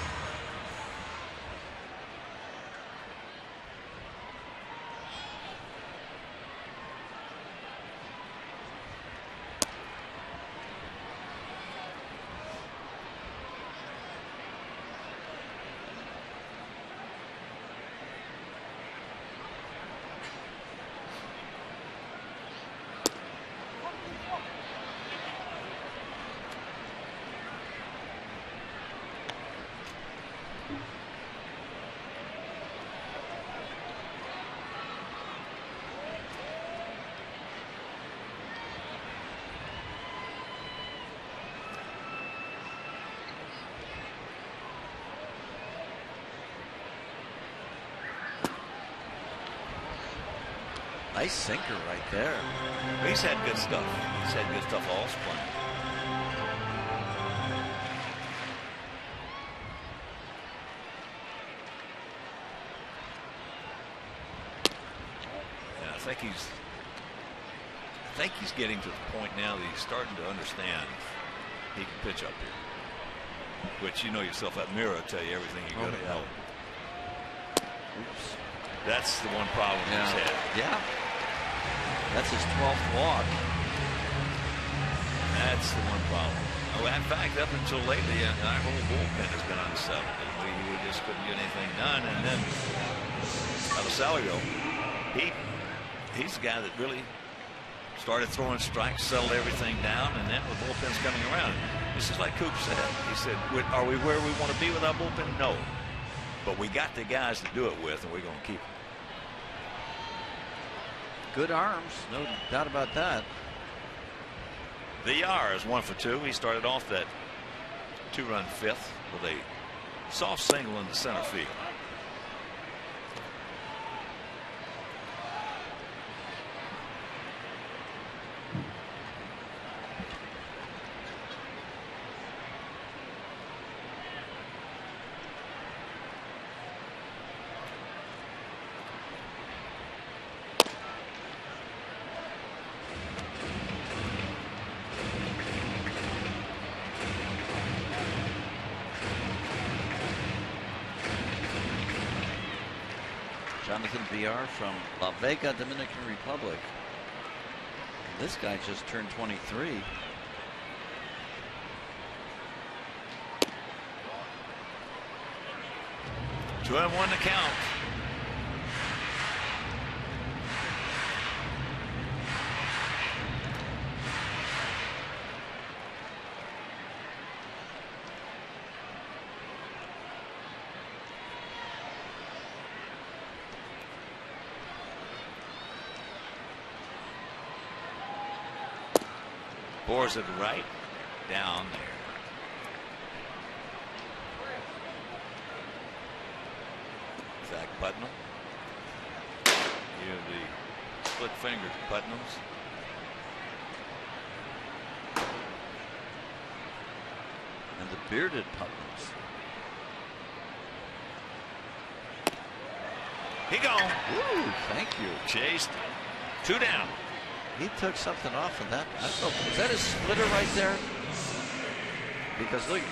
[SPEAKER 2] Nice sinker right there.
[SPEAKER 1] He's had good stuff. He's had good stuff all spring. Yeah, I think he's getting to the point now that he's starting to understand he can pitch up here. Which, you know yourself, that mirror will tell you everything you got to know.
[SPEAKER 2] Oops.
[SPEAKER 1] That's the one problem he's had.
[SPEAKER 2] Yeah. That's his 12th walk.
[SPEAKER 1] That's the one problem. Oh, in fact, up until lately, our whole bullpen has been unsettled. We just couldn't get anything done. And then Alosalio, he's the guy that really started throwing strikes, settled everything down, and now the bullpen's coming around. This is like Coop said. He said, are we where we want to be with our bullpen? No. But we got the guys to do it with, and we're going to keep them.
[SPEAKER 2] Good arms, no doubt about that.
[SPEAKER 1] Villar is 1 for 2. He started off that 2-run 5th with a soft single in the center field.
[SPEAKER 2] Villar from La Vega, Dominican Republic. This guy just turned 23.
[SPEAKER 1] Two and one to count. Bores it right down there. Zach Putnam. You have the split fingered Putnams.
[SPEAKER 2] And the bearded Putnams.
[SPEAKER 1] He gone.
[SPEAKER 2] Woo, thank you.
[SPEAKER 1] Chased 2 down.
[SPEAKER 2] He took something off of that. I thought, was that his splitter right there? Because look,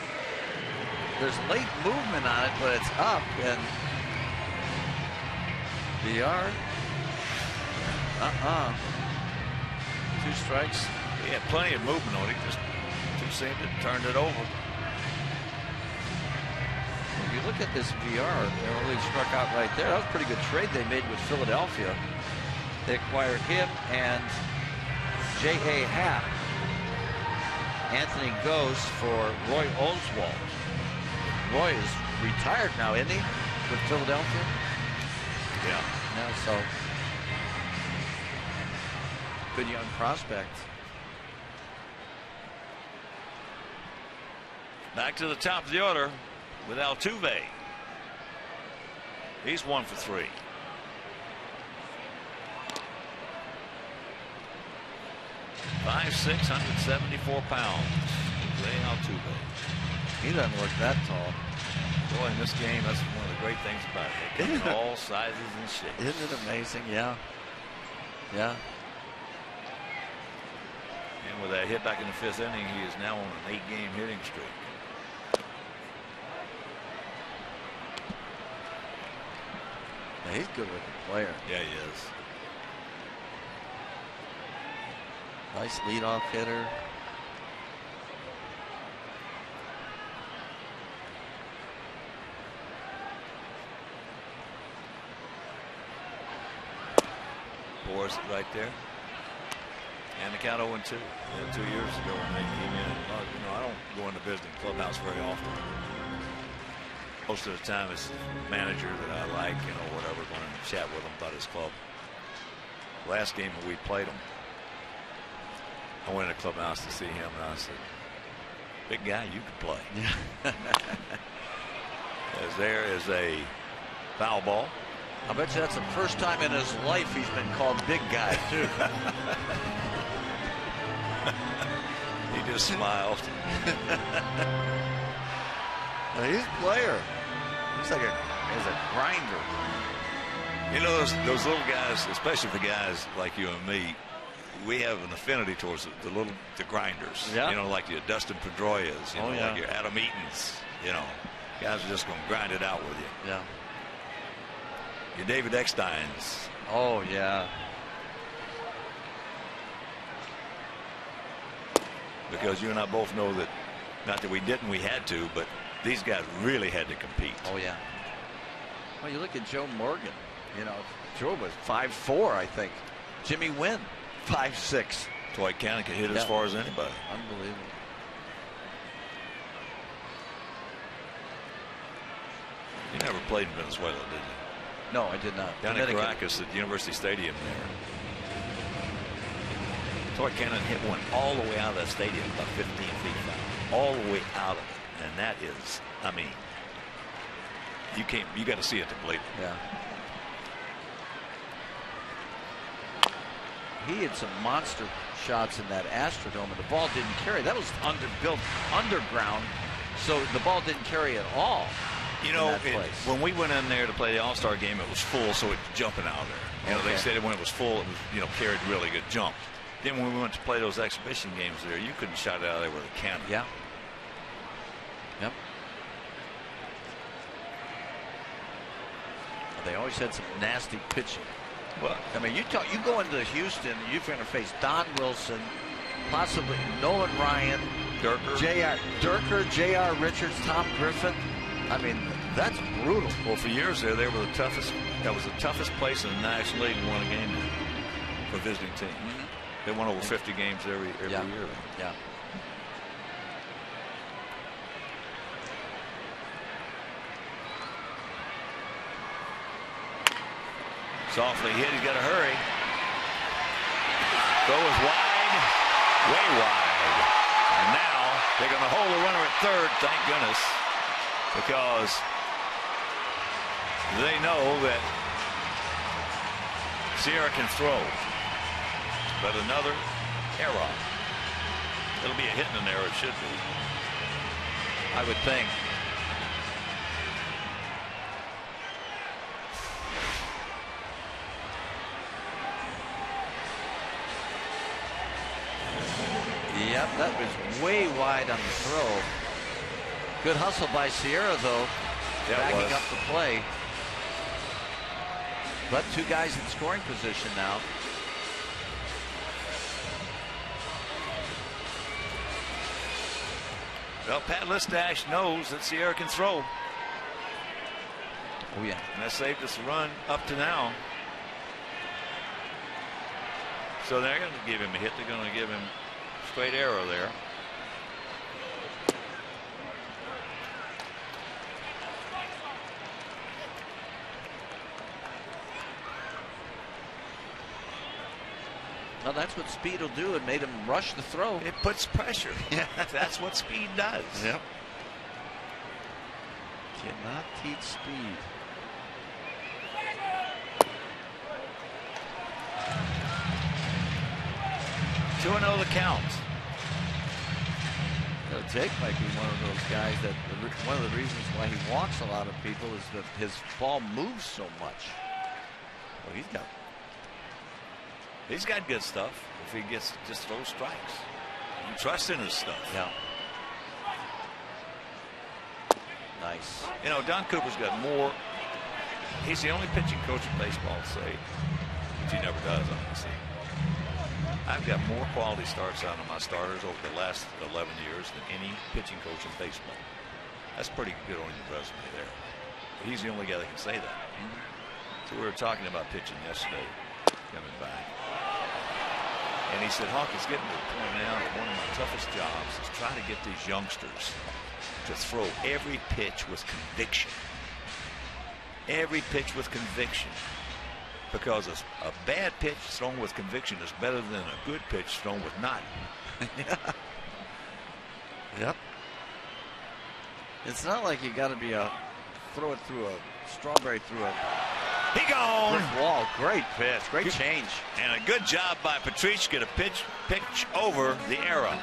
[SPEAKER 2] there's late movement on it, but it's up, and VR. 2 strikes.
[SPEAKER 1] He had plenty of movement on it. Just seemed it, turned it over.
[SPEAKER 2] If you look at this VR, they really struck out right there. That was a pretty good trade they made with Philadelphia. They acquired him and AT HOU. Anthony goes for Roy Oswalt. Roy is retired now, isn't he, with Philadelphia?
[SPEAKER 1] Yeah.
[SPEAKER 2] Yeah, so good young prospect.
[SPEAKER 1] Back to the top of the order with Altuve. He's 1 for 3. (5'6", 174 pounds. Altuve.
[SPEAKER 2] He doesn't look that tall.
[SPEAKER 1] Boy, in this game, that's one of the great things about it. They come in all sizes and shapes.
[SPEAKER 2] Isn't it amazing? Yeah. Yeah.
[SPEAKER 1] And with that hit back in the 5th inning, he is now on an 8-game hitting streak.
[SPEAKER 2] Yeah, he's good with the player.
[SPEAKER 1] Yeah, he is.
[SPEAKER 2] Nice leadoff hitter.
[SPEAKER 1] Bores it right there. And the count 0-2. 2 years ago when they came in. I don't go in the visiting clubhouse very often. Most of the time it's the manager that I like, whatever, going to chat with him about his club. Last game when we played him, I went to the clubhouse to see him, and I said, "Big guy, you can play." As there is a foul ball.
[SPEAKER 2] I bet you that's the first time in his life he's been called big guy, too.
[SPEAKER 1] He just smiled.
[SPEAKER 2] He's a player. He's like a grinder.
[SPEAKER 1] Those little guys, especially the guys like you and me, we have an affinity towards the grinders.
[SPEAKER 2] Yeah.
[SPEAKER 1] Like your Dustin Pedroias,
[SPEAKER 2] yeah.
[SPEAKER 1] like your Adam Eatons. Guys are just going to grind it out with you.
[SPEAKER 2] Yeah.
[SPEAKER 1] Your David Ecksteins.
[SPEAKER 2] Oh yeah.
[SPEAKER 1] Because you and I both know that, not that we didn't, we had to, but these guys really had to compete.
[SPEAKER 2] Oh yeah. Well, you look at Joe Morgan. Joe was 5'4", I think. Jimmy Wynn, 5'6".
[SPEAKER 1] Dwight Cannon could hit as far as anybody.
[SPEAKER 2] Unbelievable.
[SPEAKER 1] You never played in Venezuela, did you?
[SPEAKER 2] No, I did not.
[SPEAKER 1] Down in Caracas at University Stadium there. Dwight Cannon hit one all the way out of that stadium, about 15 feet down. All the way out of it. And that is, you got to see it to believe it.
[SPEAKER 2] Yeah. He had some monster shots in that Astrodome, and the ball didn't carry. That was built underground, so the ball didn't carry at all.
[SPEAKER 1] When we went in there to play the All-Star game, it was full, so it's jumping out of there. They said when it was full, it was, carried really good jump. Then when we went to play those exhibition games there, you couldn't shot it out of there with a cannon.
[SPEAKER 2] Yeah. Yep. They always had some nasty pitching.
[SPEAKER 1] Well,
[SPEAKER 2] you go into Houston, you're going to face Don Wilson, possibly Nolan Ryan, Dierker, J.R. Richards, Tom Griffin. That's brutal.
[SPEAKER 1] Well, for years there, they were the toughest. That was the toughest place in the National League to win a game for visiting team. Mm-hmm. They won over 50 games every year.
[SPEAKER 2] Yeah.
[SPEAKER 1] Softly hit. He's got to hurry. Throw is wide, way wide. And now they're going to hold the runner at third. Thank goodness, because they know that Sierra can throw. But another error. It'll be a hit and an error. It should be.
[SPEAKER 2] I would think. Yep, that was way wide on the throw. Good hustle by Sierra, though, backing up the play. But two guys in scoring position now.
[SPEAKER 1] Well, Pat Listash knows that Sierra can throw.
[SPEAKER 2] Oh, yeah.
[SPEAKER 1] And that saved us a run up to now. So they're going to give him a hit. They're going to give him straight arrow there.
[SPEAKER 2] Well, that's what speed will do. It made him rush the throw.
[SPEAKER 1] It puts pressure. Yeah, that's what speed does.
[SPEAKER 2] Yep. Cannot teach speed.
[SPEAKER 1] Two and 0 the count.
[SPEAKER 2] Jake might be one of those guys that one of the reasons why he walks a lot of people is that his ball moves so much.
[SPEAKER 1] Well, he's got good stuff. If he gets just those strikes, you trust in his stuff.
[SPEAKER 2] Yeah. Nice.
[SPEAKER 1] You know, Don Cooper's got more. He's the only pitching coach in baseball to say, which he never does, obviously. I've got more quality starts out of my starters over the last 11 years than any pitching coach in baseball. That's pretty good on your resume there. But he's the only guy that can say that. So we were talking about pitching yesterday, coming back. And he said, Hawk, it's getting to the point now that one of my toughest jobs is trying to get these youngsters to throw every pitch with conviction. Every pitch with conviction. Because a bad pitch thrown with conviction is better than a good pitch thrown with not.
[SPEAKER 2] Yeah. Yep. It's not like you got to be throw it through a strawberry through a
[SPEAKER 1] He gone.
[SPEAKER 2] brick wall. Great pitch. Great change.
[SPEAKER 1] And a good job by Patrice to pitch over the arrow.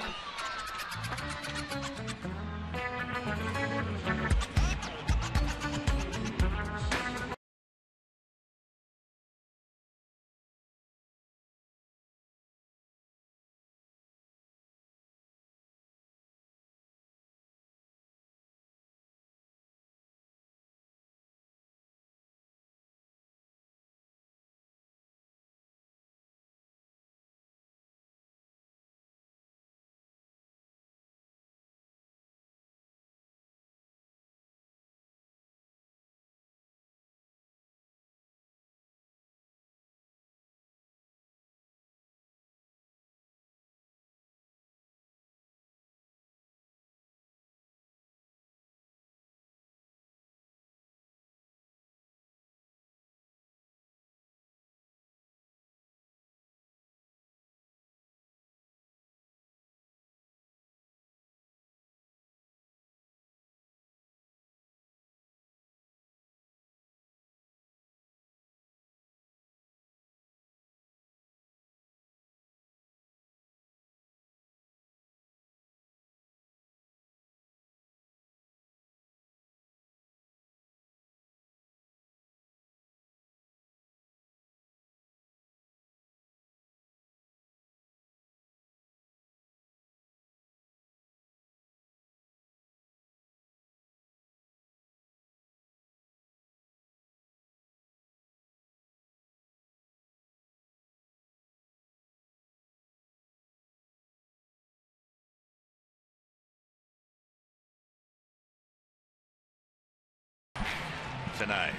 [SPEAKER 1] Tonight.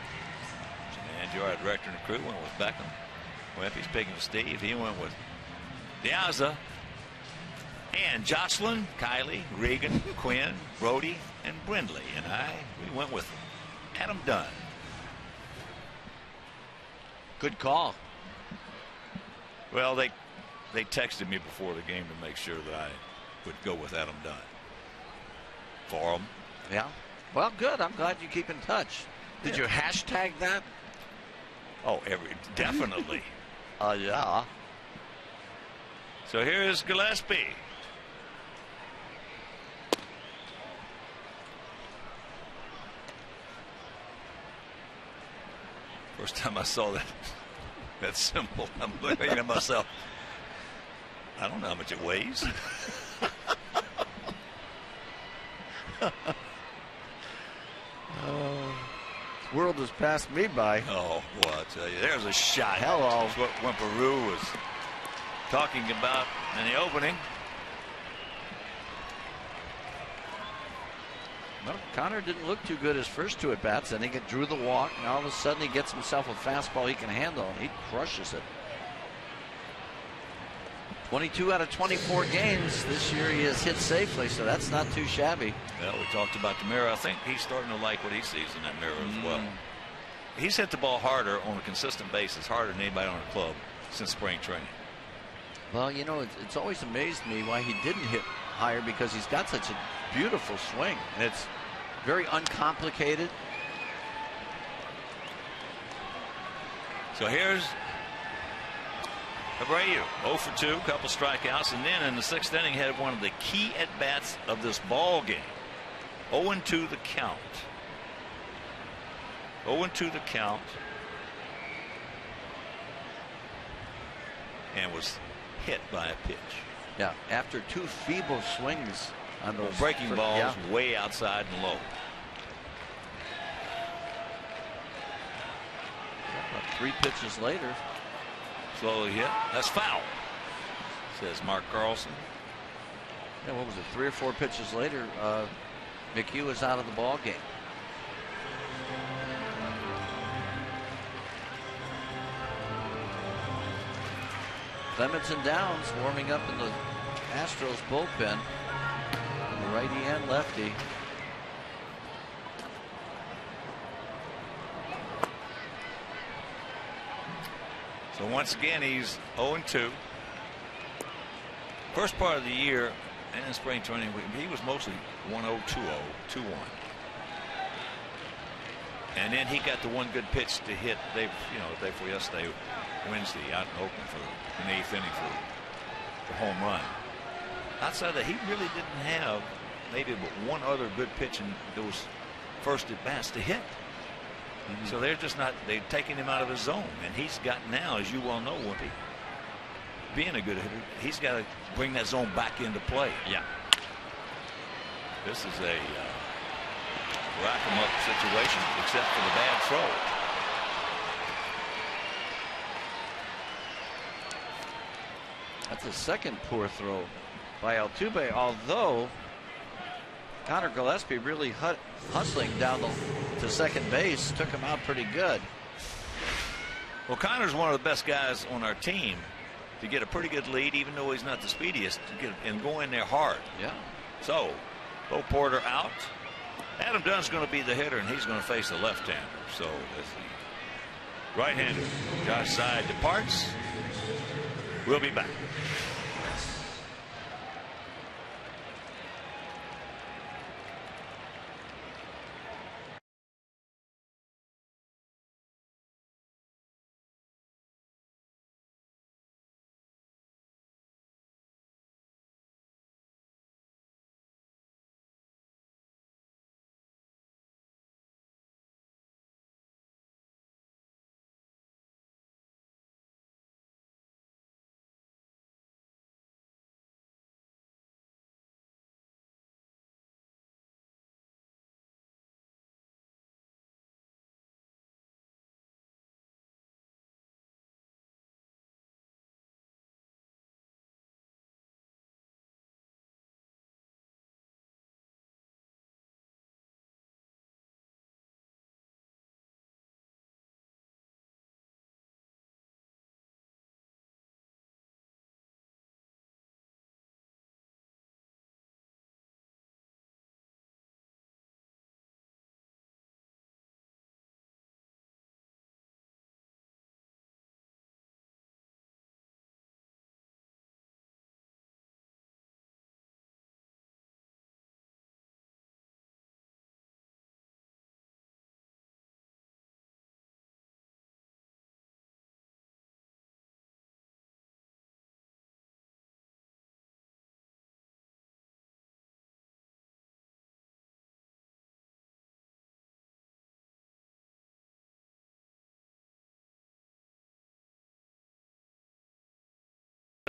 [SPEAKER 1] And your director and crew went with Beckham. Wempe's picking Steve. He went with Diaza and Jocelyn, Kylie, Regan, Quinn, Brody, and Brindley. And we went with Adam Dunn.
[SPEAKER 2] Good call.
[SPEAKER 1] Well, they texted me before the game to make sure that I would go with Adam Dunn for them.
[SPEAKER 2] Yeah. Well, good. I'm glad you keep in touch. Did you hashtag that?
[SPEAKER 1] Oh, definitely.
[SPEAKER 2] Yeah.
[SPEAKER 1] So here's Gillespie. First time I saw that symbol, I'm looking at myself. I don't know how much it weighs.
[SPEAKER 2] This world has passed me by.
[SPEAKER 1] Oh, boy, I tell you, there's a shot.
[SPEAKER 2] Hello.
[SPEAKER 1] That's what Wimperoo was talking about in the opening.
[SPEAKER 2] Well, Connor didn't look too good his first 2 at bats, and he drew the walk. Now all of a sudden he gets himself a fastball he can handle, and he crushes it. 22 out of 24 games this year he has hit safely, so that's not too shabby.
[SPEAKER 1] Well, we talked about the mirror. I think he's starting to like what he sees in that mirror as well. He's hit the ball harder on a consistent basis, harder than anybody on the club since spring training.
[SPEAKER 2] Well, you know, it's always amazed me why he didn't hit higher, because he's got such a beautiful swing, and it's very uncomplicated.
[SPEAKER 1] So here's Abreu, 0 for 2, couple strikeouts, and then in the 6th inning had one of the key at bats of this ball game. 0-2 the count. 0-2 the count, and was hit by a pitch.
[SPEAKER 2] Yeah, after 2 feeble swings on those
[SPEAKER 1] breaking balls way outside and low.
[SPEAKER 2] About 3 pitches later.
[SPEAKER 1] Slowly hit. That's foul, says Mark Carlson.
[SPEAKER 2] Yeah, what was it? 3 or 4 pitches later, McHugh is out of the ball game. Clemens and Downs warming up in the Astros bullpen. The righty and lefty.
[SPEAKER 1] So once again, he's 0-2. First part of the year and in spring training, he was mostly 1-0, 2-0, 2-1. And then he got the one good pitch to hit. Day before yesterday, Wednesday, out in Oakland in the 8th inning for the home run. Outside of that, he really didn't have maybe but one other good pitch in those first at bats to hit. So they're taking him out of his zone, and he's got now, as you well know, Wimpy, being a good hitter, he's got to bring that zone back into play.
[SPEAKER 2] Yeah.
[SPEAKER 1] This is a rack 'em up situation, except for the bad throw.
[SPEAKER 2] That's a second poor throw by Altuve, although Connor Gillespie really hustling down to second base took him out pretty good.
[SPEAKER 1] Well, Connor's one of the best guys on our team to get a pretty good lead, even though he's not the speediest, to get and go in there hard.
[SPEAKER 2] Yeah.
[SPEAKER 1] So, Bo Porter out. Adam Dunn's going to be the hitter, and he's going to face the left-hander. So, as the right-hander Josh Side departs, we'll be back.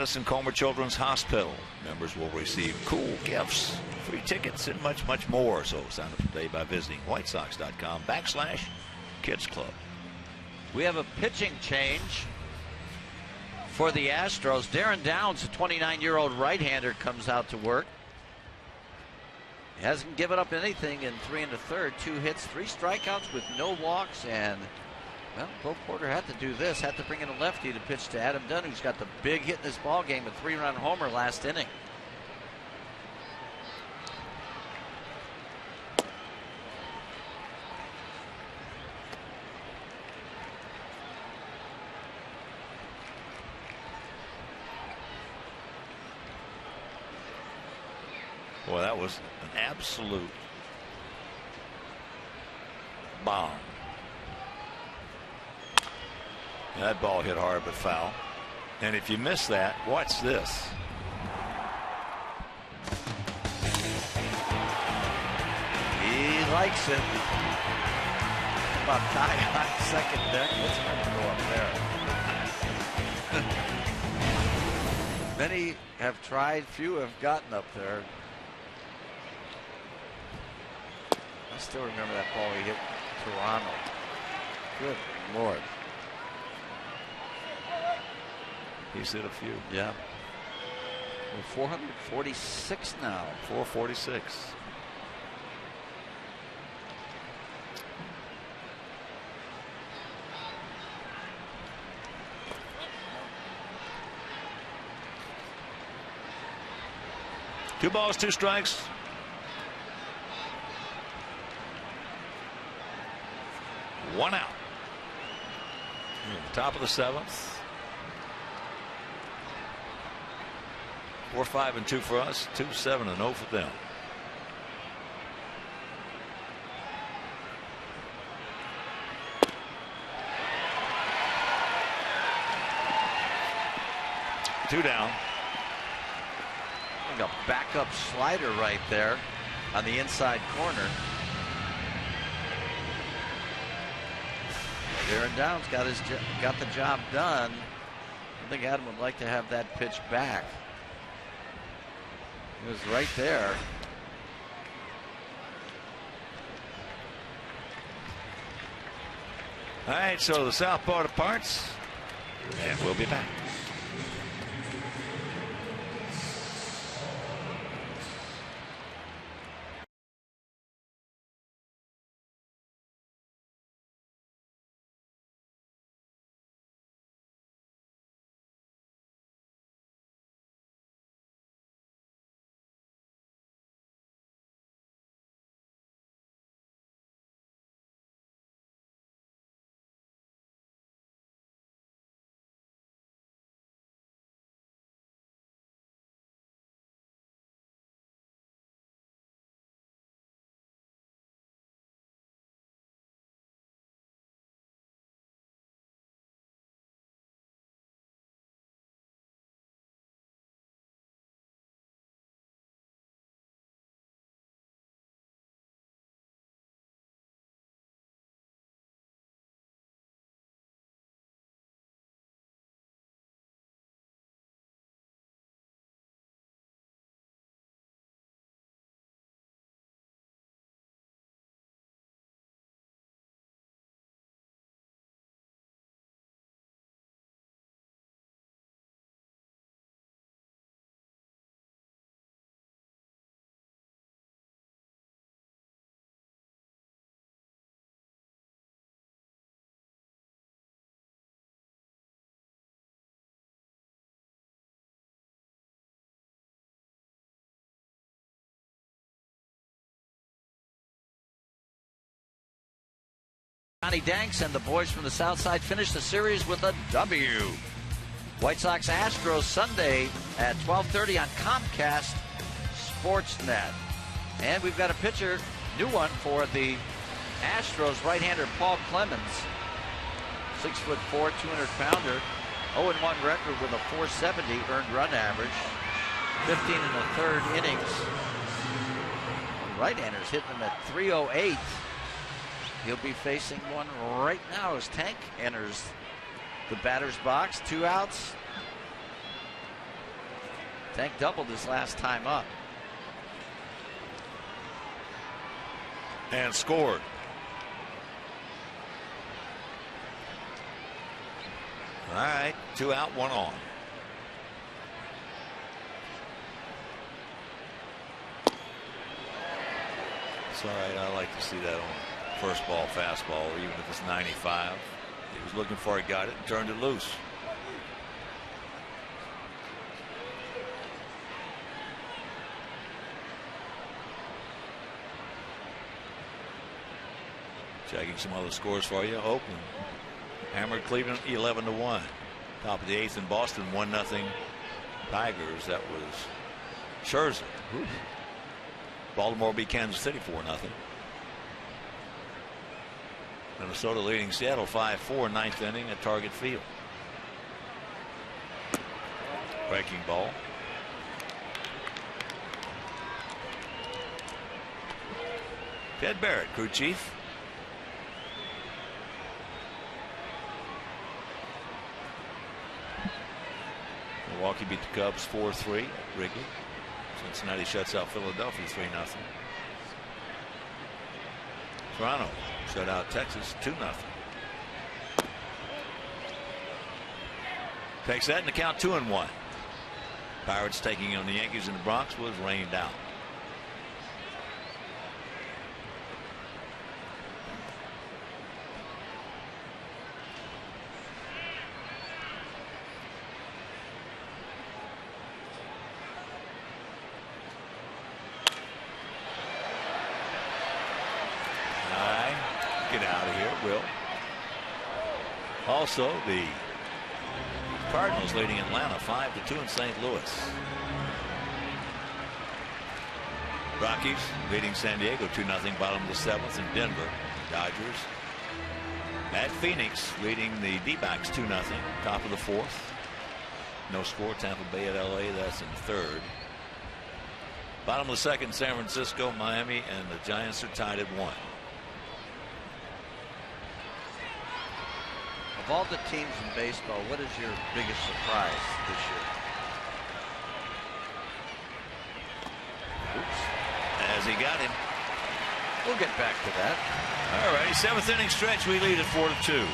[SPEAKER 1] Madison Comer Children's Hospital. Members will receive cool gifts, free tickets, and much, much more. So sign up today by visiting whitesox.com/Kids Club.
[SPEAKER 2] We have a pitching change for the Astros. Darren Downs, a 29-year-old right-hander, comes out to work. He hasn't given up anything in 3 1/3, 2 hits, 3 strikeouts with no walks, and well, Bo Porter had to do this, had to bring in a lefty to pitch to Adam Dunn, who's got the big hit in this ball game, a 3-run homer last inning.
[SPEAKER 1] Boy, that was an absolute bomb. That ball hit hard but foul. And if you miss that, watch this.
[SPEAKER 2] He likes it. About tied on second deck. Let's try to go up there. Many have tried, few have gotten up there. I still remember that ball he hit Toronto. Good Lord.
[SPEAKER 1] He's hit a few.
[SPEAKER 2] Yeah. We're 446 now.
[SPEAKER 1] 446. Two balls, 2 strikes. One out. Top of the 7th. 4, 5, and 2 for us. 2, 7, and 0 for them. Two down.
[SPEAKER 2] Like a backup slider right there on the inside corner. Darren Downs got the job done. I think Adam would like to have that pitch back. It was right there.
[SPEAKER 1] All right, so the southpaw departs, and we'll be back.
[SPEAKER 2] Johnny Danks and the boys from the South Side finished the series with a W. White Sox Astros Sunday at 12:30 on Comcast Sportsnet. And we've got a pitcher, new one for the Astros, right-hander Paul Clemens. 6'4", 200-pounder. 0-1 record with a .470 earned run average. 15 1/3 innings. Right-handers hitting him at .308. He'll be facing one right now as Tank enters the batter's box. 2 outs. Tank doubled his last time up.
[SPEAKER 1] And scored. All right, 2 out, 1 on. It's all right. I like to see that on first ball, fastball, or even if it's 95. He was looking for it, got it, and turned it loose. Checking some other scores for you. Oakland hammered Cleveland 11-1. Top of the 8th in Boston, 1-0 Tigers. That was Scherzer. Ooh. Baltimore beat Kansas City 4-0. Minnesota leading Seattle 5-4, 9th inning at Target Field. Breaking ball. Ted Barrett, crew chief. Milwaukee beat the Cubs 4-3 at Wrigley. Cincinnati shuts out Philadelphia 3-0. Toronto shut out Texas 2-0. Takes that in the count 2-1. Pirates taking on the Yankees in the Bronx was rained out. Also, the Cardinals leading Atlanta 5-2 in St. Louis. Rockies leading San Diego 2-0 bottom of the 7th in Denver. Dodgers at Phoenix leading the D-backs 2-0 top of the 4th. No score. Tampa Bay at LA, that's in 3rd. Bottom of the 2nd, San Francisco, Miami, and the Giants are tied at 1.
[SPEAKER 2] Of all the teams in baseball, what is your biggest surprise this year?
[SPEAKER 1] Oops. As he got him.
[SPEAKER 2] We'll get back to that.
[SPEAKER 1] All right, 7th inning stretch. We lead at 4-2.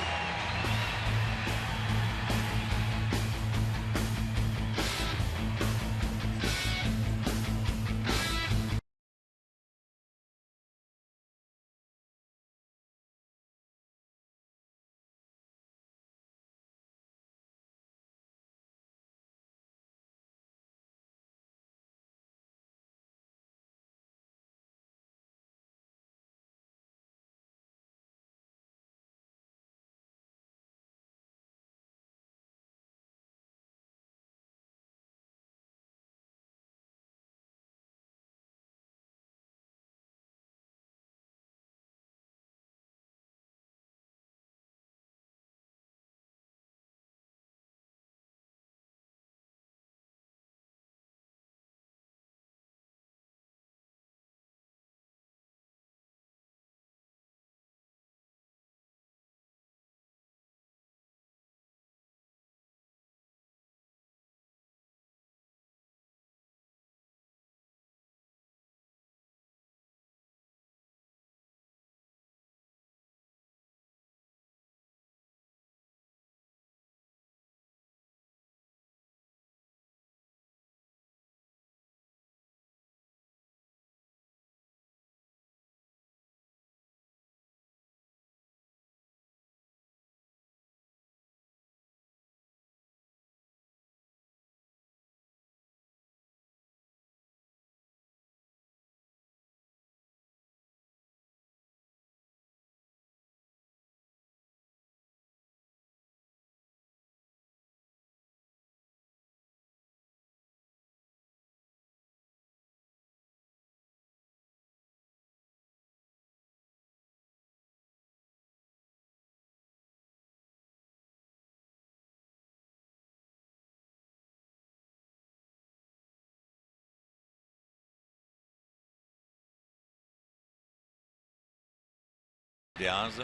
[SPEAKER 1] Diaz,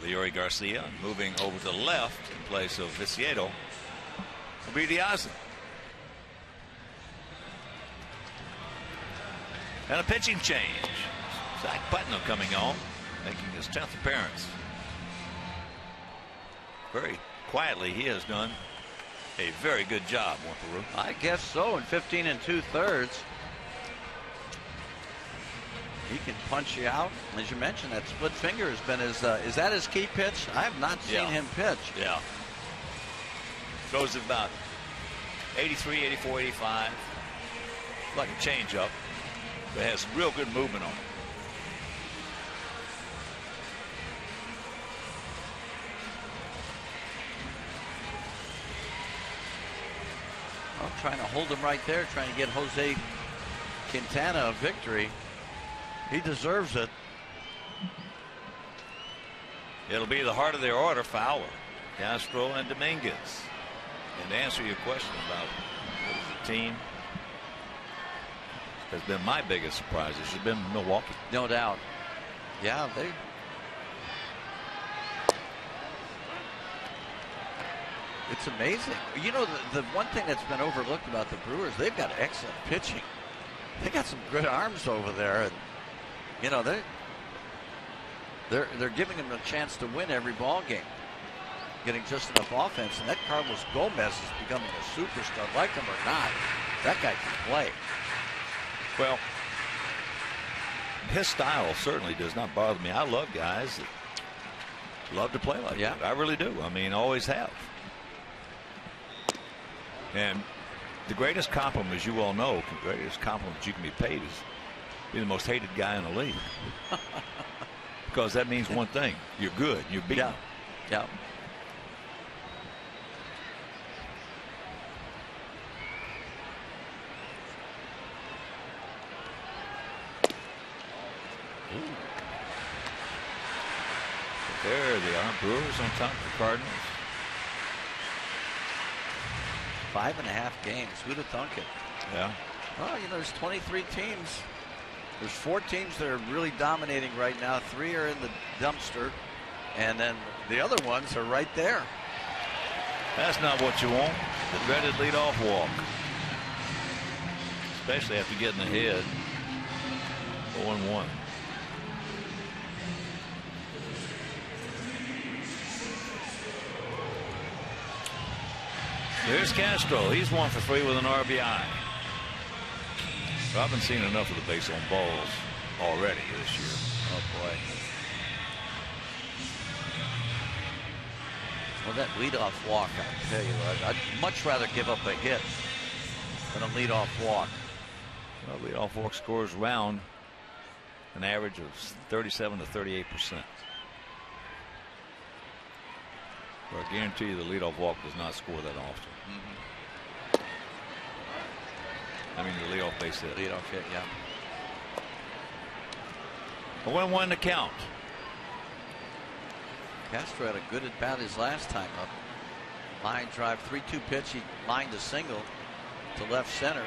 [SPEAKER 1] Leroy Garcia moving over to the left in place of Viciedo. Will be Diaz. And a pitching change. Zach Putnam coming on, making his 10th appearance. Very quietly, he has done a very good job, Wimperoo.
[SPEAKER 2] I guess so. In 15 2/3, he can punch you out. As you mentioned, that split finger has been his. Is that his key pitch? I have not seen him pitch.
[SPEAKER 1] Yeah. Throws it about 83, 84, 85. Like a changeup, but has real good movement on it.
[SPEAKER 2] Well, trying to hold him right there, trying to get Jose Quintana a victory. He deserves it.
[SPEAKER 1] It'll be the heart of their order: Fowler, Castro, and Dominguez. And to answer your question about the team, has been my biggest surprise. It has been Milwaukee.
[SPEAKER 2] No doubt. Yeah, they. It's amazing. You know, the one thing that's been overlooked about the Brewers, they've got excellent pitching. They got some good arms over there, and you know they're giving them a chance to win every ball game, getting just enough offense. And that Carlos Gomez is becoming a superstar. Like him or not, that guy can play.
[SPEAKER 1] Well, his style certainly does not bother me. I love guys that love to play like that. I really do. I mean, always have. And the greatest compliment, as you all know, the greatest compliment you can be paid is be the most hated guy in the league. Because that means one thing: you're good. You're beaten.
[SPEAKER 2] Yeah.
[SPEAKER 1] There they are. Brewers on top of the Cardinals.
[SPEAKER 2] 5.5 games. Who'd have thunk it?
[SPEAKER 1] Yeah.
[SPEAKER 2] Well, you know, there's 23 teams. There's 4 teams that are really dominating right now. 3 are in the dumpster, and then the other ones are right there.
[SPEAKER 1] That's not what you want. The dreaded leadoff walk, especially after getting ahead 0-1. There's Castro. He's 1 for 3 with an RBI. So I've been seeing enough of the base on balls already this year.
[SPEAKER 2] Oh boy. Well, that leadoff walk, I tell you what, I'd much rather give up a hit than a leadoff walk.
[SPEAKER 1] Well, leadoff walk scores around an average of 37 to 38%. But I guarantee you the leadoff walk does not score that often. I mean the leadoff base hit.
[SPEAKER 2] Leadoff hit, yeah.
[SPEAKER 1] A 1-1 to count.
[SPEAKER 2] Castro had a good at bat his last time up. Line drive, 3-2 pitch. He lined a single to left center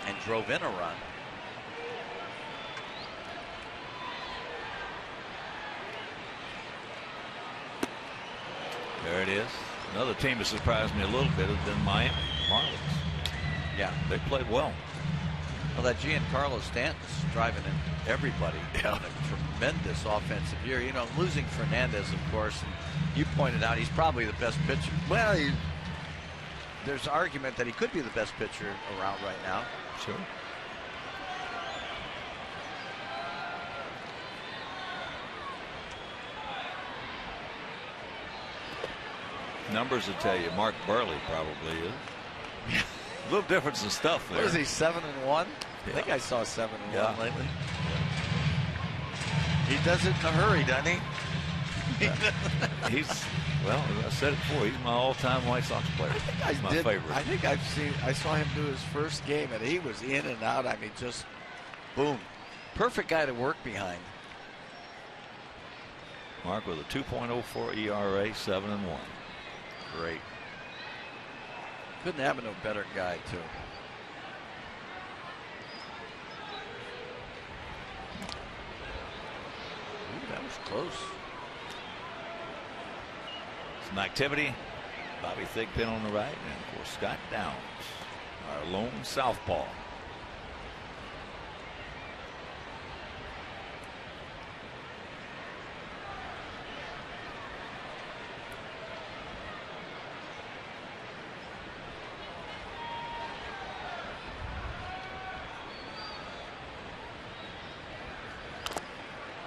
[SPEAKER 2] and drove in a run.
[SPEAKER 1] There it is. Another team that surprised me a little bit has been Miami Marlins.
[SPEAKER 2] Yeah,
[SPEAKER 1] they played well.
[SPEAKER 2] Well, that Giancarlo Stanton's driving in everybody.
[SPEAKER 1] Yeah.
[SPEAKER 2] A tremendous offensive year. You know, losing Fernandez, of course, and you pointed out he's probably the best pitcher. Well, there's argument that he could be the best pitcher around right now.
[SPEAKER 1] Sure. Numbers will tell you Mark Burley probably is. A little difference in stuff there.
[SPEAKER 2] What is he, 7-1?
[SPEAKER 1] Yeah.
[SPEAKER 2] I think I saw 7-1 lately.
[SPEAKER 1] Yeah.
[SPEAKER 2] He does it in a hurry, doesn't he?
[SPEAKER 1] He's, well, I said it before, he's my all-time White Sox player. He's my favorite.
[SPEAKER 2] I think I saw him do his first game, and he was in and out. I mean, just boom. Perfect guy to work behind.
[SPEAKER 1] Mark with a 2.04 ERA, 7-1.
[SPEAKER 2] Great. Couldn't have no better guy, too. Ooh, that was close.
[SPEAKER 1] Some activity. Bobby Thigpen on the right, and of course Scott Downs, our lone southpaw.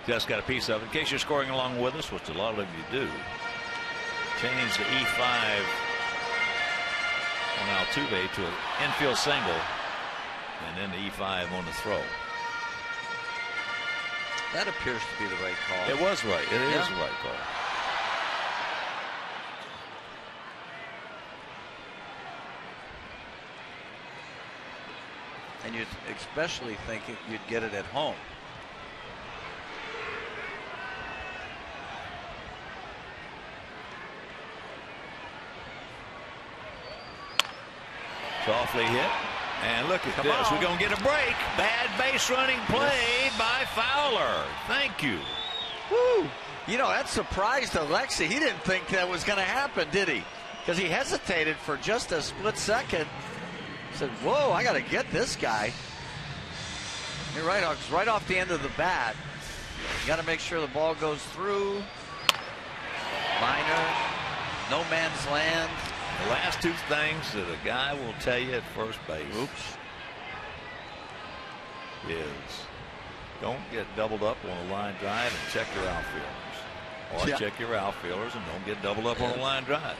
[SPEAKER 1] Just got a piece of it. In case you're scoring along with us, which a lot of you do, change the E5 on Altuve to an infield single, and then the E5 on the throw.
[SPEAKER 2] That appears to be the right call.
[SPEAKER 1] It was right. It is the right call.
[SPEAKER 2] And you'd especially think you'd get it at home.
[SPEAKER 1] Softly hit. And look at this. We're going to get a break. Bad base running played by Fowler. Thank you.
[SPEAKER 2] Woo. You know, that surprised Alexi. He didn't think that was going to happen, did he? Because he hesitated for just a split second. Said, whoa, I got to get this guy. You're right, it's right off the end of the bat. You got to make sure the ball goes through. Minor. No man's land.
[SPEAKER 1] The last two things that a guy will tell you at first base is don't get doubled up on a line drive and check your outfielders. Or check your outfielders and don't get doubled up on a line drive.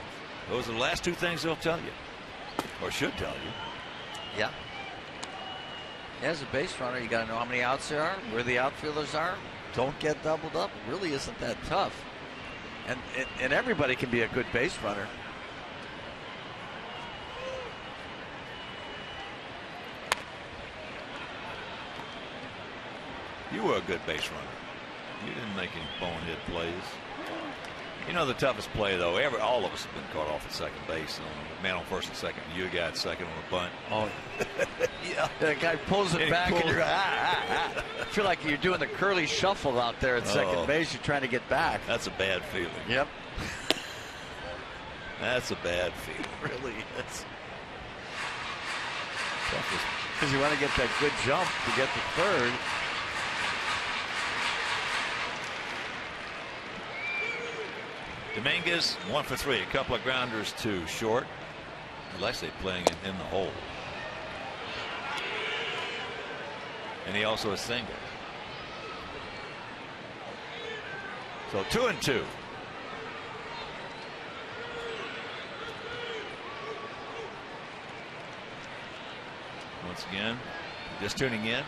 [SPEAKER 1] Those are the last two things they'll tell you. Or should tell you.
[SPEAKER 2] Yeah. As a base runner, you got to know how many outs there are, where the outfielders are. Don't get doubled up. It really isn't that tough. And everybody can be a good base runner.
[SPEAKER 1] You were a good base runner. You didn't make any bonehead plays. You know the toughest play, though, all of us have been caught off at second base. Man on first and second. You got second on a bunt.
[SPEAKER 2] Oh, yeah. That guy pulls it back, and you're I feel like you're doing the curly shuffle out there at second base. You're trying to get back.
[SPEAKER 1] That's a bad feeling.
[SPEAKER 2] Yep.
[SPEAKER 1] That's a bad feeling.
[SPEAKER 2] Really is. Because you want to get that good jump to get to third.
[SPEAKER 1] Dominguez 1 for 3, a couple of grounders to short. Alexi playing in the hole. And he also a single. So 2 and 2. Once again, just tuning in,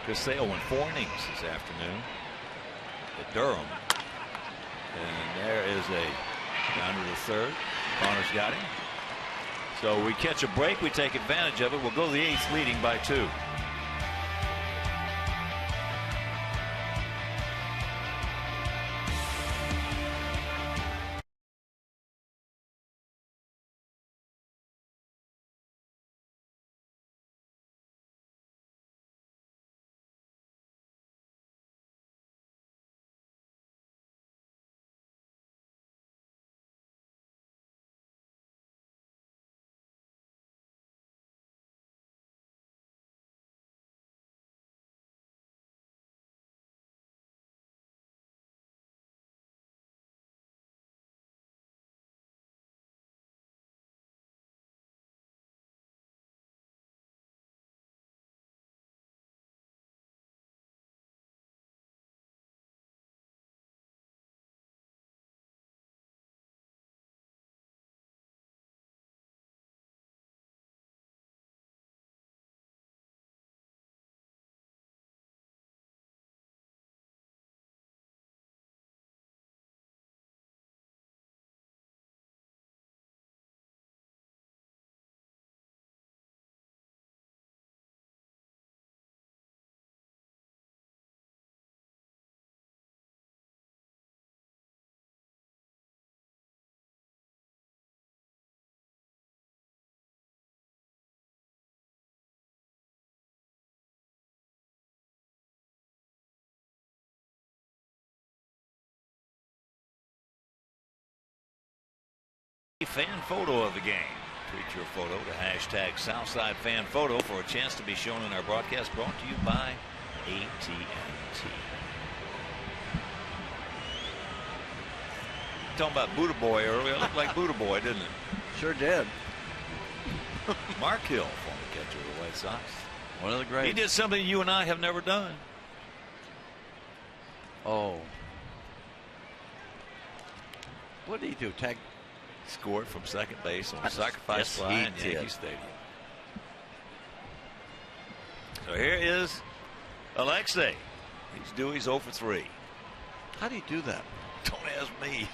[SPEAKER 1] Chris Sale won 4 innings this afternoon at Durham. And there is a down to the third. Connor's got him. So we catch a break. We take advantage of it. We'll go to the 8th leading by 2. Fan photo of the game. Tweet your photo to hashtag Southside Fan Photo for a chance to be shown in our broadcast, brought to you by AT&T. Talking about Buddha Boy earlier. It looked like Buddha Boy, didn't it?
[SPEAKER 2] Sure did.
[SPEAKER 1] Mark Hill, former catcher of the White Sox.
[SPEAKER 2] One of the greats.
[SPEAKER 1] He did something you and I have never done.
[SPEAKER 2] Oh. What did he do? Tag?
[SPEAKER 1] Scored from second base on a sacrifice fly in Yankee Stadium. So here is Alexei. He's due. He's 0 for 3.
[SPEAKER 2] How do you do that?
[SPEAKER 1] Don't ask me.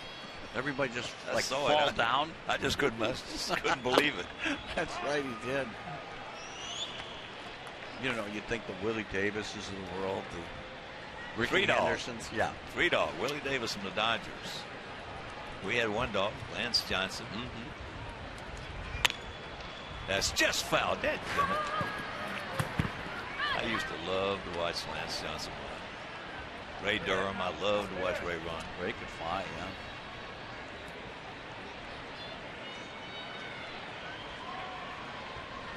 [SPEAKER 2] Everybody just
[SPEAKER 1] fall
[SPEAKER 2] down?
[SPEAKER 1] I just couldn't believe it.
[SPEAKER 2] That's right, he did. You know, you'd think the Willie Davises of the world, the Ricky Andersons. Yeah.
[SPEAKER 1] 3-dog. Willie Davis from the Dodgers. We had 1 dog, Lance Johnson. That's just foul. Dadgummit. I used to love to watch Lance Johnson run. Ray Durham, I loved to watch Ray run.
[SPEAKER 2] Ray could fly, yeah.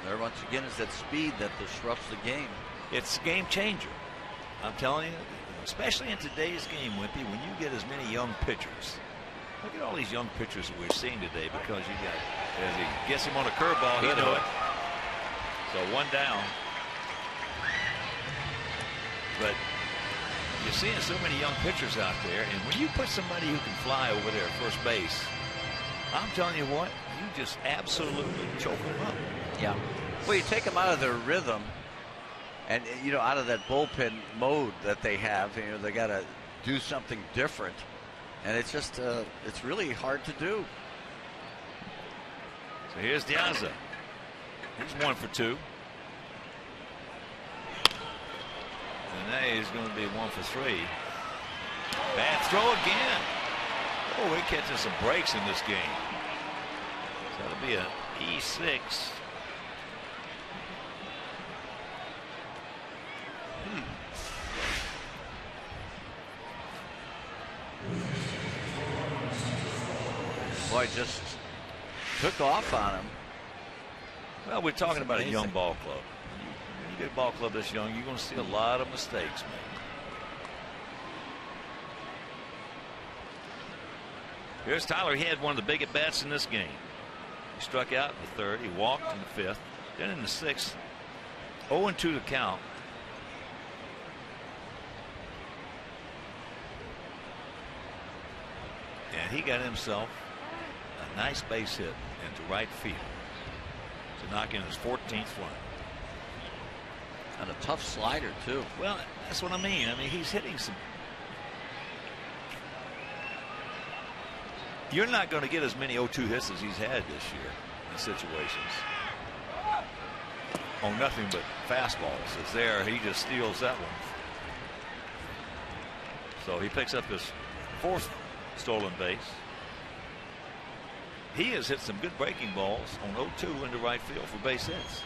[SPEAKER 2] There once again is that speed that disrupts the game.
[SPEAKER 1] It's a game changer. I'm telling you, especially in today's game, Wimpy, when you get as many young pitchers. Look at all these young pitchers that we're seeing today because you got, as he gets him on a curveball, he knew it. So 1 down. But you're seeing so many young pitchers out there, and when you put somebody who can fly over there at first base, I'm telling you what, you just absolutely choke them up.
[SPEAKER 2] Yeah. Well, you take them out of their rhythm, and you know, out of that bullpen mode that they have. You know, they got to do something different, and it's just it's really hard to do.
[SPEAKER 1] So here's Diaza. He's 1 for 2. And now he's going to be 1 for 3. Bad throw again. Oh, we're catching some breaks in this game. So that'll be an E6.
[SPEAKER 2] Boy, just took off on him.
[SPEAKER 1] Well, we're talking about a young ball club. When you get a ball club this young, you're going to see a lot of mistakes made. Here's Tyler. He had one of the big at-bats in this game. He struck out in the 3rd. He walked in the 5th. Then in the 6th, 0-2 to count. And he got himself a nice base hit into right field to knock in his 14th run.
[SPEAKER 2] And a tough slider, too.
[SPEAKER 1] Well, that's what I mean. I mean, he's hitting some. You're not going to get as many 0-2 hits as he's had this year in situations. Oh, nothing but fastballs. It's there. He just steals that one. So he picks up his 4th stolen base. He has hit some good breaking balls on 0-2 into right field for base hits.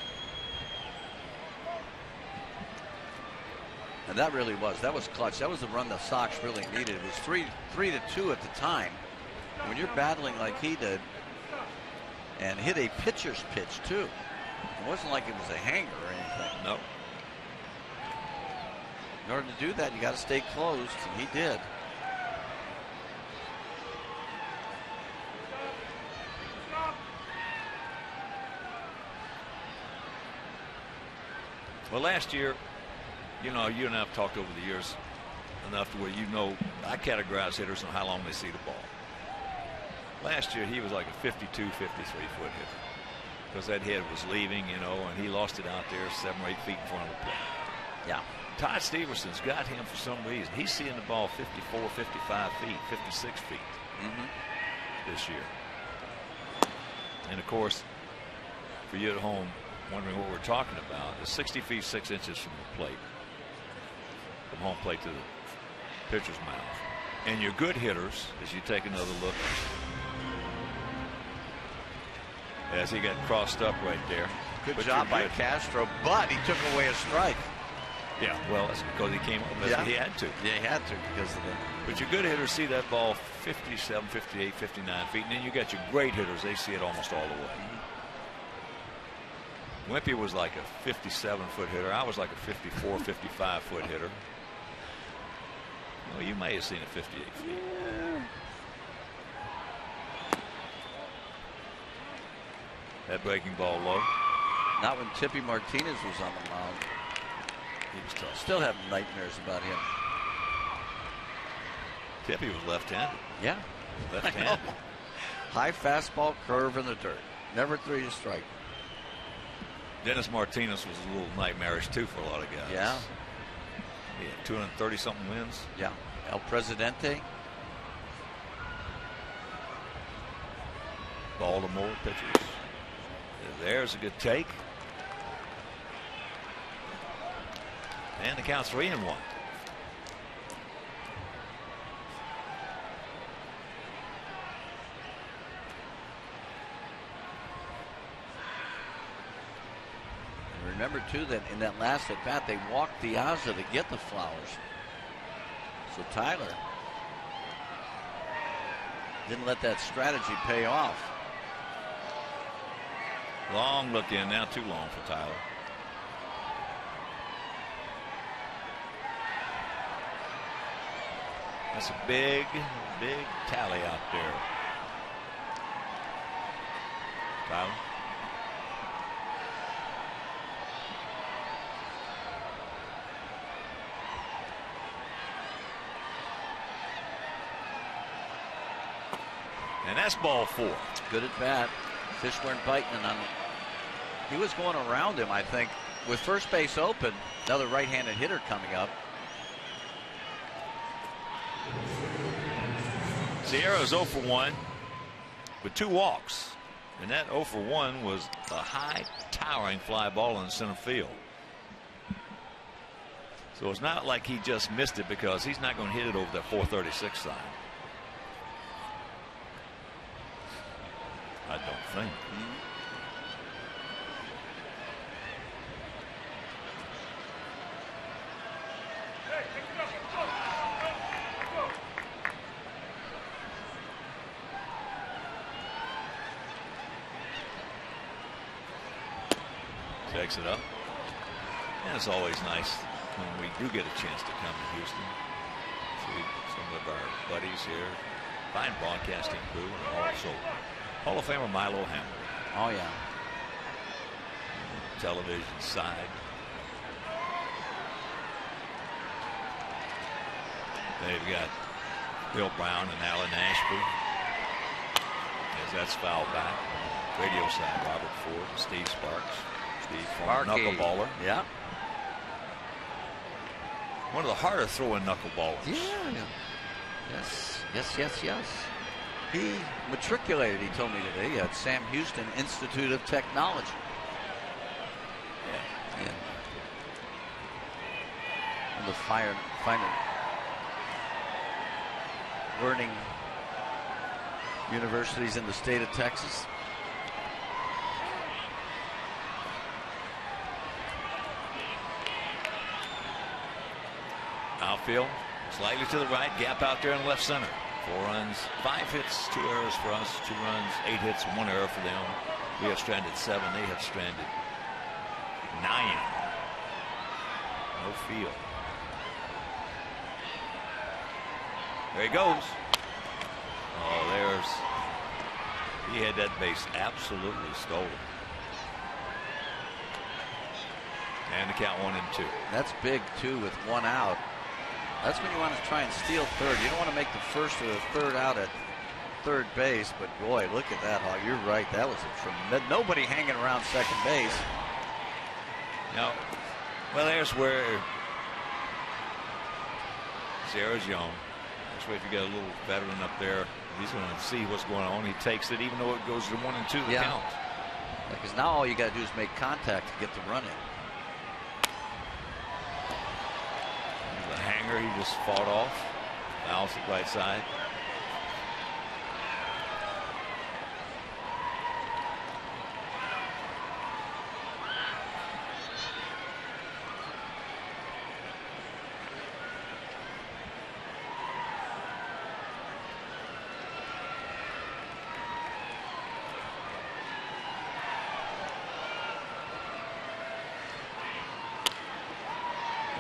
[SPEAKER 2] And that really was. That was clutch. That was the run the Sox really needed. It was 3-2 at the time. When you're battling like he did and hit a pitcher's pitch too. It wasn't like it was a hanger or anything.
[SPEAKER 1] No.
[SPEAKER 2] In order to do that, you got to stay closed, and he did.
[SPEAKER 1] Well, last year, you know, you and I have talked over the years enough to where you know I categorize hitters on how long they see the ball. Last year, he was like a 52, 53 foot hitter because that head was leaving, you know, and he lost it out there 7 or 8 feet in front of the plate.
[SPEAKER 2] Yeah.
[SPEAKER 1] Todd Stevenson's got him for some reason. He's seeing the ball 54, 55 feet, 56 feet this year. And of course, for you at home, wondering what we're talking about, is 60 feet 6 inches from the plate, from home plate to the pitcher's mouth. And your good hitters, as you take another look, as he got crossed up right there.
[SPEAKER 2] Good job by Castro, but he took away a strike.
[SPEAKER 1] Yeah, well, that's because he came up. He had to.
[SPEAKER 2] Yeah, he had to because of the.
[SPEAKER 1] But your good hitters see that ball 57, 58, 59 feet, and then you got your great hitters. They see it almost all the way. Wimpy was like a 57-foot hitter. I was like a 54, 55-foot hitter. Well, you may have seen it 58 feet.
[SPEAKER 2] Yeah.
[SPEAKER 1] That breaking ball low.
[SPEAKER 2] Not when Tippy Martinez was on the mound.
[SPEAKER 1] He was tough.
[SPEAKER 2] Still having nightmares about him.
[SPEAKER 1] Tippy was left-handed.
[SPEAKER 2] Yeah.
[SPEAKER 1] Left-handed.
[SPEAKER 2] High fastball, curve in the dirt. Never threw you a strike.
[SPEAKER 1] Dennis Martinez was a little nightmarish too for a lot of guys.
[SPEAKER 2] Yeah.
[SPEAKER 1] He had 230 something wins.
[SPEAKER 2] Yeah. El Presidente.
[SPEAKER 1] Baltimore pitchers. There's a good take. And the count's 3-1.
[SPEAKER 2] Remember too that in that last at bat they walked Diaza to get the flowers. So Tyler didn't let that strategy pay off.
[SPEAKER 1] Long look in, now too long for Tyler. That's a big tally out there. Tyler. And that's ball 4.
[SPEAKER 2] Good at bat. Fish weren't biting on him. He was going around him, I think, with first base open. Another right-handed hitter coming up.
[SPEAKER 1] Sierra's 0 for 1 with 2 walks. And that 0 for 1 was a high towering fly ball in center field. So it's not like he just missed it, because he's not going to hit it over that 436 sign. I don't think. Takes it up. And it's always nice when we do get a chance to come to Houston. See some of our buddies here. Fine broadcasting crew, and also Hall of Famer Milo Hammer.
[SPEAKER 2] Oh, yeah.
[SPEAKER 1] Television side. They've got Bill Brown and Alan Ashby. As that's fouled back. Radio side, Robert Ford and Steve Sparks. Steve, former knuckleballer.
[SPEAKER 2] Yeah.
[SPEAKER 1] One of the harder throwing knuckleballers.
[SPEAKER 2] Yeah. Yes. He matriculated, he told me today, at Sam Houston Institute of Technology. Yeah. One of the finer learning universities in the state of Texas.
[SPEAKER 1] Outfield, slightly to the right, gap out there in left center. 4 runs, 5 hits, 2 errors for us, 2 runs, 8 hits, 1 error for them. We have stranded 7, they have stranded 9. No field. There he goes. Oh, he had that base absolutely stolen. And the count 1-2.
[SPEAKER 2] That's big too with 1 out. That's when you want to try and steal third. You don't want to make the first or the third out at third base, but boy, look at that, Hog. You're right. That was a tremendous. Nobody hanging around second base.
[SPEAKER 1] No. Well, there's where Sierra's young. That's where if you got a little veteran up there, he's going to see what's going on. He takes it, even though it goes to 1-2 the count.
[SPEAKER 2] Because now all you got to do is make contact to get the run in.
[SPEAKER 1] The hanger he just fought off. Fouls the right side.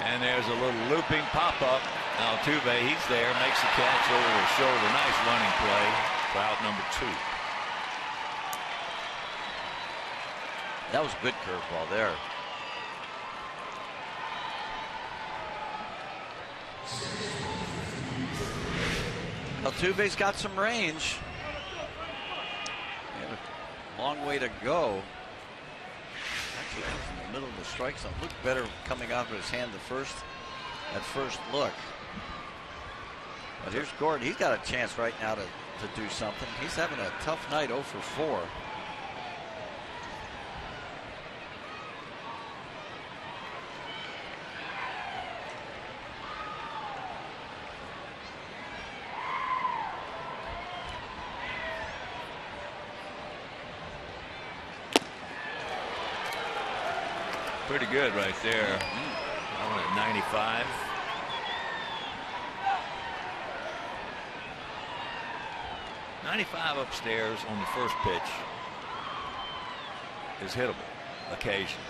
[SPEAKER 1] And there's a little looping pop-up. Altuve, he's there, makes the catch over the shoulder. Nice running play for out number 2.
[SPEAKER 2] That was a good curveball there. Altuve's got some range. A long way to go. Actually, that was in the middle of the strike zone. Looked better coming out of his hand at first look. But here's Gordon. He's got a chance right now to do something. He's having a tough night, 0 for 4.
[SPEAKER 1] Pretty good right there. On at 95. .95 upstairs on the first pitch is hittable occasionally.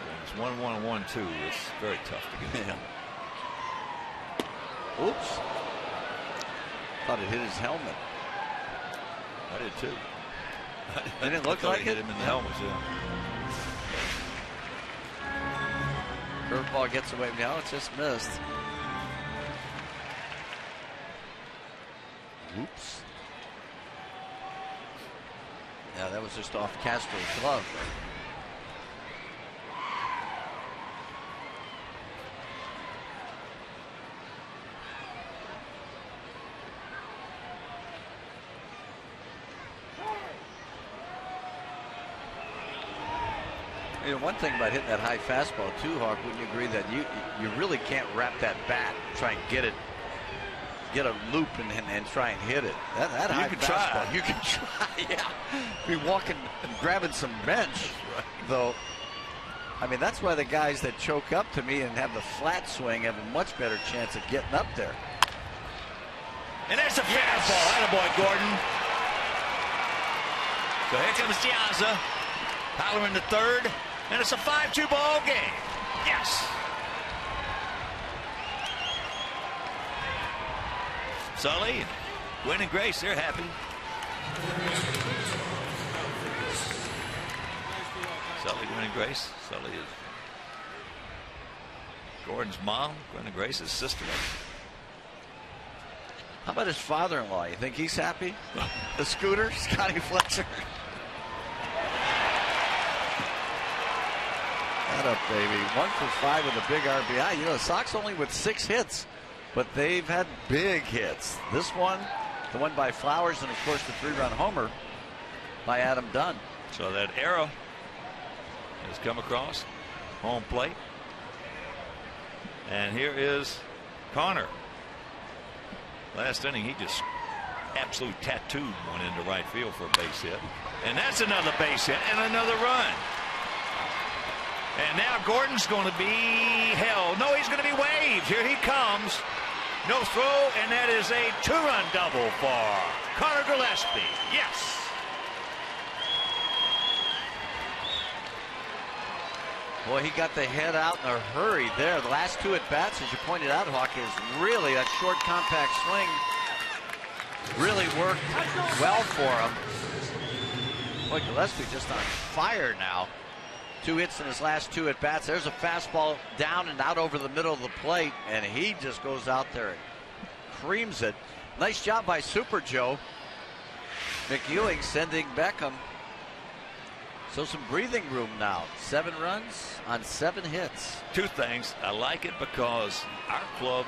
[SPEAKER 1] When it's 1-1 and 1-2, it's very tough to get in.
[SPEAKER 2] Oops. Thought it hit his helmet.
[SPEAKER 1] I did too.
[SPEAKER 2] Didn't look like it.
[SPEAKER 1] Hit him in the helmet, yeah.
[SPEAKER 2] Curveball gets away. Now it's just missed. Oops. Yeah, that was just off Castro's glove. You know, one thing about hitting that high fastball too, Hawk, wouldn't you agree that you really can't wrap that bat, try and get a loop and try and hit it. That high fastball, you can try. Yeah, be walking and grabbing some bench, though. I mean, that's why the guys that choke up to me and have the flat swing have a much better chance of getting up there.
[SPEAKER 1] And there's a fastball. Attaboy, Gordon. So here comes Diaza. Tyler in the third. And it's a 5-2 ball game. Yes. Sully and Gwen and Grace, they're happy. Sully, Gwen and Grace. Sully is Gordon's mom. Gwen and Grace's sister.
[SPEAKER 2] How about his father-in-law? You think he's happy? The Scooter, Scotty Fletcher. That up, baby. 1 for 5 with a big RBI. You know, the Sox only with 6 hits, but they've had big hits. This one, the one by Flowers, and of course the 3-run homer by Adam Dunn.
[SPEAKER 1] So that arrow has come across home plate. And here is Connor. Last inning, he just absolute tattooed one into right field for a base hit. And that's another base hit and another run. And now Gordon's going to be held. No, he's going to be waived. Here he comes. No throw, and that is a 2-run double for Connor Gillespie. Yes.
[SPEAKER 2] Boy, he got the head out in a hurry there. The last 2 at-bats, as you pointed out, Hawk, is really that short, compact swing really worked well for him. Boy, Gillespie just on fire now. 2 hits in his last 2 at-bats. There's a fastball down and out over the middle of the plate, and he just goes out there and creams it. Nice job by Super Joe. McEwing sending Beckham. So some breathing room now. 7 runs on 7 hits.
[SPEAKER 1] 2 things. I like it because our club,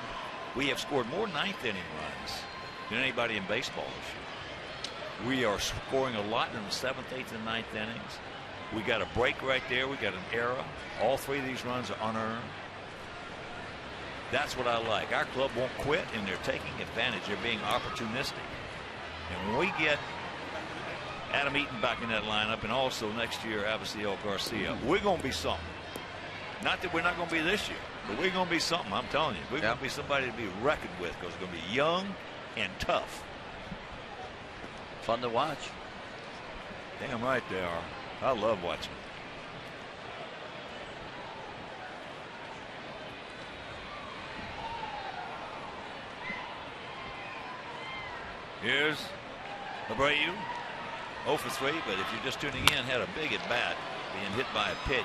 [SPEAKER 1] we have scored more 9th inning runs than anybody in baseball this year. We are scoring a lot in the 7th, 8th, and 9th innings. We got a break right there. We got an error. All 3 of these runs are unearned. That's what I like. Our club won't quit, and they're taking advantage. They're being opportunistic. And when we get Adam Eaton back in that lineup, and also next year Avisail Garcia, we're going to be something. Not that we're not going to be this year, but we're going to be something. I'm telling you, we're going to be somebody to be reckoned with, because it's going to be young and tough.
[SPEAKER 2] Fun to watch.
[SPEAKER 1] Damn right they are. I love watching. Here's Abreu, 0 for 3, but if you're just tuning in, had a big at bat, being hit by a pitch.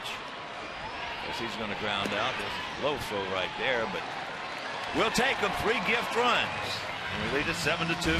[SPEAKER 1] Guess he's going to ground out. There's a low throw right there, but We'll take them 3 gift runs. And we lead it 7-2.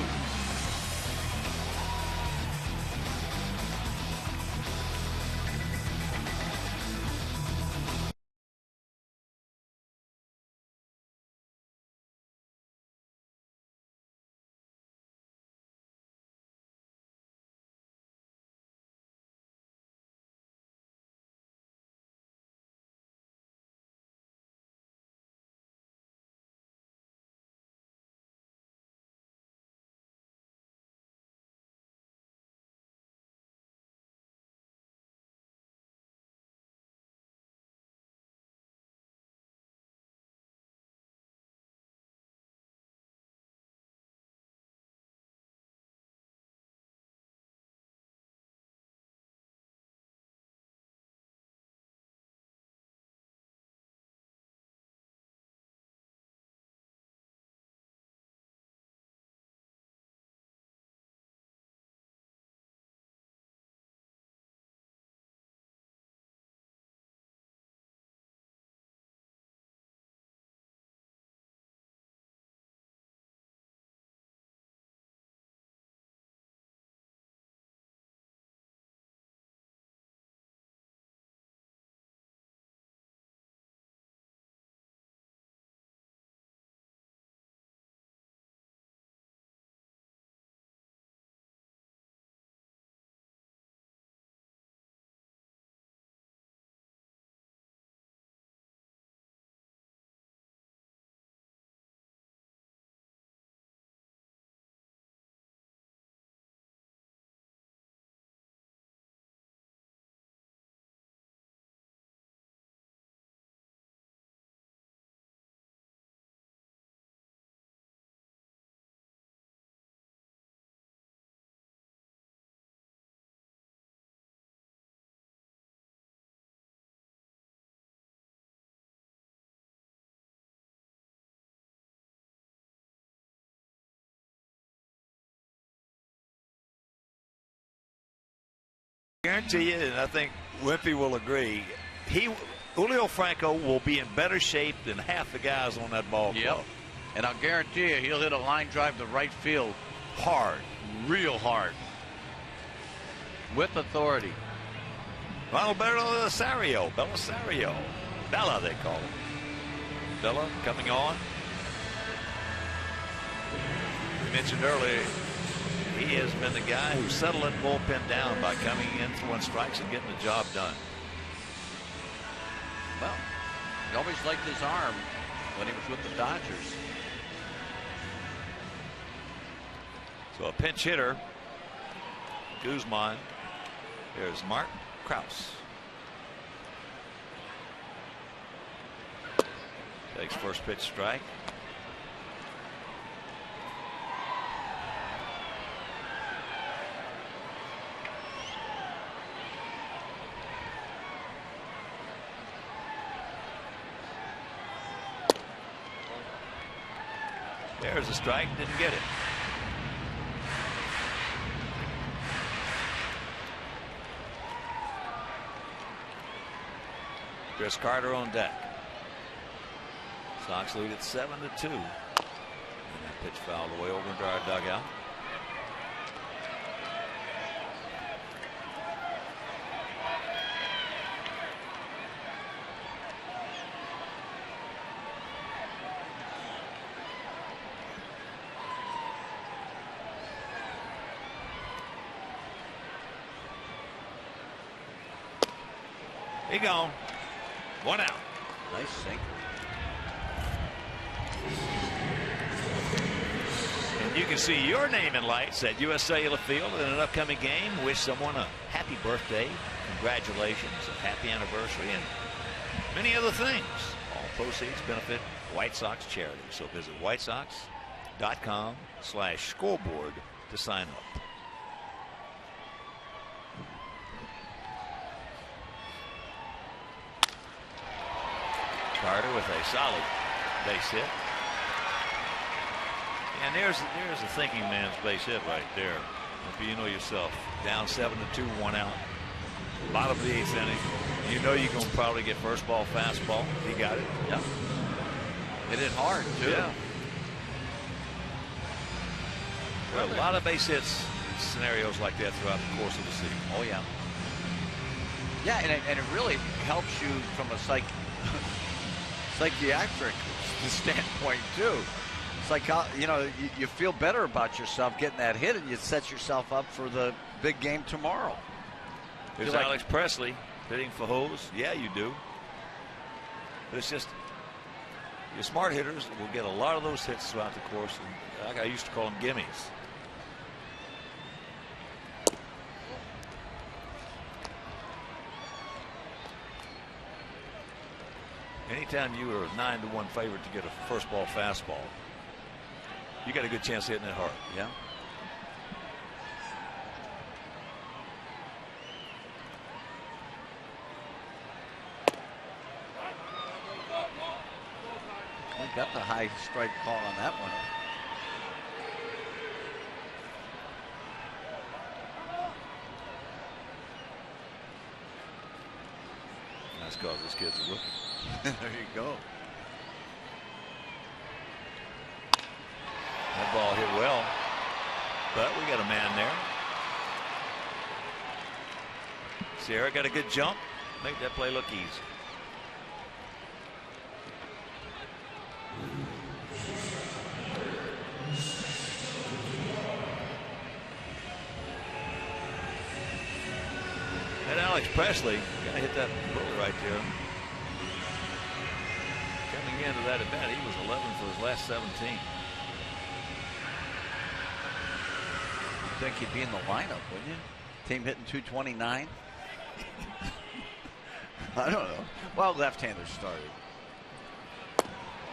[SPEAKER 1] Guarantee you, and I think Wimpy will agree, Julio Franco will be in better shape than half the guys on that ball club.
[SPEAKER 2] Yep. And I'll guarantee you he'll hit a line drive to right field hard, real hard, with authority.
[SPEAKER 1] Ronald Belisario, Bella they call him. Bella coming on. We mentioned earlier, he has been the guy who settled that bullpen down by coming in, throwing strikes and getting the job done.
[SPEAKER 2] Well, he always liked his arm when he was with the Dodgers.
[SPEAKER 1] So a pinch hitter, Guzman. There's Mark Krause. Takes first pitch strike. There's a strike, didn't get it. Chris Carter on deck. Sox lead at 7-2. And that pitch fouled away over into our dugout. He gone. 1 out.
[SPEAKER 2] Nice sinker.
[SPEAKER 1] And you can see your name in lights at US Cellular Field in an upcoming game. Wish someone a happy birthday, congratulations, a happy anniversary, and many other things. All proceeds benefit White Sox charity. So visit whitesox.com/scoreboard to sign up. Carter with a solid base hit. And there's a thinking man's base hit right there. You know yourself, down 7-2, 1 out. Bottom of the 8th inning. You know you're going to probably get first ball, fastball. He got it.
[SPEAKER 2] Yep. Hit it hard, too.
[SPEAKER 1] Yeah. There are a lot of base hits scenarios like that throughout the course of the season.
[SPEAKER 2] Oh, yeah. Yeah, and it really helps you from a psychiatric standpoint, too. It's like, you know, you feel better about yourself getting that hit, and you set yourself up for the big game tomorrow.
[SPEAKER 1] Here's Alex Presley hitting for Hose. Yeah, you do. But it's just, your smart hitters will get a lot of those hits throughout the course. And like I used to call them gimmies. Anytime you are a 9-1 favorite to get a first ball fastball, you got a good chance of hitting it hard.
[SPEAKER 2] Yeah. We got the high strike call on that one.
[SPEAKER 1] That's because this kid's a rookie.
[SPEAKER 2] There you go.
[SPEAKER 1] That ball hit well, but we got a man there. Sierra got a good jump, made that play look easy. And Alex Presley got to hit that bullet right there. Coming into that at bat, he was 11 for his last 17.
[SPEAKER 2] I think he'd be in the lineup, wouldn't you? Team hitting 229. I don't know. Well, left-handers started.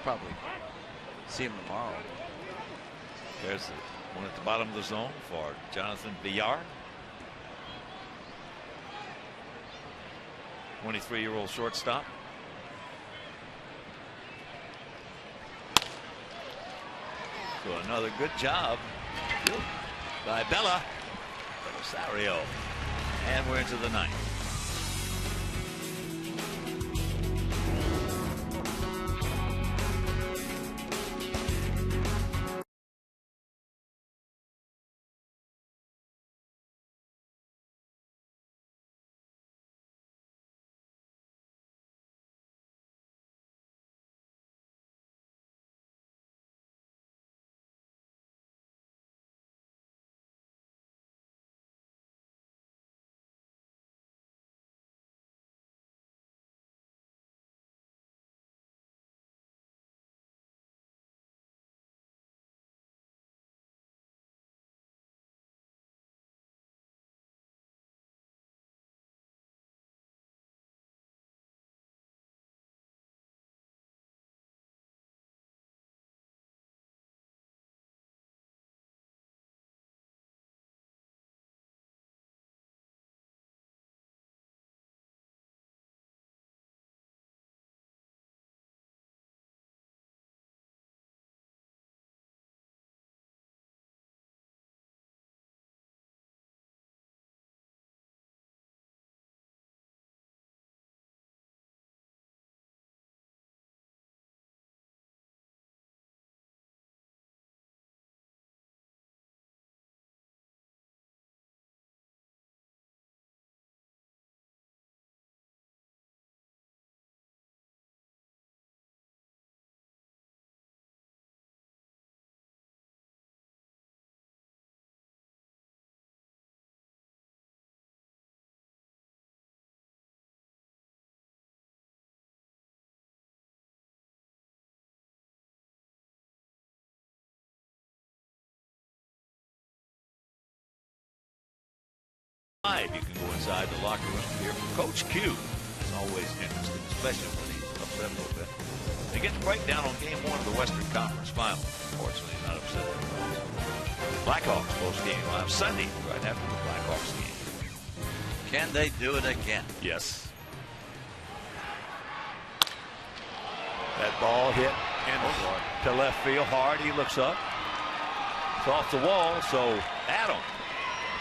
[SPEAKER 2] Probably see him tomorrow.
[SPEAKER 1] There's the one at the bottom of the zone for Jonathan Villar. 23-year-old shortstop. So another good job by Bella Rosario. And we're into the ninth. You can go inside the locker room here from Coach Q. It's always interesting, especially when he's upset a little bit. They get the breakdown on game one of the Western Conference Final. Unfortunately, he's not upset. Blackhawks post game live Sunday right after the Blackhawks game.
[SPEAKER 2] Can they do it again?
[SPEAKER 1] Yes. That ball hit to left field hard. He looks up. It's off the wall. So Adam,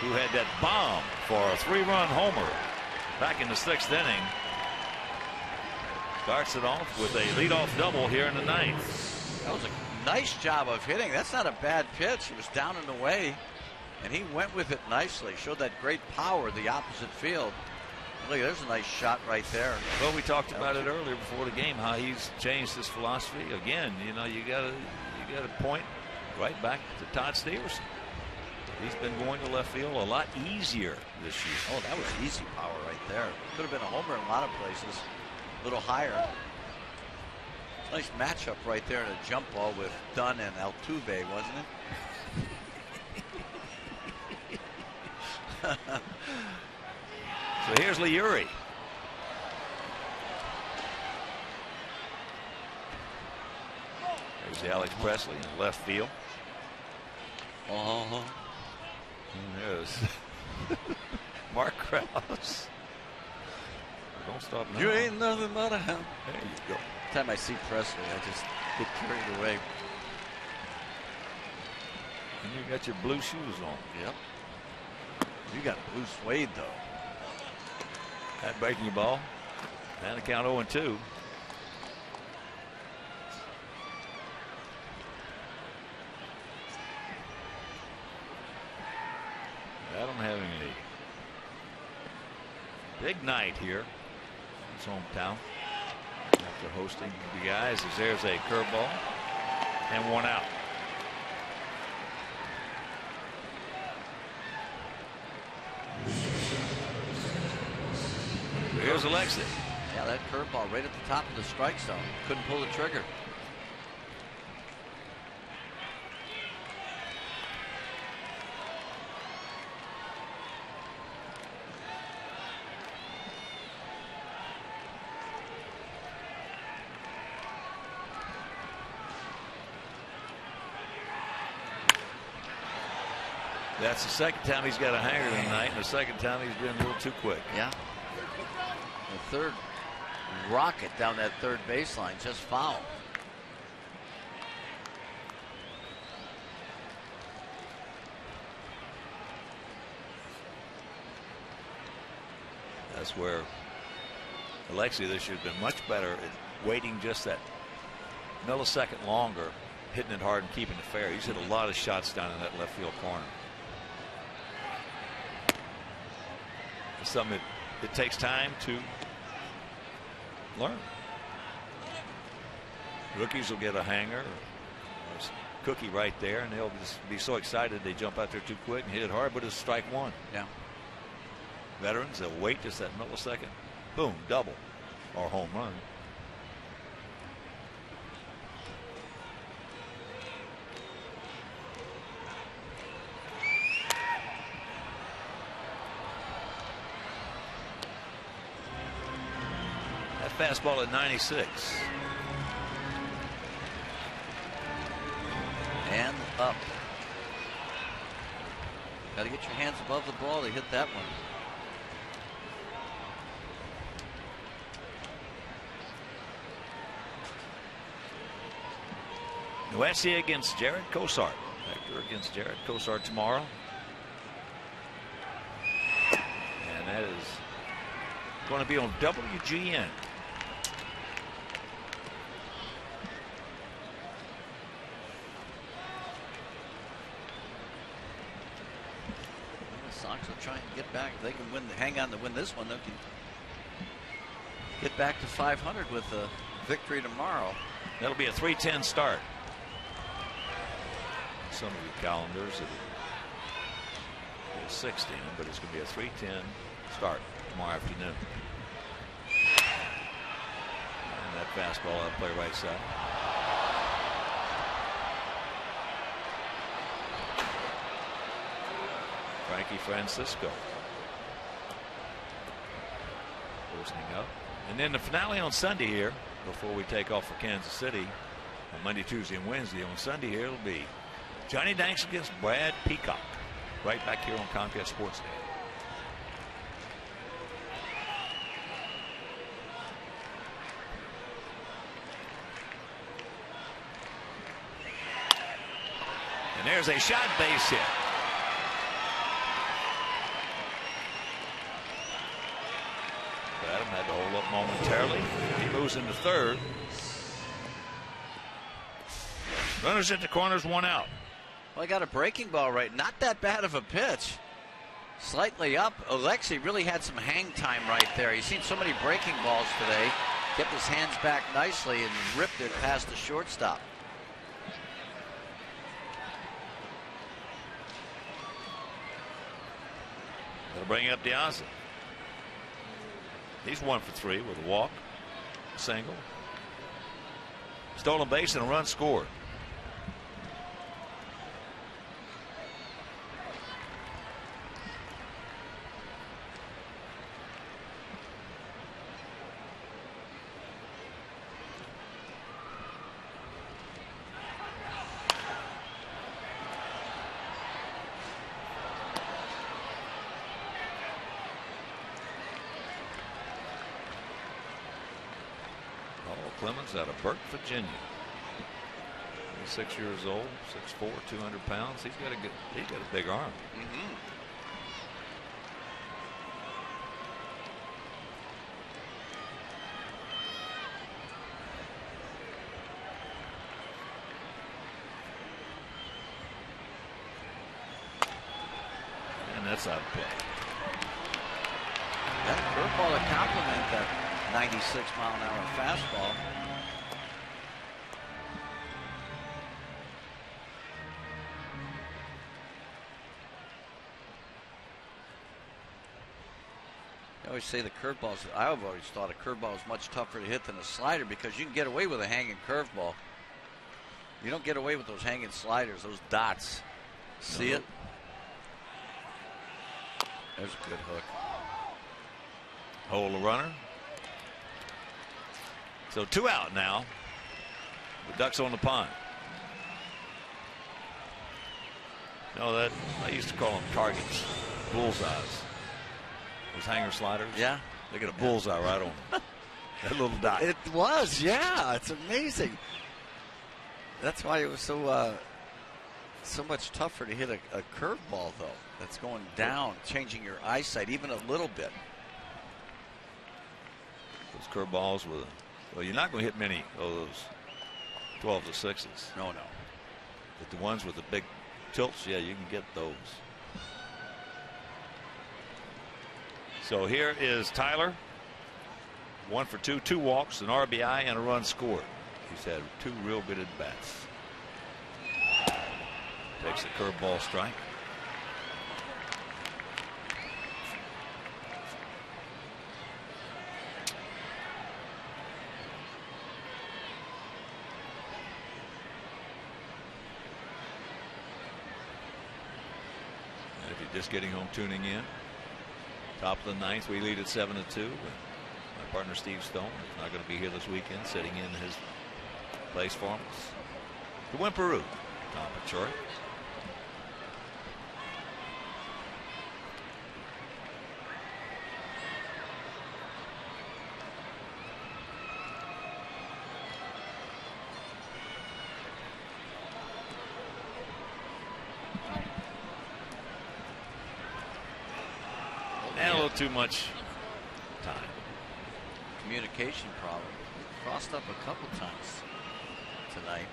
[SPEAKER 1] who had that bomb for a 3-run homer back in the 6th inning, starts it off with a leadoff double here in the ninth.
[SPEAKER 2] That was a nice job of hitting. That's not a bad pitch. He was down and away, and he went with it nicely. Showed that great power the opposite field. Look, there's a nice shot right there.
[SPEAKER 1] Well, we talked about it earlier before the game, how he's changed his philosophy. Again, you know, you got to point right back to Todd Stevenson. He's been going to left field a lot easier this year.
[SPEAKER 2] Oh, that was easy power right there. Could have been a homer in a lot of places. A little higher. Nice matchup right there in a jump ball with Dunn and Altuve, wasn't it?
[SPEAKER 1] So here's Leury. There's Alex Presley in left field. And there's Mark Krause. Don't stop now.
[SPEAKER 2] You ain't nothing but a hound.
[SPEAKER 1] There you go.
[SPEAKER 2] Every time I see Presley, I just get carried away.
[SPEAKER 1] And you got your blue shoes on.
[SPEAKER 2] Yep. You got blue suede, though.
[SPEAKER 1] That breaking ball. And the count 0-2. Adam having a big night here. His hometown. After hosting the guys, as there's a curveball and one out. Here's Alexis.
[SPEAKER 2] Yeah, that curveball right at the top of the strike zone. Couldn't pull the trigger.
[SPEAKER 1] That's the second time he's got a hanger tonight, and the second time he's been a little too quick.
[SPEAKER 2] Yeah. The third rocket down that third baseline, just foul.
[SPEAKER 1] That's where Alexi this year has been much better at waiting just that millisecond longer, hitting it hard and keeping it fair. He's hit a lot of shots down in that left field corner. It's something that it takes time to learn. Rookies will get a hanger, or a cookie right there, and they'll just be so excited they jump out there too quick and hit it hard, but it's strike one.
[SPEAKER 2] Yeah.
[SPEAKER 1] Veterans, they'll wait just that millisecond. Boom, double or home run. Fastball at 96.
[SPEAKER 2] And up. Got to get your hands above the ball to hit that one.
[SPEAKER 1] Noetzia against Jared Cosart. Hector against Jared Cosart tomorrow. And that is going to be on WGN.
[SPEAKER 2] Sox will try and get back. If they can win, hang on to win this one, they can get back to 500 with a victory tomorrow.
[SPEAKER 1] That'll be a 3:10 start. Some of your calendars it'll be 16, but it's going to be a 3:10 start tomorrow afternoon. And that fastball out play right side. Frankie Francisco posting up. And then the finale on Sunday here before we take off for Kansas City on Monday, Tuesday, and Wednesday. On Sunday here it'll be Johnny Danks against Brad Peacock right back here on Comcast Sports Day. And there's a shot base hit. Adam had to hold up momentarily. He moves into third. Runners at the corners, 1 out.
[SPEAKER 2] Well, I got a breaking ball right. Not that bad of a pitch. Slightly up. Alexei really had some hang time right there. He's seen so many breaking balls today. Kept his hands back nicely and ripped it past the shortstop.
[SPEAKER 1] That'll bring up Diaz. He's 1 for 3 with a walk, a single, stolen base, and a run scored. Clemens out of Burke, Virginia. He's 6 years old, 6'4", 200 pounds. He's got a big arm. And that's out of play.
[SPEAKER 2] That curveball to complement that 96-mile-an-hour fastball. I always say the curveballs. I've always thought a curveball is much tougher to hit than a slider because you can get away with a hanging curveball. You don't get away with those hanging sliders, those dots. See it? There's a good hook.
[SPEAKER 1] Hold the runner. So 2 out now. The Ducks on the pond. No, that I used to call them targets, bullseyes. Those hanger sliders.
[SPEAKER 2] Yeah.
[SPEAKER 1] They get a bullseye right on them. That little dot.
[SPEAKER 2] It was, yeah. It's amazing. That's why it was so much tougher to hit a curveball, though. That's going down, changing your eyesight even a little bit.
[SPEAKER 1] Those curveballs with, well, you're not going to hit many of those 12 to 6s.
[SPEAKER 2] No.
[SPEAKER 1] But the ones with the big tilts, yeah, you can get those. So here is Tyler. 1 for 2, 2 walks, an RBI, and a run scored. He's had 2 real good at bats. Takes a curveball strike. And if you're just getting home tuning in, top of the 9th, we lead at 7-2. My partner Steve Stone is not going to be here this weekend, sitting in his place for us. To win Peru, Tom Paciorek. And a little too much time.
[SPEAKER 2] Communication problem. Crossed up a couple times tonight.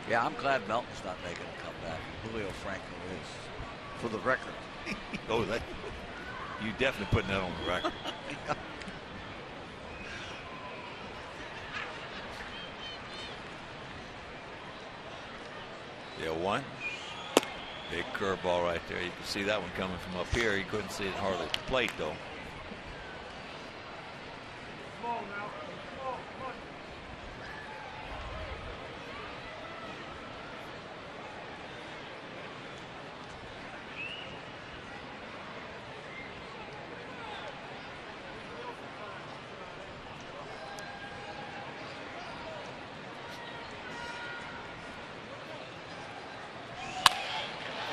[SPEAKER 2] Yeah, I'm glad Melton's not making a comeback. Julio Franco is, for the record.
[SPEAKER 1] Oh, that you definitely putting that on the record.
[SPEAKER 2] Yeah.
[SPEAKER 1] Yeah, 1. Big curveball right there. You can see that one coming from up here. You couldn't see it hardly at the plate, though.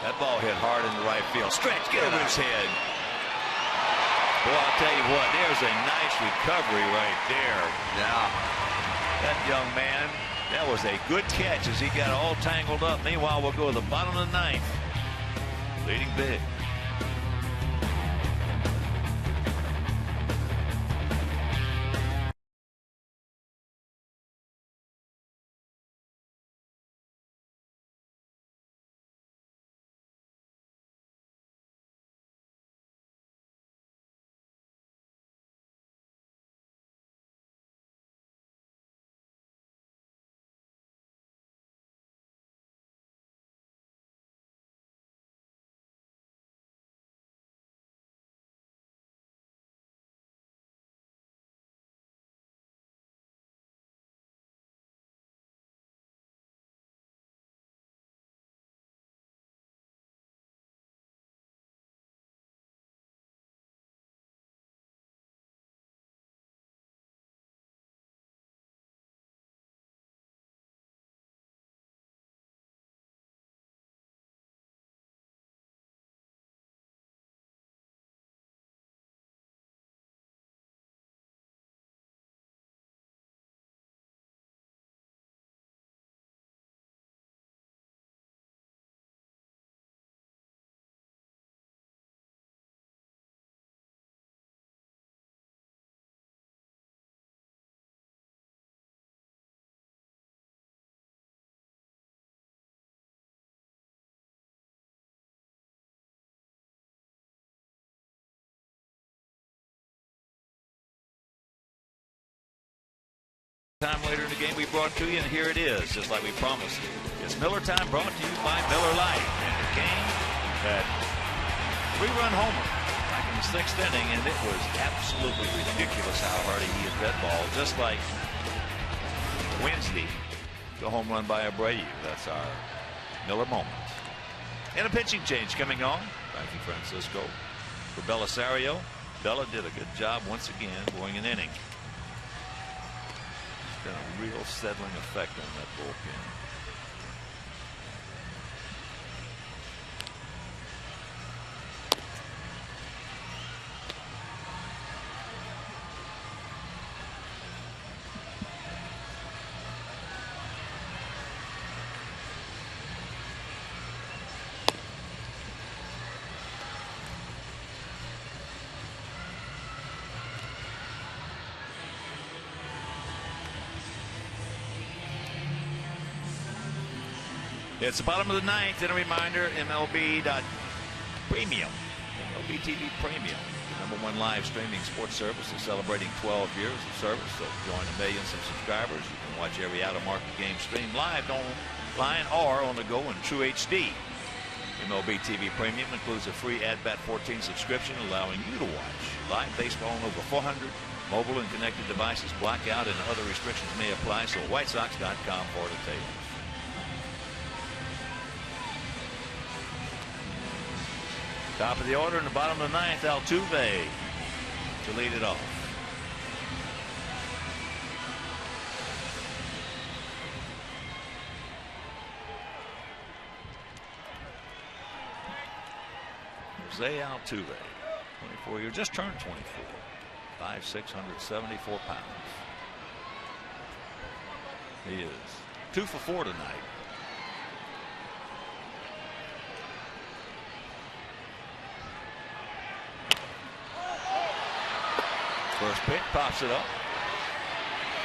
[SPEAKER 1] That ball hit hard in the right field. Stretch, get over his head. Boy, I'll tell you what, there's a nice recovery right there.
[SPEAKER 2] Yeah.
[SPEAKER 1] That young man, that was a good catch as he got all tangled up. Meanwhile, we'll go to the bottom of the 9th. leading big. Time later in the game we brought to you, and here it is, just like we promised. It's Miller Time, brought to you by Miller Lite. And it came that 3-run homer back in the 6th inning, and it was absolutely ridiculous how hard he hit that ball, just like Wednesday, the home run by Abreu. That's our Miller moment. And a pitching change coming on. Thank you, Francisco. For Belisario, Bella did a good job once again going an inning. Been a real settling effect on that bullpen. It's the bottom of the 9th, and a reminder, MLB.Premium, MLB TV Premium, the #1 live streaming sports service, is celebrating 12 years of service. So join the millions of subscribers. You can watch every out-of-market game streamed live online or on the go in true HD. MLB TV Premium includes a free At-Bat 14 subscription, allowing you to watch live baseball on over 400 mobile and connected devices. Blackout and other restrictions may apply, so WhiteSox.com for details. Top of the order in the bottom of the 9th, Altuve to lead it off. Jose Altuve, 24 years, just turned 24, 5'6", 174 pounds. He is 2 for 4 tonight. First pitch, pops it up.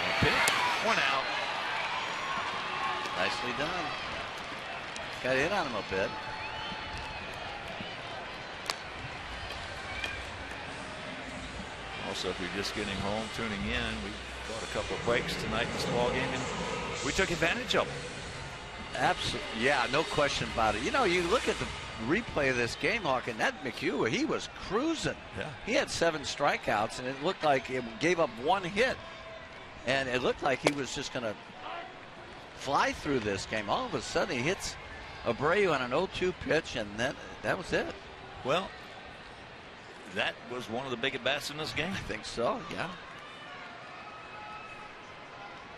[SPEAKER 1] One pitch, 1 out.
[SPEAKER 2] Nicely done. Got in on him a bit.
[SPEAKER 1] Also, if you're just getting home, tuning in, we caught a couple of breaks tonight in this ball game, and we took advantage of them.
[SPEAKER 2] Absolutely, yeah, no question about it. You know, you look at the replay of this game, Hawk, and that McHugh, he was cruising.
[SPEAKER 1] Yeah.
[SPEAKER 2] He had 7 strikeouts, and it looked like it gave up 1 hit, and it looked like he was just going to fly through this game. All of a sudden, he hits Abreu on an 0-2 pitch, and then that was it.
[SPEAKER 1] Well, that was one of the big at-bats in this game.
[SPEAKER 2] I think so, yeah.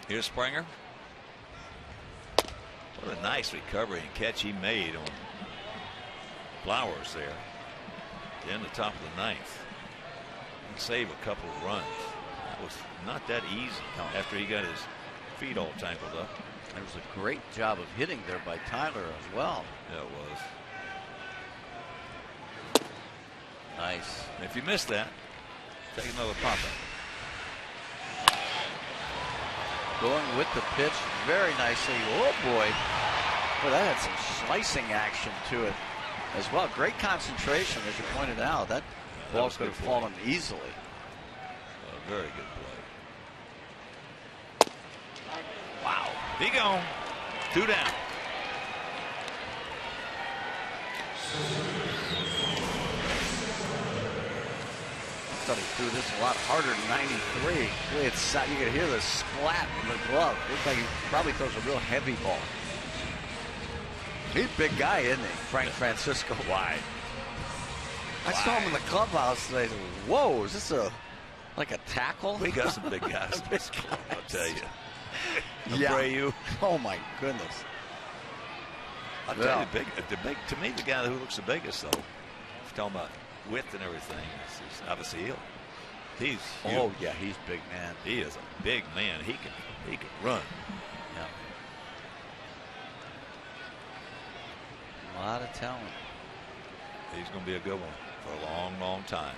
[SPEAKER 1] Here's Springer. What a nice recovery and catch he made on Flowers there in the top of the 9th. And save a couple of runs. That was not that easy after he got his feet all tangled up.
[SPEAKER 2] It was a great job of hitting there by Tyler as well.
[SPEAKER 1] Yeah, it was.
[SPEAKER 2] Nice.
[SPEAKER 1] If you missed that, take another pop up.
[SPEAKER 2] Going with the pitch very nicely. Oh boy. Boy, that had some slicing action to it as well. Great concentration, as you pointed out. That ball could have fallen easily.
[SPEAKER 1] A very good play. Wow. He gone. 2 down.
[SPEAKER 2] I thought he threw this a lot harder than 93. Boy, you could hear the splat in the glove. Looks like he probably throws a real heavy ball. He's a big guy, isn't he? Frank Francisco.
[SPEAKER 1] Wide.
[SPEAKER 2] I saw him in the clubhouse today. Whoa, is this like a tackle?
[SPEAKER 1] We got some big guys. I'll tell you.
[SPEAKER 2] Yeah.
[SPEAKER 1] You.
[SPEAKER 2] Oh my goodness.
[SPEAKER 1] I'll tell you, to me, the guy who looks the biggest, though, if you're talking about width and everything, is obviously Hill. He's huge.
[SPEAKER 2] Oh yeah, he's big man.
[SPEAKER 1] He is a big man. He can run.
[SPEAKER 2] Yeah. A lot of talent.
[SPEAKER 1] He's going to be a good one for a long, long time.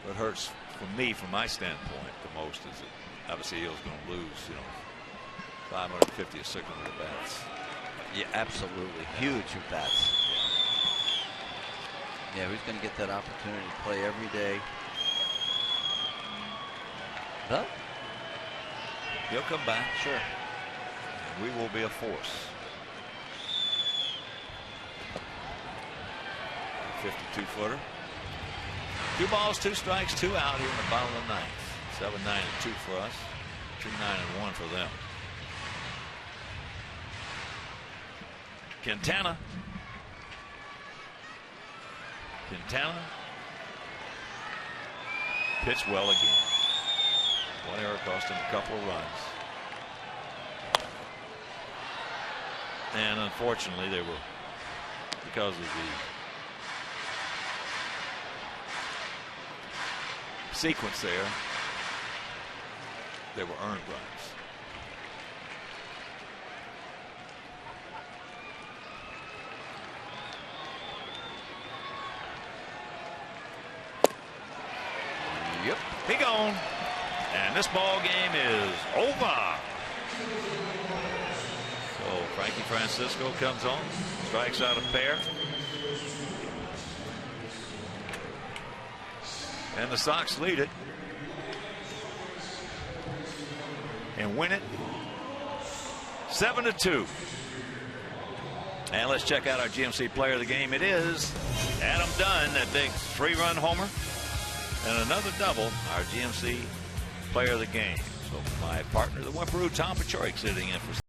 [SPEAKER 1] What hurts for me, from my standpoint, the most is that obviously Hill's going to lose, 550 or 600 at bats.
[SPEAKER 2] Yeah, absolutely. Huge at bats. Yeah, who's going to get that opportunity to play every day? Huh?
[SPEAKER 1] He'll come back.
[SPEAKER 2] Sure.
[SPEAKER 1] And we will be a force. 52-footer. 2 balls, 2 strikes, 2 out here in the bottom of the ninth. 7-9 and 2 for us. 2-9 and 1 for them. Quintana. Pitched well again. 1 error cost him a couple of runs. And unfortunately, they were, because of the sequence there, they were earned runs.
[SPEAKER 2] Yep.
[SPEAKER 1] He gone. And this ball game is over. So Frankie Francisco comes on, strikes out a pair. And the Sox lead it and win it 7-2. And let's check out our GMC player of the game. It is Adam Dunn, that big 3-run homer, and another double, our GMC player of the game. So my partner, the Whipperoo, Tom Pachorik, sitting in for